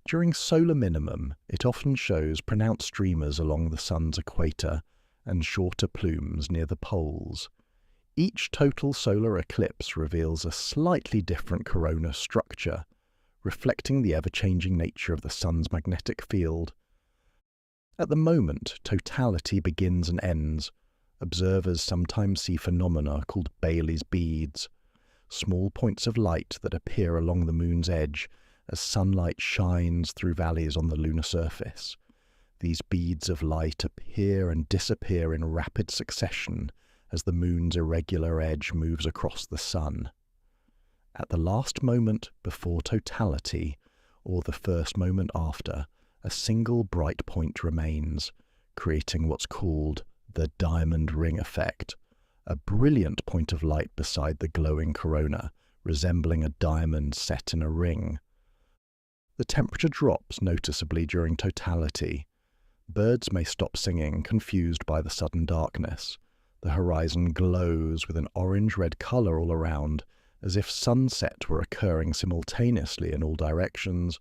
During solar minimum, it often shows pronounced streamers along the Sun's equator and shorter plumes near the poles. Each total solar eclipse reveals a slightly different corona structure, reflecting the ever-changing nature of the Sun's magnetic field. At the moment totality begins and ends, observers sometimes see phenomena called Bailey's beads, small points of light that appear along the Moon's edge as sunlight shines through valleys on the lunar surface. These beads of light appear and disappear in rapid succession as the Moon's irregular edge moves across the Sun. At the last moment before totality, or the first moment after, a single bright point remains, creating what's called the diamond ring effect, a brilliant point of light beside the glowing corona, resembling a diamond set in a ring. The temperature drops noticeably during totality. Birds may stop singing, confused by the sudden darkness. The horizon glows with an orange-red colour all around, as if sunset were occurring simultaneously in all directions,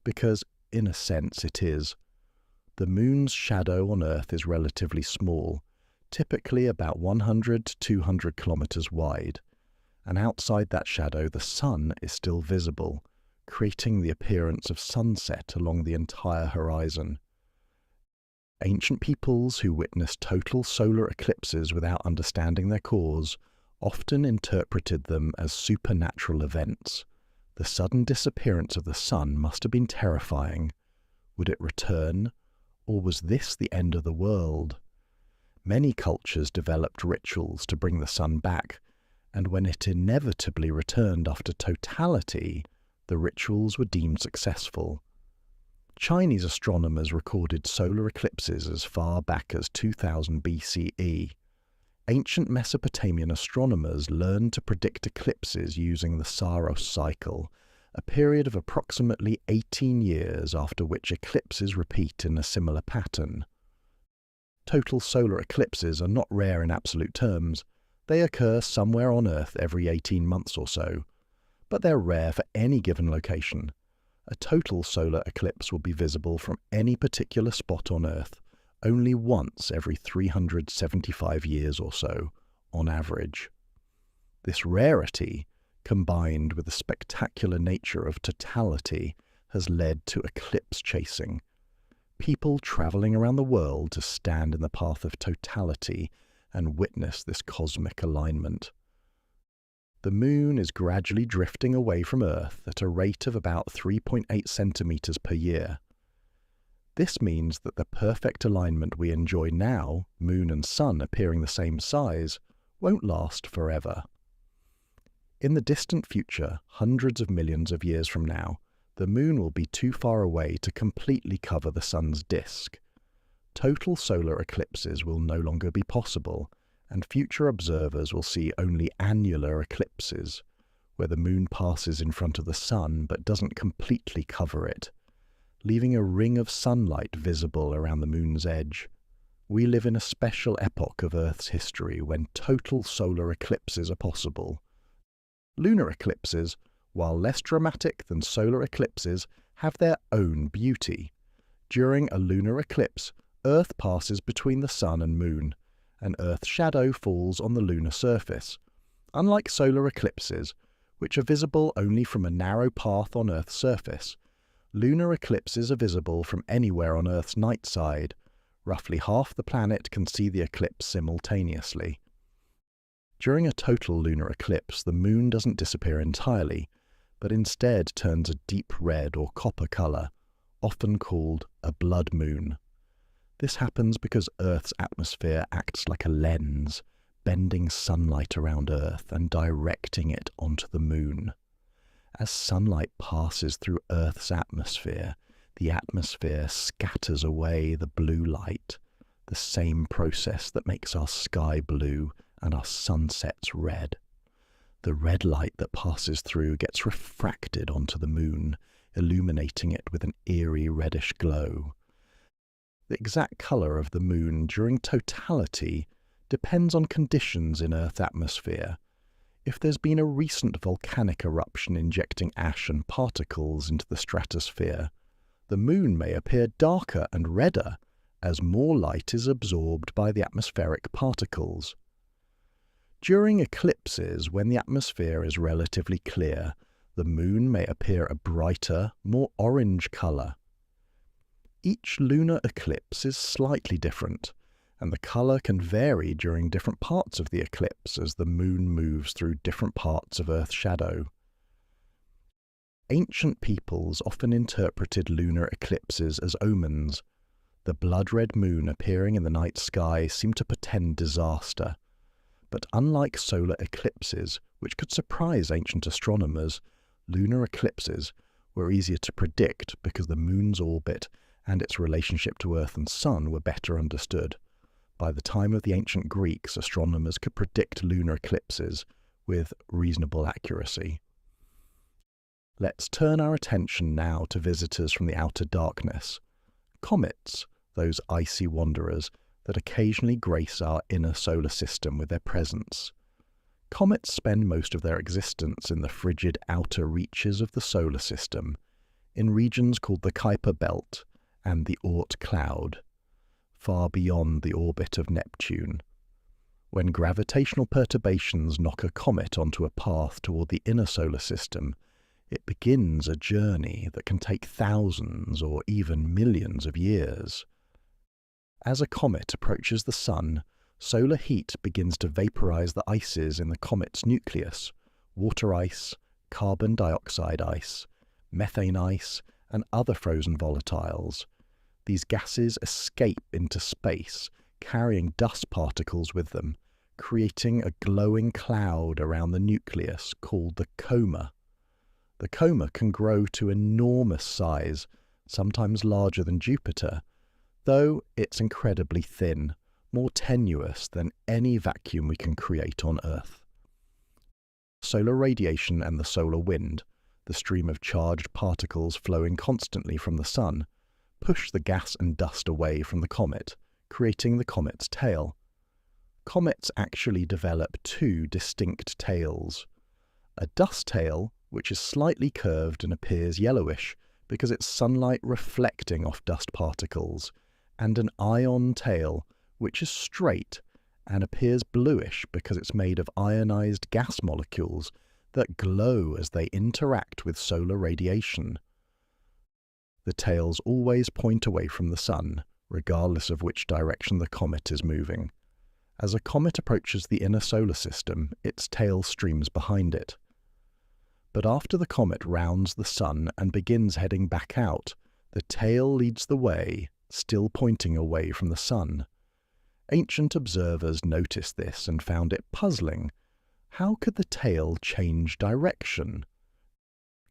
because, in a sense, it is. The Moon's shadow on Earth is relatively small, typically about 100 to 200 kilometers wide, and outside that shadow the Sun is still visible, creating the appearance of sunset along the entire horizon. Ancient peoples who witnessed total solar eclipses without understanding their cause often interpreted them as supernatural events. The sudden disappearance of the Sun must have been terrifying. Would it return, or was this the end of the world? Many cultures developed rituals to bring the Sun back, and when it inevitably returned after totality, the rituals were deemed successful. Chinese astronomers recorded solar eclipses as far back as 2000 BCE. Ancient Mesopotamian astronomers learned to predict eclipses using the Saros cycle, a period of approximately 18 years after which eclipses repeat in a similar pattern. Total solar eclipses are not rare in absolute terms. They occur somewhere on Earth every 18 months or so, but they're rare for any given location. A total solar eclipse will be visible from any particular spot on Earth only once every 375 years or so, on average. This rarity, combined with the spectacular nature of totality, has led to eclipse chasing. People travelling around the world to stand in the path of totality and witness this cosmic alignment. The Moon is gradually drifting away from Earth at a rate of about 3.8 centimeters per year. This means that the perfect alignment we enjoy now, Moon and Sun appearing the same size, won't last forever. In the distant future, hundreds of millions of years from now, the Moon will be too far away to completely cover the Sun's disk. Total solar eclipses will no longer be possible, and future observers will see only annular eclipses, where the moon passes in front of the sun but doesn't completely cover it, leaving a ring of sunlight visible around the moon's edge. We live in a special epoch of Earth's history when total solar eclipses are possible. Lunar eclipses, while less dramatic than solar eclipses, have their own beauty. During a lunar eclipse, Earth passes between the sun and moon, and Earth's shadow falls on the lunar surface. Unlike solar eclipses, which are visible only from a narrow path on Earth's surface, lunar eclipses are visible from anywhere on Earth's night side. Roughly half the planet can see the eclipse simultaneously. During a total lunar eclipse, the moon doesn't disappear entirely, but instead turns a deep red or copper colour, often called a blood moon. This happens because Earth's atmosphere acts like a lens, bending sunlight around Earth and directing it onto the moon. As sunlight passes through Earth's atmosphere, the atmosphere scatters away the blue light, the same process that makes our sky blue and our sunsets red. The red light that passes through gets refracted onto the moon, illuminating it with an eerie reddish glow. The exact colour of the moon during totality depends on conditions in Earth's atmosphere. If there's been a recent volcanic eruption injecting ash and particles into the stratosphere, the moon may appear darker and redder as more light is absorbed by the atmospheric particles. During eclipses, when the atmosphere is relatively clear, the moon may appear a brighter, more orange colour. Each lunar eclipse is slightly different, and the colour can vary during different parts of the eclipse as the moon moves through different parts of Earth's shadow. Ancient peoples often interpreted lunar eclipses as omens. The blood-red moon appearing in the night sky seemed to portend disaster. But unlike solar eclipses, which could surprise ancient astronomers, lunar eclipses were easier to predict because the moon's orbit and its relationship to Earth and Sun were better understood. By the time of the ancient Greeks, astronomers could predict lunar eclipses with reasonable accuracy. Let's turn our attention now to visitors from the outer darkness. Comets, those icy wanderers that occasionally grace our inner solar system with their presence. Comets spend most of their existence in the frigid outer reaches of the solar system, in regions called the Kuiper Belt and the Oort cloud, far beyond the orbit of Neptune. When gravitational perturbations knock a comet onto a path toward the inner solar system, it begins a journey that can take thousands or even millions of years. As a comet approaches the Sun, solar heat begins to vaporize the ices in the comet's nucleus: water ice, carbon dioxide ice, methane ice, and other frozen volatiles. These gases escape into space, carrying dust particles with them, creating a glowing cloud around the nucleus called the coma. The coma can grow to enormous size, sometimes larger than Jupiter, though it's incredibly thin, more tenuous than any vacuum we can create on Earth. Solar radiation and the solar wind, the stream of charged particles flowing constantly from the Sun, push the gas and dust away from the comet, creating the comet's tail. Comets actually develop two distinct tails. A dust tail, which is slightly curved and appears yellowish because it's sunlight reflecting off dust particles, and an ion tail, which is straight and appears bluish because it's made of ionized gas molecules that glow as they interact with solar radiation. The tails always point away from the Sun, regardless of which direction the comet is moving. As a comet approaches the inner solar system, its tail streams behind it. But after the comet rounds the Sun and begins heading back out, the tail leads the way, still pointing away from the Sun. Ancient observers noticed this and found it puzzling. How could the tail change direction?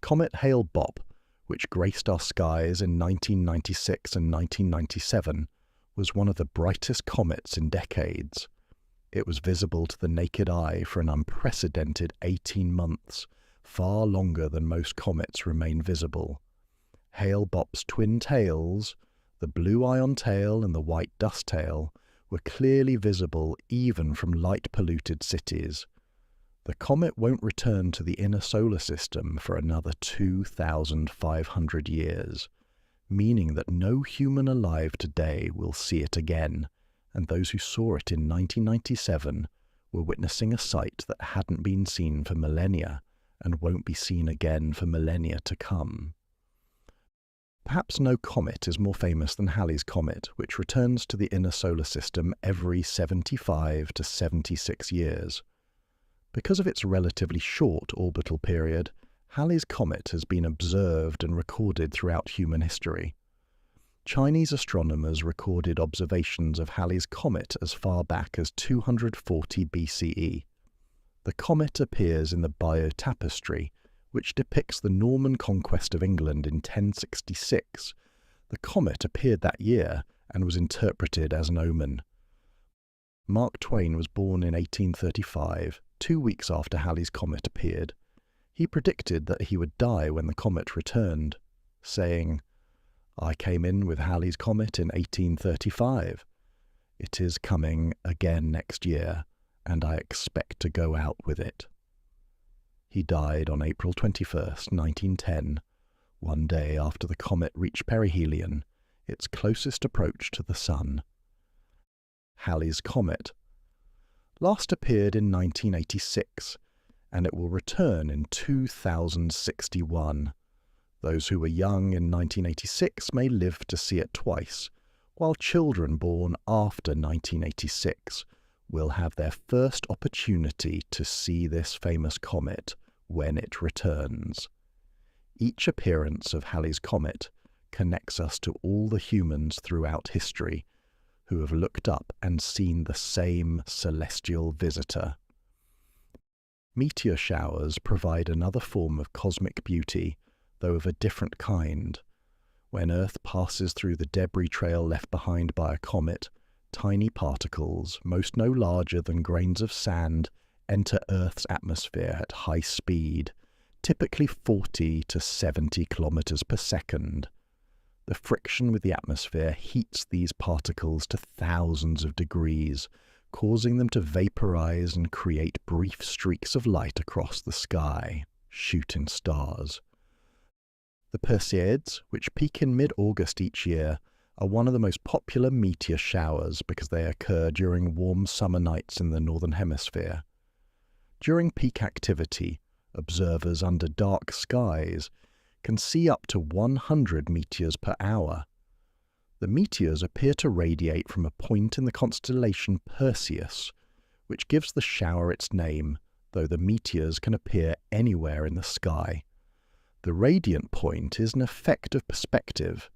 Comet Hale-Bopp, which graced our skies in 1996 and 1997, was one of the brightest comets in decades. It was visible to the naked eye for an unprecedented 18 months, far longer than most comets remain visible. Hale-Bopp's twin tails, the blue ion tail and the white dust tail, were clearly visible even from light-polluted cities. The comet won't return to the inner solar system for another 2,500 years, meaning that no human alive today will see it again, and those who saw it in 1997 were witnessing a sight that hadn't been seen for millennia and won't be seen again for millennia to come. Perhaps no comet is more famous than Halley's Comet, which returns to the inner solar system every 75 to 76 years. Because of its relatively short orbital period, Halley's Comet has been observed and recorded throughout human history. Chinese astronomers recorded observations of Halley's Comet as far back as 240 BCE. The comet appears in the Biotapestry, which depicts the Norman conquest of England in 1066. The comet appeared that year and was interpreted as an omen. Mark Twain was born in 1835, 2 weeks after Halley's Comet appeared. He predicted that he would die when the comet returned, saying, "I came in with Halley's Comet in 1835. It is coming again next year, and I expect to go out with it." He died on April 21st, 1910, one day after the comet reached perihelion, its closest approach to the Sun. Halley's Comet last appeared in 1986, and it will return in 2061. Those who were young in 1986 may live to see it twice, while children born after 1986 will have their first opportunity to see this famous comet when it returns. Each appearance of Halley's Comet connects us to all the humans throughout history who have looked up and seen the same celestial visitor. Meteor showers provide another form of cosmic beauty, though of a different kind. When Earth passes through the debris trail left behind by a comet, tiny particles, most no larger than grains of sand, enter Earth's atmosphere at high speed, typically 40 to 70 kilometers per second. The friction with the atmosphere heats these particles to thousands of degrees, causing them to vaporize and create brief streaks of light across the sky, shooting stars. The Perseids, which peak in mid-August each year, are one of the most popular meteor showers because they occur during warm summer nights in the Northern Hemisphere. During peak activity, observers under dark skies can see up to 100 meteors per hour. The meteors appear to radiate from a point in the constellation Perseus, which gives the shower its name, though the meteors can appear anywhere in the sky. The radiant point is an effect of perspective.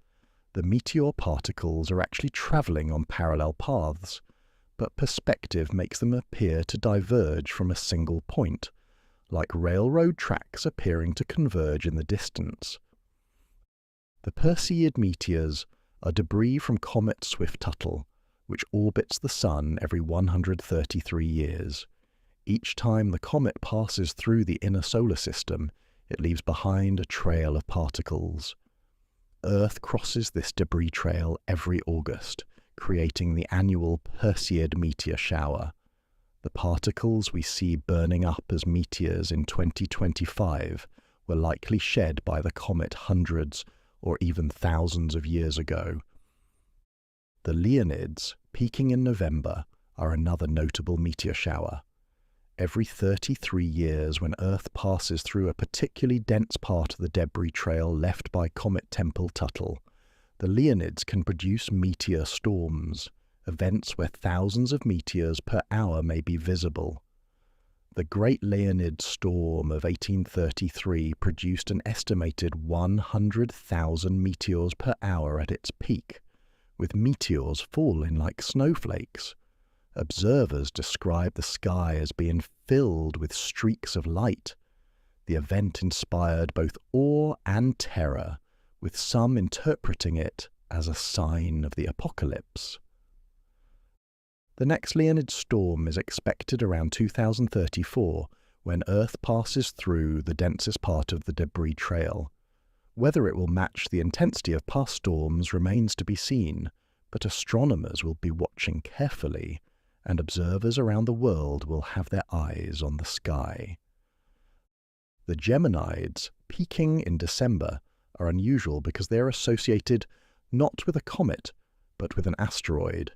The meteor particles are actually travelling on parallel paths, but perspective makes them appear to diverge from a single point, like railroad tracks appearing to converge in the distance. The Perseid meteors are debris from comet Swift-Tuttle, which orbits the Sun every 133 years. Each time the comet passes through the inner solar system, it leaves behind a trail of particles. Earth crosses this debris trail every August, creating the annual Perseid meteor shower. The particles we see burning up as meteors in 2025 were likely shed by the comet hundreds or even thousands of years ago. The Leonids, peaking in November, are another notable meteor shower. Every 33 years, when Earth passes through a particularly dense part of the debris trail left by Comet Tempel-Tuttle, the Leonids can produce meteor storms, events where thousands of meteors per hour may be visible. The Great Leonid Storm of 1833 produced an estimated 100,000 meteors per hour at its peak, with meteors falling like snowflakes. Observers describe the sky as being filled with streaks of light. The event inspired both awe and terror, with some interpreting it as a sign of the apocalypse. The next Leonid storm is expected around 2034, when Earth passes through the densest part of the debris trail. Whether it will match the intensity of past storms remains to be seen, but astronomers will be watching carefully, and observers around the world will have their eyes on the sky. The Geminids, peaking in December, are unusual because they are associated not with a comet, but with an asteroid,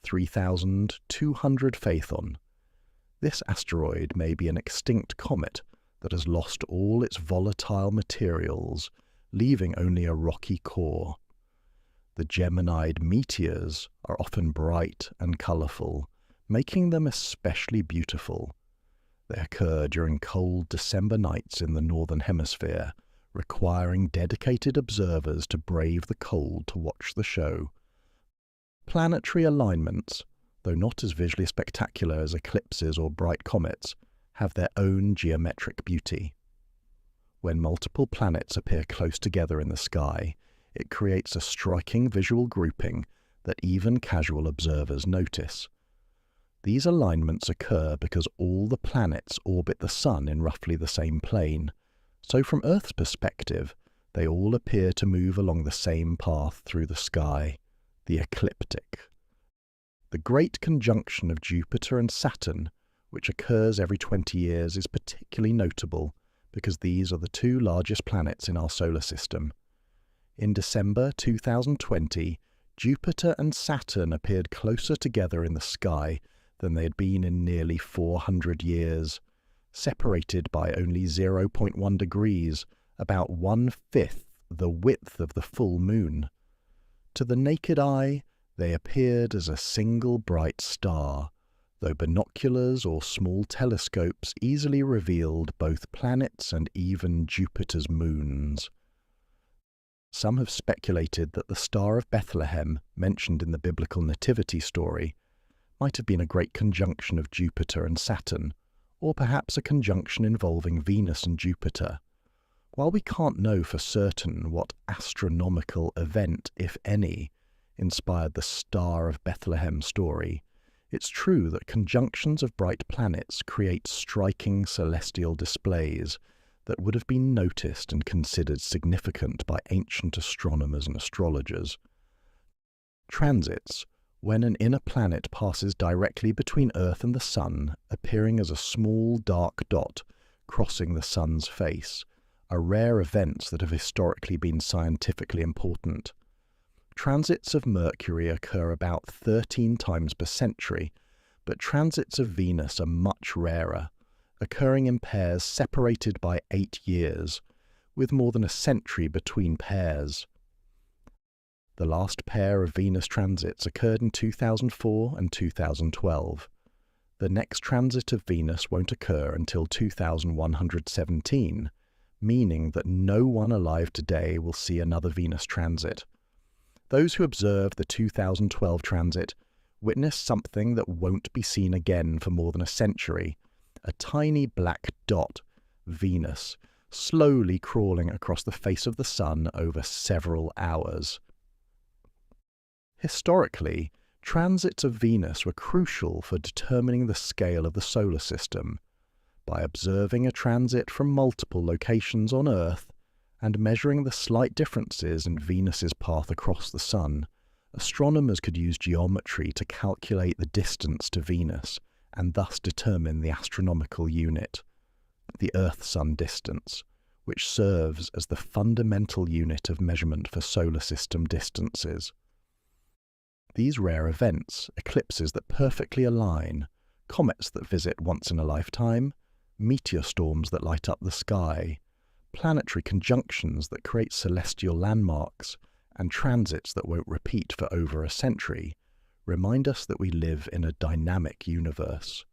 3,200 Phaethon. This asteroid may be an extinct comet that has lost all its volatile materials, leaving only a rocky core. The Geminid meteors are often bright and colourful, making them especially beautiful. They occur during cold December nights in the Northern Hemisphere, requiring dedicated observers to brave the cold to watch the show. Planetary alignments, though not as visually spectacular as eclipses or bright comets, have their own geometric beauty. When multiple planets appear close together in the sky, it creates a striking visual grouping that even casual observers notice. These alignments occur because all the planets orbit the Sun in roughly the same plane, so from Earth's perspective, they all appear to move along the same path through the sky, the ecliptic. The Great Conjunction of Jupiter and Saturn, which occurs every 20 years, is particularly notable because these are the two largest planets in our solar system. In December 2020, Jupiter and Saturn appeared closer together in the sky than they had been in nearly 400 years, separated by only 0.1 degrees, about 1/5 the width of the full moon. To the naked eye, they appeared as a single bright star, though binoculars or small telescopes easily revealed both planets and even Jupiter's moons. Some have speculated that the Star of Bethlehem, mentioned in the biblical nativity story, might have been a great conjunction of Jupiter and Saturn, or perhaps a conjunction involving Venus and Jupiter. While we can't know for certain what astronomical event, if any, inspired the Star of Bethlehem story, it's true that conjunctions of bright planets create striking celestial displays that would have been noticed and considered significant by ancient astronomers and astrologers. Transits, when an inner planet passes directly between Earth and the Sun, appearing as a small dark dot crossing the Sun's face, are rare events that have historically been scientifically important. Transits of Mercury occur about 13 times per century, but transits of Venus are much rarer, occurring in pairs separated by 8 years, with more than a century between pairs. The last pair of Venus transits occurred in 2004 and 2012. The next transit of Venus won't occur until 2117, meaning that no one alive today will see another Venus transit. Those who observed the 2012 transit witnessed something that won't be seen again for more than a century: a tiny black dot, Venus, slowly crawling across the face of the Sun over several hours. Historically, transits of Venus were crucial for determining the scale of the solar system. By observing a transit from multiple locations on Earth and measuring the slight differences in Venus's path across the Sun, astronomers could use geometry to calculate the distance to Venus and thus determine the astronomical unit, the Earth-Sun distance, which serves as the fundamental unit of measurement for solar system distances. These rare events, eclipses that perfectly align, comets that visit once in a lifetime, meteor storms that light up the sky, planetary conjunctions that create celestial landmarks, and transits that won't repeat for over a century, remind us that we live in a dynamic universe.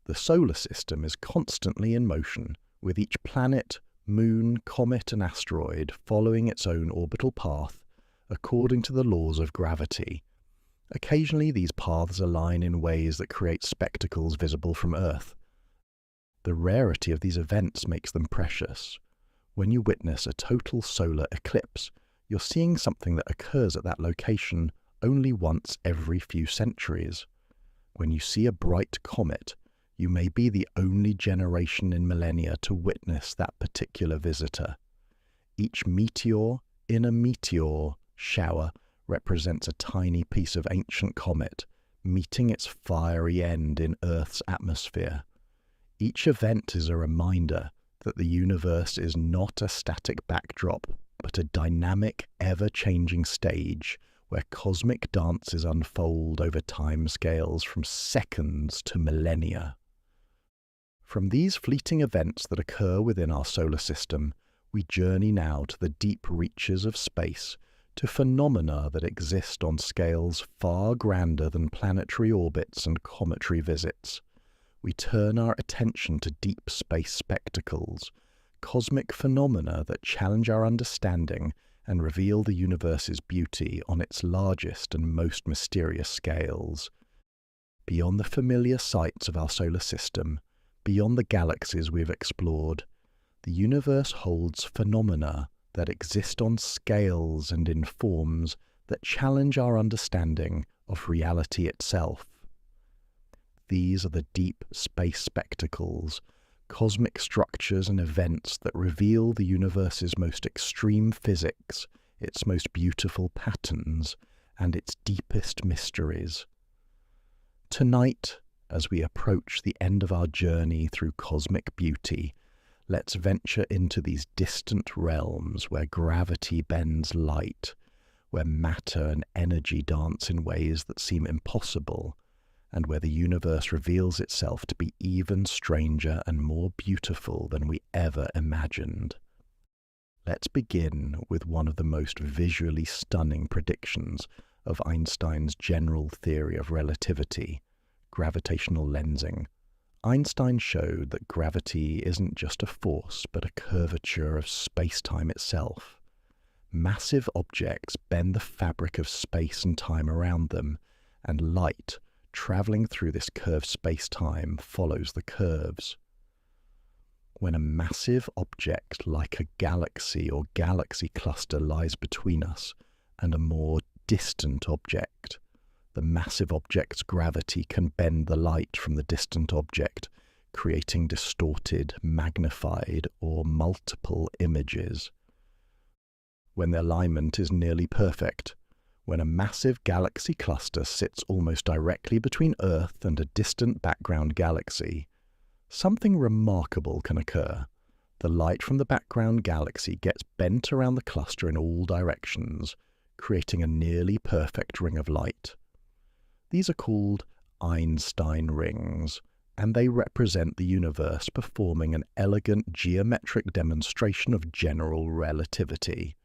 The solar system is constantly in motion, with each planet, moon, comet and asteroid following its own orbital path according to the laws of gravity. Occasionally these paths align in ways that create spectacles visible from Earth. The rarity of these events makes them precious. When you witness a total solar eclipse, you're seeing something that occurs at that location only once every few centuries. When you see a bright comet, You may be the only generation in millennia to witness that particular visitor. Each meteor in a meteor shower represents a tiny piece of ancient comet meeting its fiery end in Earth's atmosphere. Each event is a reminder that the universe is not a static backdrop, but a dynamic, ever-changing stage where cosmic dances unfold over timescales from seconds to millennia. From these fleeting events that occur within our solar system, we journey now to the deep reaches of space, to phenomena that exist on scales far grander than planetary orbits and cometary visits. We turn our attention to deep space spectacles, cosmic phenomena that challenge our understanding and reveal the universe's beauty on its largest and most mysterious scales. Beyond the familiar sights of our solar system, beyond the galaxies we've explored, the universe holds phenomena that exist on scales and in forms that challenge our understanding of reality itself. These are the deep space spectacles, cosmic structures and events that reveal the universe's most extreme physics, its most beautiful patterns, and its deepest mysteries. Tonight, as we approach the end of our journey through cosmic beauty, let's venture into these distant realms where gravity bends light, where matter and energy dance in ways that seem impossible, and where the universe reveals itself to be even stranger and more beautiful than we ever imagined. Let's begin with one of the most visually stunning predictions of Einstein's general theory of relativity, gravitational lensing. Einstein showed that gravity isn't just a force, but a curvature of space-time itself. Massive objects bend the fabric of space and time around them, and light, travelling through this curved space-time, follows the curves. When a massive object like a galaxy or galaxy cluster lies between us and a more distant object, the massive object's gravity can bend the light from the distant object, creating distorted, magnified, or multiple images. When the alignment is nearly perfect, when a massive galaxy cluster sits almost directly between Earth and a distant background galaxy, something remarkable can occur. The light from the background galaxy gets bent around the cluster in all directions, creating a nearly perfect ring of light. These are called Einstein rings, and they represent the universe performing an elegant geometric demonstration of general relativity.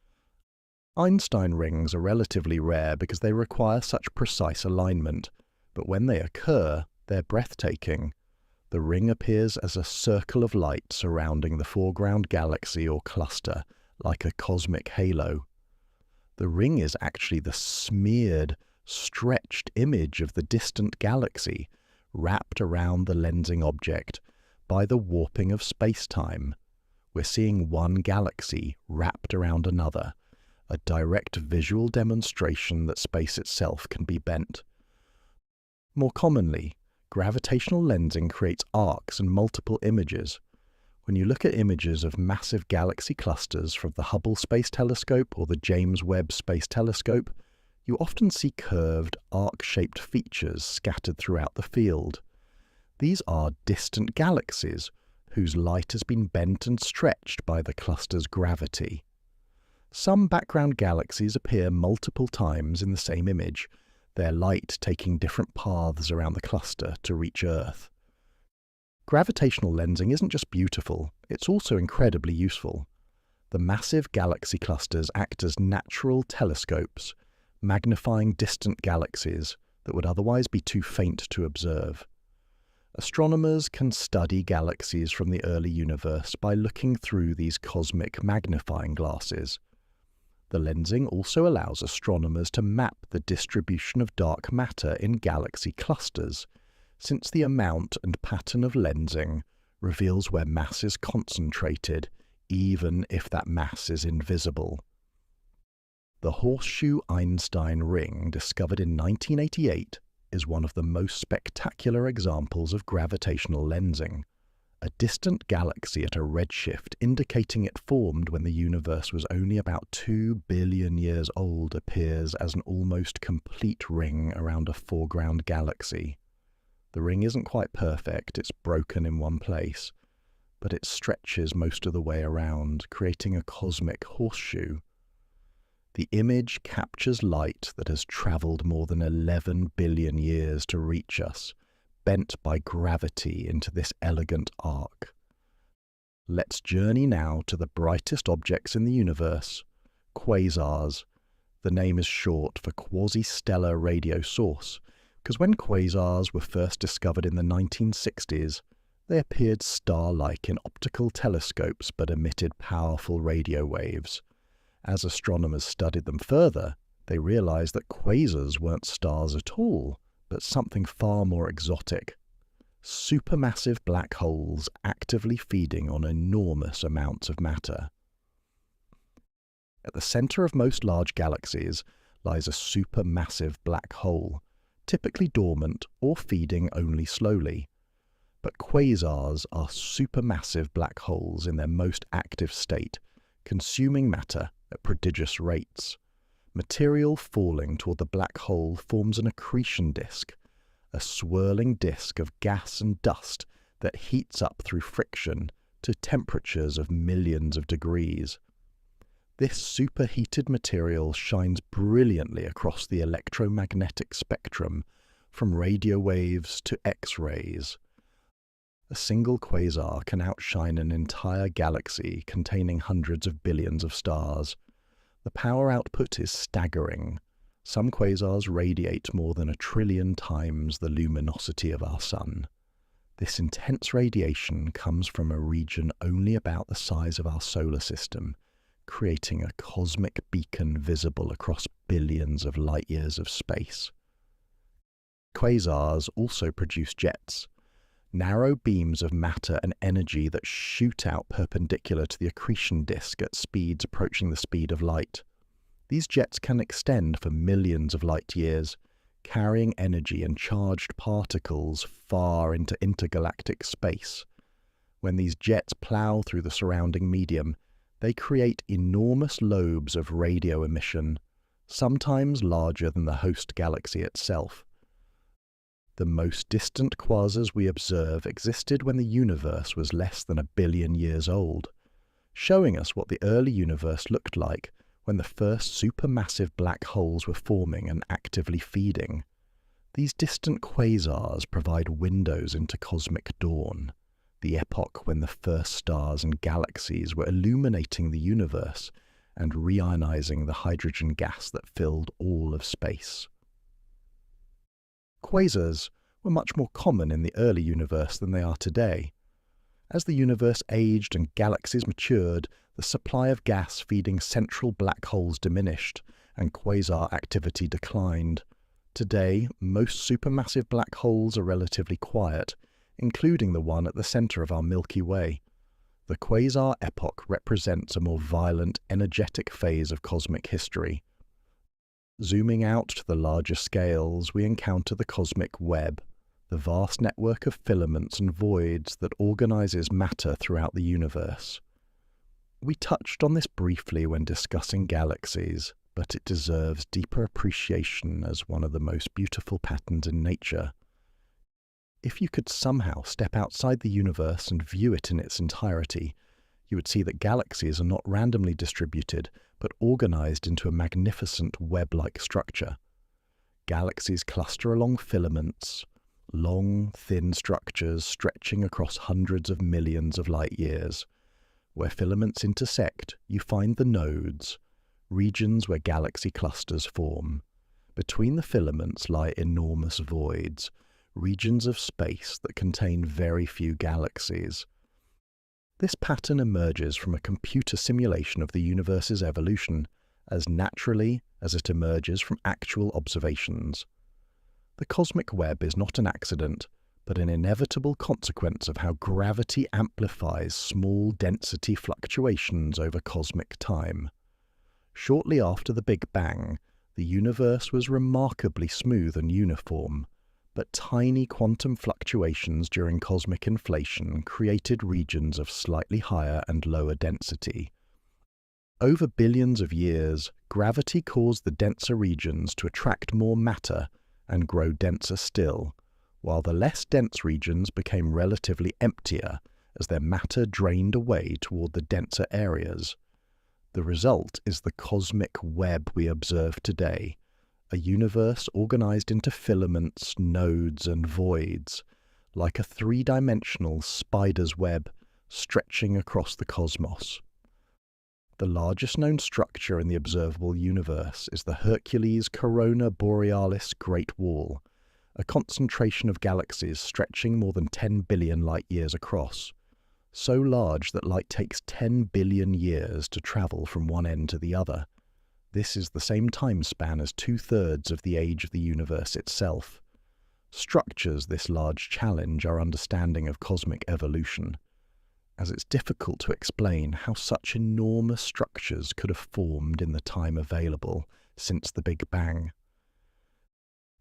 Einstein rings are relatively rare because they require such precise alignment, but when they occur, they're breathtaking. The ring appears as a circle of light surrounding the foreground galaxy or cluster, like a cosmic halo. The ring is actually the smeared, stretched image of the distant galaxy, wrapped around the lensing object by the warping of space-time. We're seeing one galaxy wrapped around another, a direct visual demonstration that space itself can be bent. More commonly, gravitational lensing creates arcs and multiple images. When you look at images of massive galaxy clusters from the Hubble Space Telescope or the James Webb Space Telescope, you often see curved, arc-shaped features scattered throughout the field. These are distant galaxies whose light has been bent and stretched by the cluster's gravity. Some background galaxies appear multiple times in the same image, their light taking different paths around the cluster to reach Earth. Gravitational lensing isn't just beautiful, it's also incredibly useful. The massive galaxy clusters act as natural telescopes, magnifying distant galaxies that would otherwise be too faint to observe. Astronomers can study galaxies from the early universe by looking through these cosmic magnifying glasses. The lensing also allows astronomers to map the distribution of dark matter in galaxy clusters, since the amount and pattern of lensing reveals where mass is concentrated, even if that mass is invisible. The horseshoe Einstein ring, discovered in 1988, is one of the most spectacular examples of gravitational lensing. A distant galaxy at a redshift indicating it formed when the universe was only about 2 billion years old appears as an almost complete ring around a foreground galaxy. The ring isn't quite perfect, it's broken in one place, but it stretches most of the way around, creating a cosmic horseshoe. The image captures light that has travelled more than 11 billion years to reach us, bent by gravity into this elegant arc. Let's journey now to the brightest objects in the universe, quasars. The name is short for quasi-stellar radio source, because when quasars were first discovered in the 1960s, they appeared star-like in optical telescopes but emitted powerful radio waves. As astronomers studied them further, they realized that quasars weren't stars at all, but something far more exotic. Supermassive black holes actively feeding on enormous amounts of matter. At the center of most large galaxies lies a supermassive black hole, typically dormant or feeding only slowly. But quasars are supermassive black holes in their most active state, consuming matter at prodigious rates. Material falling toward the black hole forms an accretion disk, a swirling disk of gas and dust that heats up through friction to temperatures of millions of degrees. This superheated material shines brilliantly across the electromagnetic spectrum, from radio waves to X-rays. A single quasar can outshine an entire galaxy containing hundreds of billions of stars. The power output is staggering. Some quasars radiate more than 1 trillion times the luminosity of our Sun. This intense radiation comes from a region only about the size of our solar system, creating a cosmic beacon visible across billions of light-years of space. Quasars also produce jets, narrow beams of matter and energy that shoot out perpendicular to the accretion disk at speeds approaching the speed of light. These jets can extend for millions of light-years, carrying energy and charged particles far into intergalactic space. When these jets plow through the surrounding medium, they create enormous lobes of radio emission, sometimes larger than the host galaxy itself. The most distant quasars we observe existed when the universe was less than 1 billion years old, showing us what the early universe looked like when the first supermassive black holes were forming and actively feeding. These distant quasars provide windows into cosmic dawn, the epoch when the first stars and galaxies were illuminating the universe and reionizing the hydrogen gas that filled all of space. Quasars were much more common in the early universe than they are today. As the universe aged and galaxies matured, the supply of gas feeding central black holes diminished, and quasar activity declined. Today, most supermassive black holes are relatively quiet, including the one at the center of our Milky Way. The quasar epoch represents a more violent, energetic phase of cosmic history. Zooming out to the larger scales, we encounter the cosmic web, the vast network of filaments and voids that organizes matter throughout the universe. We touched on this briefly when discussing galaxies, but it deserves deeper appreciation as one of the most beautiful patterns in nature. If you could somehow step outside the universe and view it in its entirety, you would see that galaxies are not randomly distributed, but organized into a magnificent web-like structure. Galaxies cluster along filaments, long, thin structures stretching across hundreds of millions of light-years. Where filaments intersect, you find the nodes, regions where galaxy clusters form. Between the filaments lie enormous voids, regions of space that contain very few galaxies. This pattern emerges from a computer simulation of the universe's evolution, as naturally as it emerges from actual observations. The cosmic web is not an accident, but an inevitable consequence of how gravity amplifies small density fluctuations over cosmic time. Shortly after the Big Bang, the universe was remarkably smooth and uniform, but tiny quantum fluctuations during cosmic inflation created regions of slightly higher and lower density. Over billions of years, gravity caused the denser regions to attract more matter and grow denser still, while the less dense regions became relatively emptier as their matter drained away toward the denser areas. The result is the cosmic web we observe today, a universe organized into filaments, nodes, and voids, like a three-dimensional spider's web stretching across the cosmos. The largest known structure in the observable universe is the Hercules Corona Borealis Great Wall, a concentration of galaxies stretching more than 10 billion light-years across, so large that light takes 10 billion years to travel from one end to the other. This is the same time span as 2/3 of the age of the universe itself. Structures this large challenge our understanding of cosmic evolution, as it's difficult to explain how such enormous structures could have formed in the time available since the Big Bang.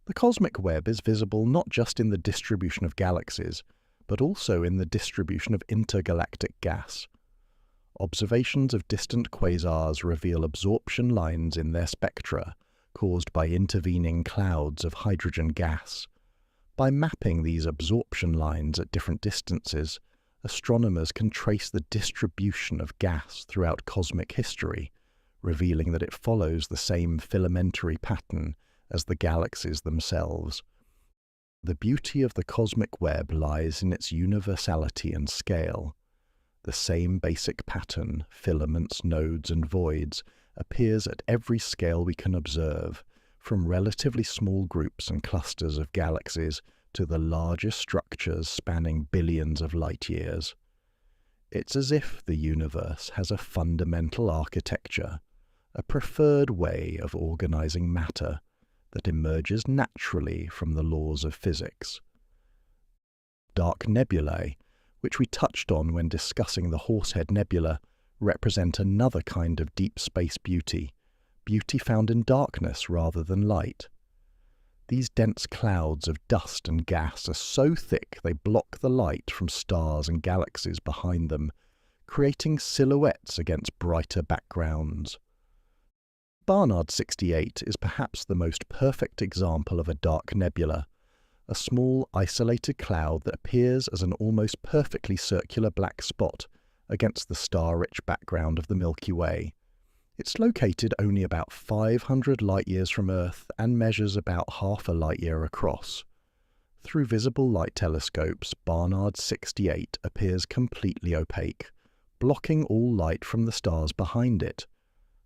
The cosmic web is visible not just in the distribution of galaxies, but also in the distribution of intergalactic gas. Observations of distant quasars reveal absorption lines in their spectra caused by intervening clouds of hydrogen gas. By mapping these absorption lines at different distances, astronomers can trace the distribution of gas throughout cosmic history, revealing that it follows the same filamentary pattern as the galaxies themselves. The beauty of the cosmic web lies in its universality and scale. The same basic pattern, filaments, nodes, and voids, appears at every scale we can observe, from relatively small groups and clusters of galaxies to the largest structures spanning billions of light-years. It's as if the universe has a fundamental architecture, a preferred way of organizing matter that emerges naturally from the laws of physics. Dark nebulae, which we touched on when discussing the Horsehead Nebula, represent another kind of deep space beauty, beauty found in darkness rather than light. These dense clouds of dust and gas are so thick they block the light from stars and galaxies behind them, creating silhouettes against brighter backgrounds. Barnard 68 is perhaps the most perfect example of a dark nebula, a small isolated cloud that appears as an almost perfectly circular black spot against the star-rich background of the Milky Way. It's located only about 500 light-years from Earth and measures about half a light-year across. Through visible light telescopes, Barnard 68 appears completely opaque, blocking all light from the stars behind it.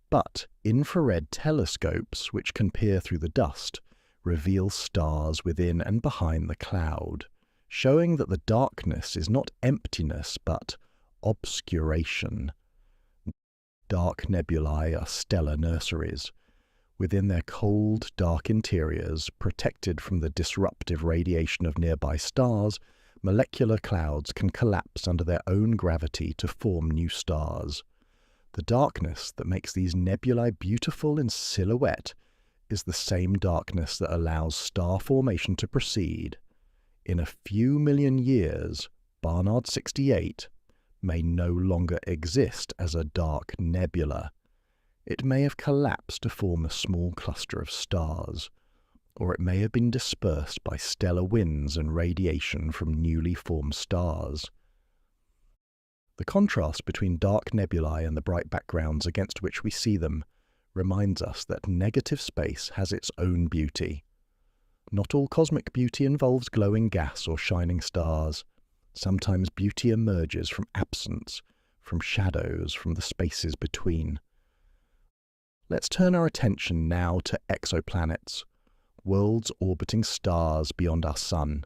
But infrared telescopes, which can peer through the dust, reveal stars within and behind the cloud, showing that the darkness is not emptiness but obscuration. Dark nebulae are stellar nurseries. Within their cold, dark interiors, protected from the disruptive radiation of nearby stars, molecular clouds can collapse under their own gravity to form new stars. The darkness that makes these nebulae beautiful in silhouette is the same darkness that allows star formation to proceed. In a few million years, Barnard 68 may no longer exist as a dark nebula. It may have collapsed to form a small cluster of stars, or it may have been dispersed by stellar winds and radiation from newly formed stars. The contrast between dark nebulae and the bright backgrounds against which we see them reminds us that negative space has its own beauty. Not all cosmic beauty involves glowing gas or shining stars. Sometimes beauty emerges from absence, from shadows, from the spaces between. Let's turn our attention now to exoplanets, worlds orbiting stars beyond our Sun.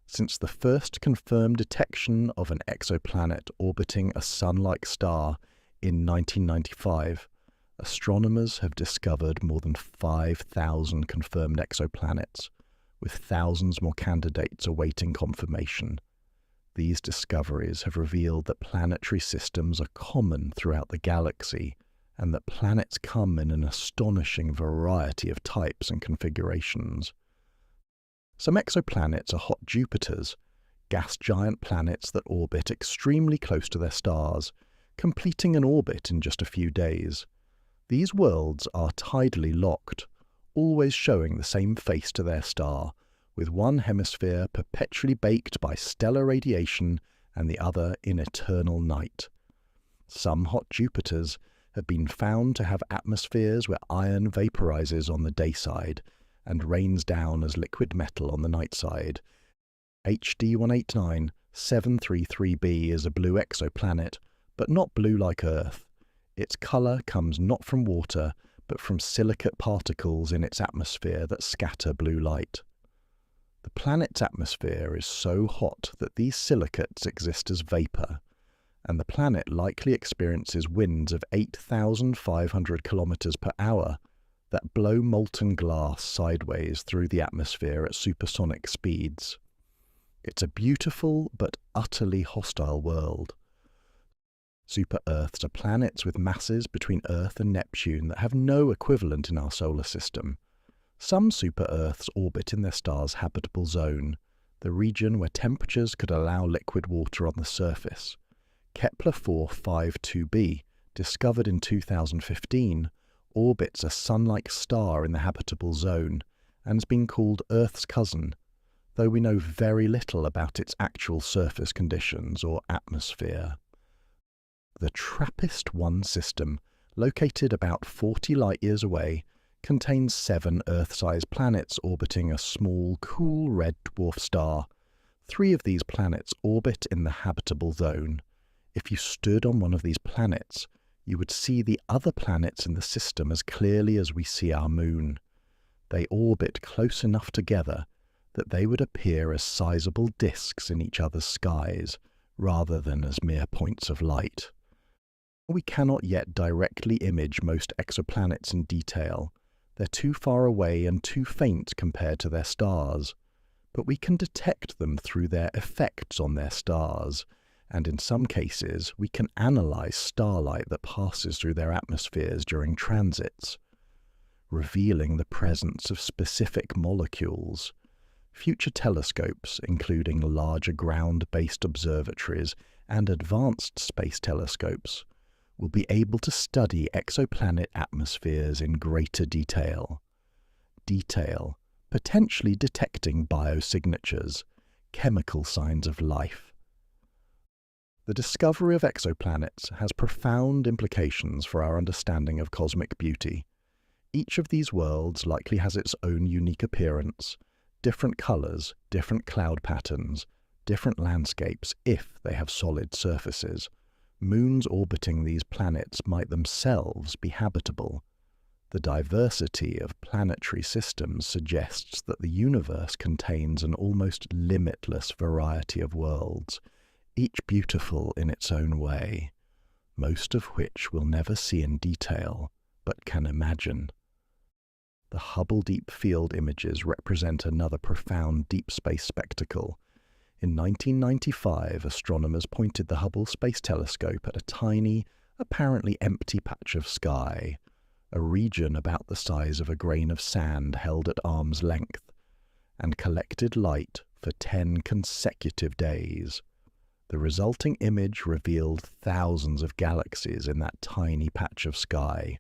Since the first confirmed detection of an exoplanet orbiting a Sun-like star in 1995, astronomers have discovered more than 5,000 confirmed exoplanets, with thousands more candidates awaiting confirmation. These discoveries have revealed that planetary systems are common throughout the galaxy, and that planets come in an astonishing variety of types and configurations. Some exoplanets are hot Jupiters, gas giant planets that orbit extremely close to their stars, completing an orbit in just a few days. These worlds are tidally locked, always showing the same face to their star, with one hemisphere perpetually baked by stellar radiation and the other in eternal night. Some hot Jupiters have been found to have atmospheres where iron vaporizes on the day side and rains down as liquid metal on the night side. HD 189733b is a blue exoplanet, but not blue like Earth. Its color comes not from water, but from silicate particles in its atmosphere that scatter blue light. The planet's atmosphere is so hot that these silicates exist as vapor, and the planet likely experiences winds of 8,500 kilometers per hour that blow molten glass sideways through the atmosphere at supersonic speeds. It's a beautiful but utterly hostile world. Super-Earths are planets with masses between Earth and Neptune that have no equivalent in our solar system. Some super-Earths orbit in their star's habitable zone, the region where temperatures could allow liquid water on the surface. Kepler 452b, discovered in 2015, orbits a sun-like star in the habitable zone and has been called Earth's cousin, though we know very little about its actual surface conditions or atmosphere. The TRAPPIST-1 system, located about 40 light-years away, contains 7 Earth-sized planets orbiting a small, cool red dwarf star. 3 of these planets orbit in the habitable zone. If you stood on one of these planets, you would see the other planets in the system as clearly as we see our moon. They orbit close enough together that they would appear as sizable disks in each other's skies, rather than as mere points of light. We cannot yet directly image most exoplanets in detail. They're too far away and too faint compared to their stars. But we can detect them through their effects on their stars, and in some cases we can analyze starlight that passes through their atmospheres during transits, revealing the presence of specific molecules. Future telescopes, including larger ground-based observatories and advanced space telescopes, will be able to study exoplanet atmospheres in greater detail, potentially detecting biosignatures, chemical signs of life. The discovery of exoplanets has profound implications for our understanding of cosmic beauty. Each of these worlds likely has its own unique appearance, different colors, different cloud patterns, different landscapes if they have solid surfaces. Moons orbiting these planets might themselves be habitable. The diversity of planetary systems suggests that the universe contains an almost limitless variety of worlds, each beautiful in its own way, most of which we'll never see in detail, but can imagine. The Hubble Deep Field images represent another profound deep space spectacle. In 1995, astronomers pointed the Hubble Space Telescope at a tiny, apparently empty patch of sky, a region about the size of a grain of sand held at arm's length, and collected light for 10 consecutive days. The resulting image revealed thousands of galaxies in that tiny patch of sky,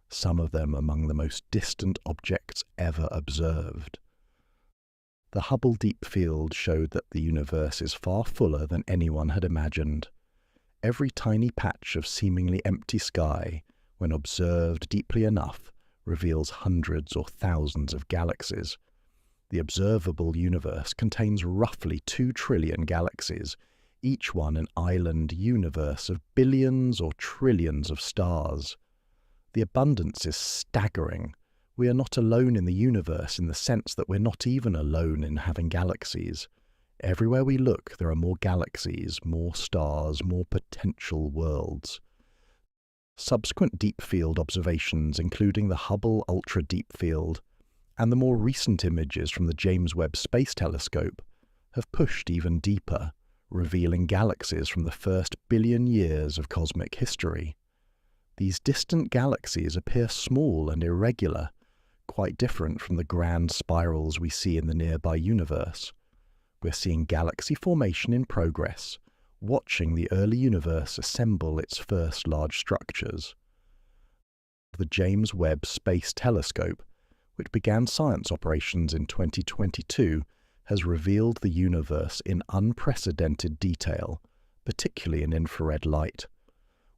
some of them among the most distant objects ever observed. The Hubble Deep Field showed that the universe is far fuller than anyone had imagined. Every tiny patch of seemingly empty sky, when observed deeply enough, reveals hundreds or thousands of galaxies. The observable universe contains roughly 2 trillion galaxies, each one an island universe of billions or trillions of stars. The abundance is staggering. We are not alone in the universe in the sense that we're not even alone in having galaxies. Everywhere we look, there are more galaxies, more stars, more potential worlds. Subsequent deep field observations, including the Hubble Ultra Deep Field and the more recent images from the James Webb Space Telescope, have pushed even deeper, revealing galaxies from the first billion years of cosmic history. These distant galaxies appear small and irregular, quite different from the grand spirals we see in the nearby universe. We're seeing galaxy formation in progress, watching the early universe assemble its first large structures. The James Webb Space Telescope, which began science operations in 2022, has revealed the universe in unprecedented detail, particularly in infrared light.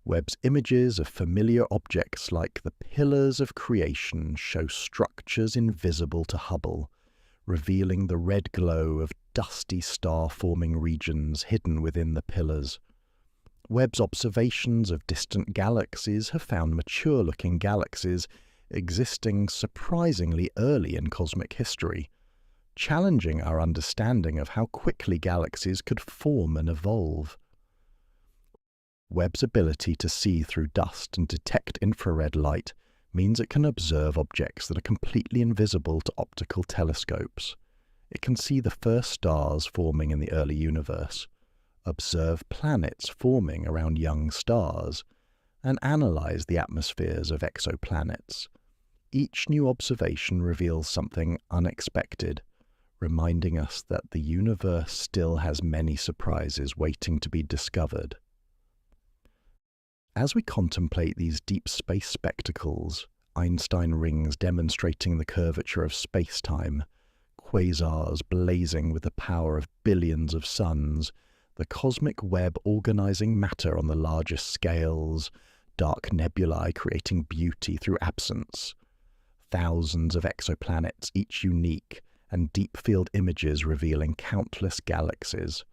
Webb's images of familiar objects like the pillars of creation show structures invisible to Hubble, revealing the red glow of dusty star-forming regions hidden within the pillars. Webb's observations of distant galaxies have found mature-looking galaxies existing surprisingly early in cosmic history, challenging our understanding of how quickly galaxies could form and evolve. Webb's ability to see through dust and detect infrared light means it can observe objects that are completely invisible to optical telescopes. It can see the first stars forming in the early universe, observe planets forming around young stars, and analyze the atmospheres of exoplanets. Each new observation reveals something unexpected, reminding us that the universe still has many surprises waiting to be discovered. As we contemplate these deep space spectacles, Einstein rings demonstrating the curvature of space-time, quasars blazing with the power of billions of suns, the cosmic web organizing matter on the largest scales, dark nebulae creating beauty through absence, thousands of exoplanets, each unique, and deep field images revealing countless galaxies.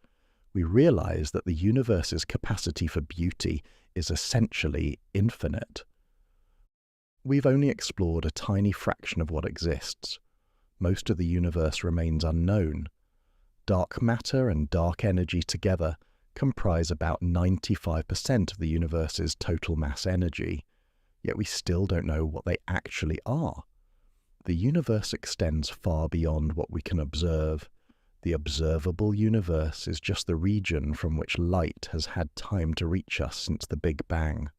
We realize that the universe's capacity for beauty is essentially infinite. We've only explored a tiny fraction of what exists. Most of the universe remains unknown. Dark matter and dark energy together comprise about 95% of the universe's total mass energy, yet we still don't know what they actually are. The universe extends far beyond what we can observe. The observable universe is just the region from which light has had time to reach us since the Big Bang.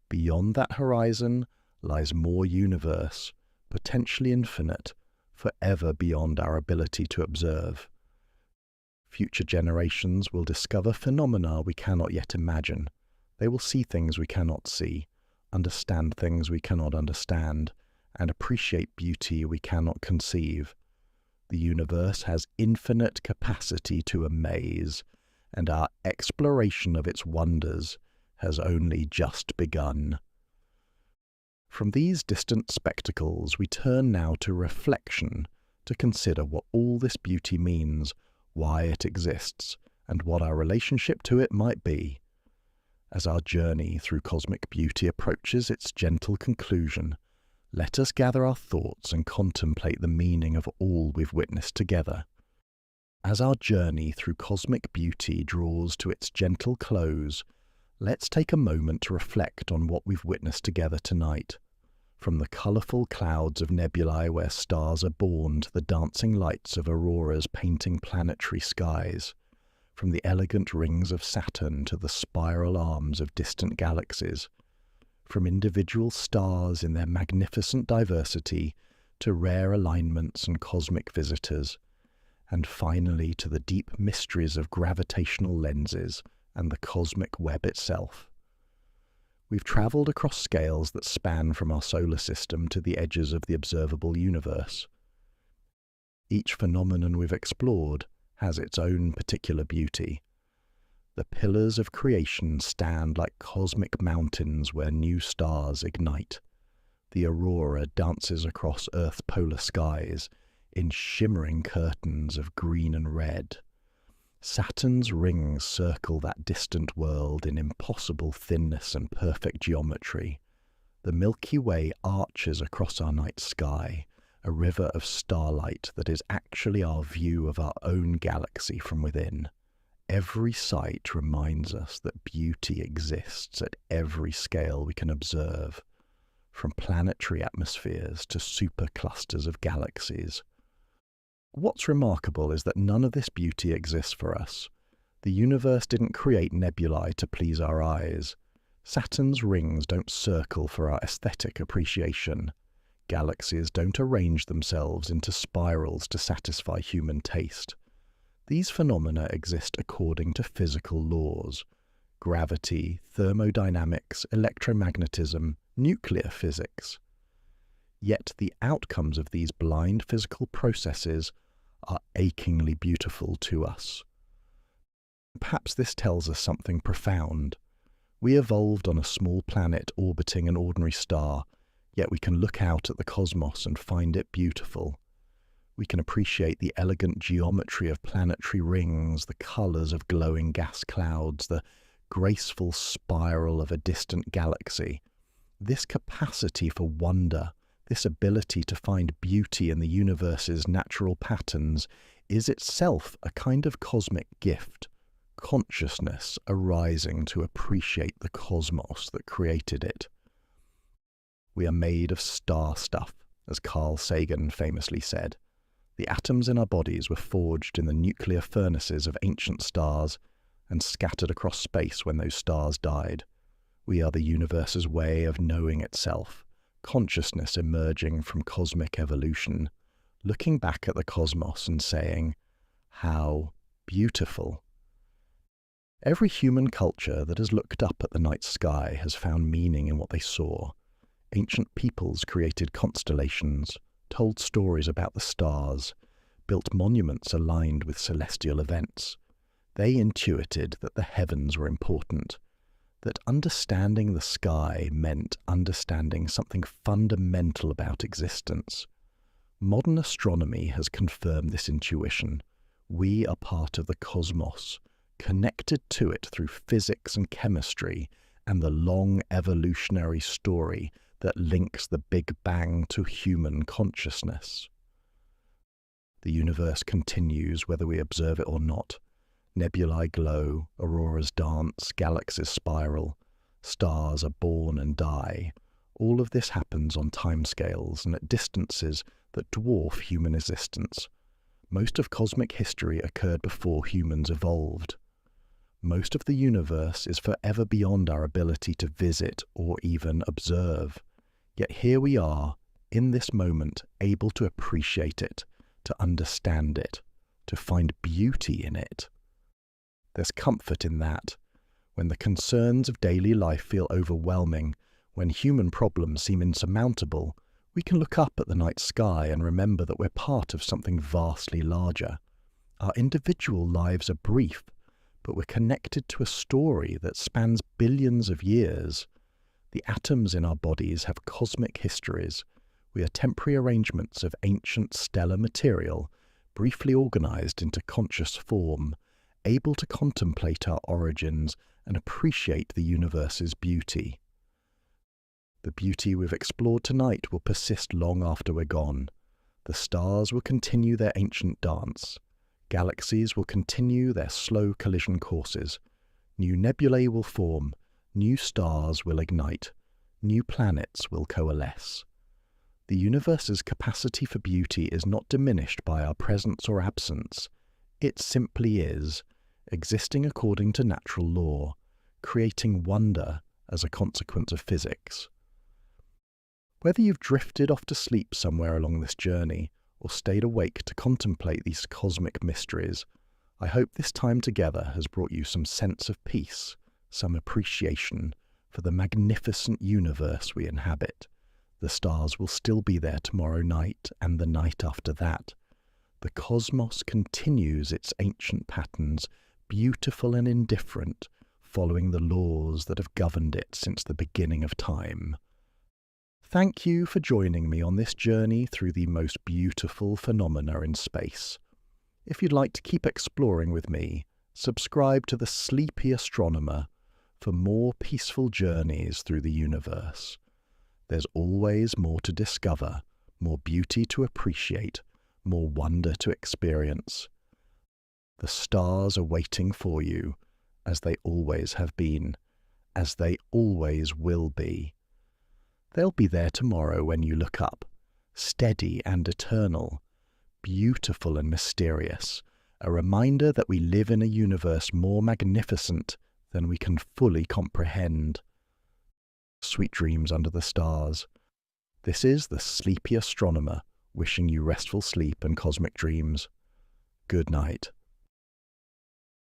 Beyond that horizon lies more universe, potentially infinite, forever beyond our ability to observe. Future generations will discover phenomena we cannot yet imagine. They will see things we cannot see, understand things we cannot understand, and appreciate beauty we cannot conceive. The universe has infinite capacity to amaze, and our exploration of its wonders has only just begun. From these distant spectacles, we turn now to reflection, to consider what all this beauty means, why it exists, and what our relationship to it might be. As our journey through cosmic beauty approaches its gentle conclusion, let us gather our thoughts and contemplate the meaning of all we've witnessed together. As our journey through cosmic beauty draws to its gentle close, let's take a moment to reflect on what we've witnessed together tonight. From the colourful clouds of nebulae where stars are born to the dancing lights of auroras painting planetary skies, from the elegant rings of Saturn to the spiral arms of distant galaxies, from individual stars in their magnificent diversity to rare alignments and cosmic visitors, and finally to the deep mysteries of gravitational lenses and the cosmic web itself. We've travelled across scales that span from our solar system to the edges of the observable universe. Each phenomenon we've explored has its own particular beauty. The pillars of creation stand like cosmic mountains where new stars ignite. The aurora dances across Earth's polar skies in shimmering curtains of green and red. Saturn's rings circle that distant world in impossible thinness and perfect geometry. The Milky Way arches across our night sky, a river of starlight that is actually our view of our own galaxy from within. Every sight reminds us that beauty exists at every scale we can observe, from planetary atmospheres to superclusters of galaxies. What's remarkable is that none of this beauty exists for us. The universe didn't create nebulae to please our eyes. Saturn's rings don't circle for our aesthetic appreciation. Galaxies don't arrange themselves into spirals to satisfy human taste. These phenomena exist according to physical laws: gravity, thermodynamics, electromagnetism, nuclear physics. Yet the outcomes of these blind physical processes are achingly beautiful to us. Perhaps this tells us something profound. We evolved on a small planet orbiting an ordinary star, yet we can look out at the cosmos and find it beautiful. We can appreciate the elegant geometry of planetary rings, the colours of glowing gas clouds, the graceful spiral of a distant galaxy. This capacity for wonder, this ability to find beauty in the universe's natural patterns, is itself a kind of cosmic gift, consciousness arising to appreciate the cosmos that created it. We are made of star stuff, as Carl Sagan famously said. The atoms in our bodies were forged in the nuclear furnaces of ancient stars and scattered across space when those stars died. We are the universe's way of knowing itself, consciousness emerging from cosmic evolution, looking back at the cosmos and saying, "How beautiful." Every human culture that has looked up at the night sky has found meaning in what they saw. Ancient peoples created constellations, told stories about the stars, built monuments aligned with celestial events. They intuited that the heavens were important, that understanding the sky meant understanding something fundamental about existence. Modern astronomy has confirmed this intuition. We are part of the cosmos, connected to it through physics and chemistry and the long evolutionary story that links the Big Bang to human consciousness. The universe continues whether we observe it or not. Nebulae glow, auroras dance, galaxies spiral, stars are born and die. All of this happens on timescales and at distances that dwarf human existence. Most of cosmic history occurred before humans evolved. Most of the universe is forever beyond our ability to visit or even observe. Yet here we are, in this moment, able to appreciate it, to understand it, to find beauty in it. There's comfort in that. When the concerns of daily life feel overwhelming, when human problems seem insurmountable, we can look up at the night sky and remember that we're part of something vastly larger. Our individual lives are brief, but we're connected to a story that spans billions of years. The atoms in our bodies have cosmic histories. We are temporary arrangements of ancient stellar material, briefly organized into conscious form, able to contemplate our origins and appreciate the universe's beauty. The beauty we've explored tonight will persist long after we're gone. The stars will continue their ancient dance. Galaxies will continue their slow collision courses. New nebulae will form. New stars will ignite. New planets will coalesce. The universe's capacity for beauty is not diminished by our presence or absence. It simply is, existing according to natural law, creating wonder as a consequence of physics. Whether you've drifted off to sleep somewhere along this journey or stayed awake to contemplate these cosmic mysteries, I hope this time together has brought you some sense of peace, some appreciation for the magnificent universe we inhabit. The stars will still be there tomorrow night and the night after that. The cosmos continues its ancient patterns, beautiful and indifferent, following the laws that have governed it since the beginning of time. Thank you for joining me on this journey through the most beautiful phenomena in space. If you'd like to keep exploring with me, subscribe to the Sleepy Astronomer for more peaceful journeys through the universe. There's always more to discover, more beauty to appreciate, more wonder to experience. The stars are waiting for you, as they always have been, as they always will be. They'll be there tomorrow when you look up, steady and eternal, beautiful and mysterious, a reminder that we live in a universe more magnificent than we can fully comprehend. Sweet dreams under the stars. This is the Sleepy Astronomer, wishing you restful sleep and cosmic dreams. Good night.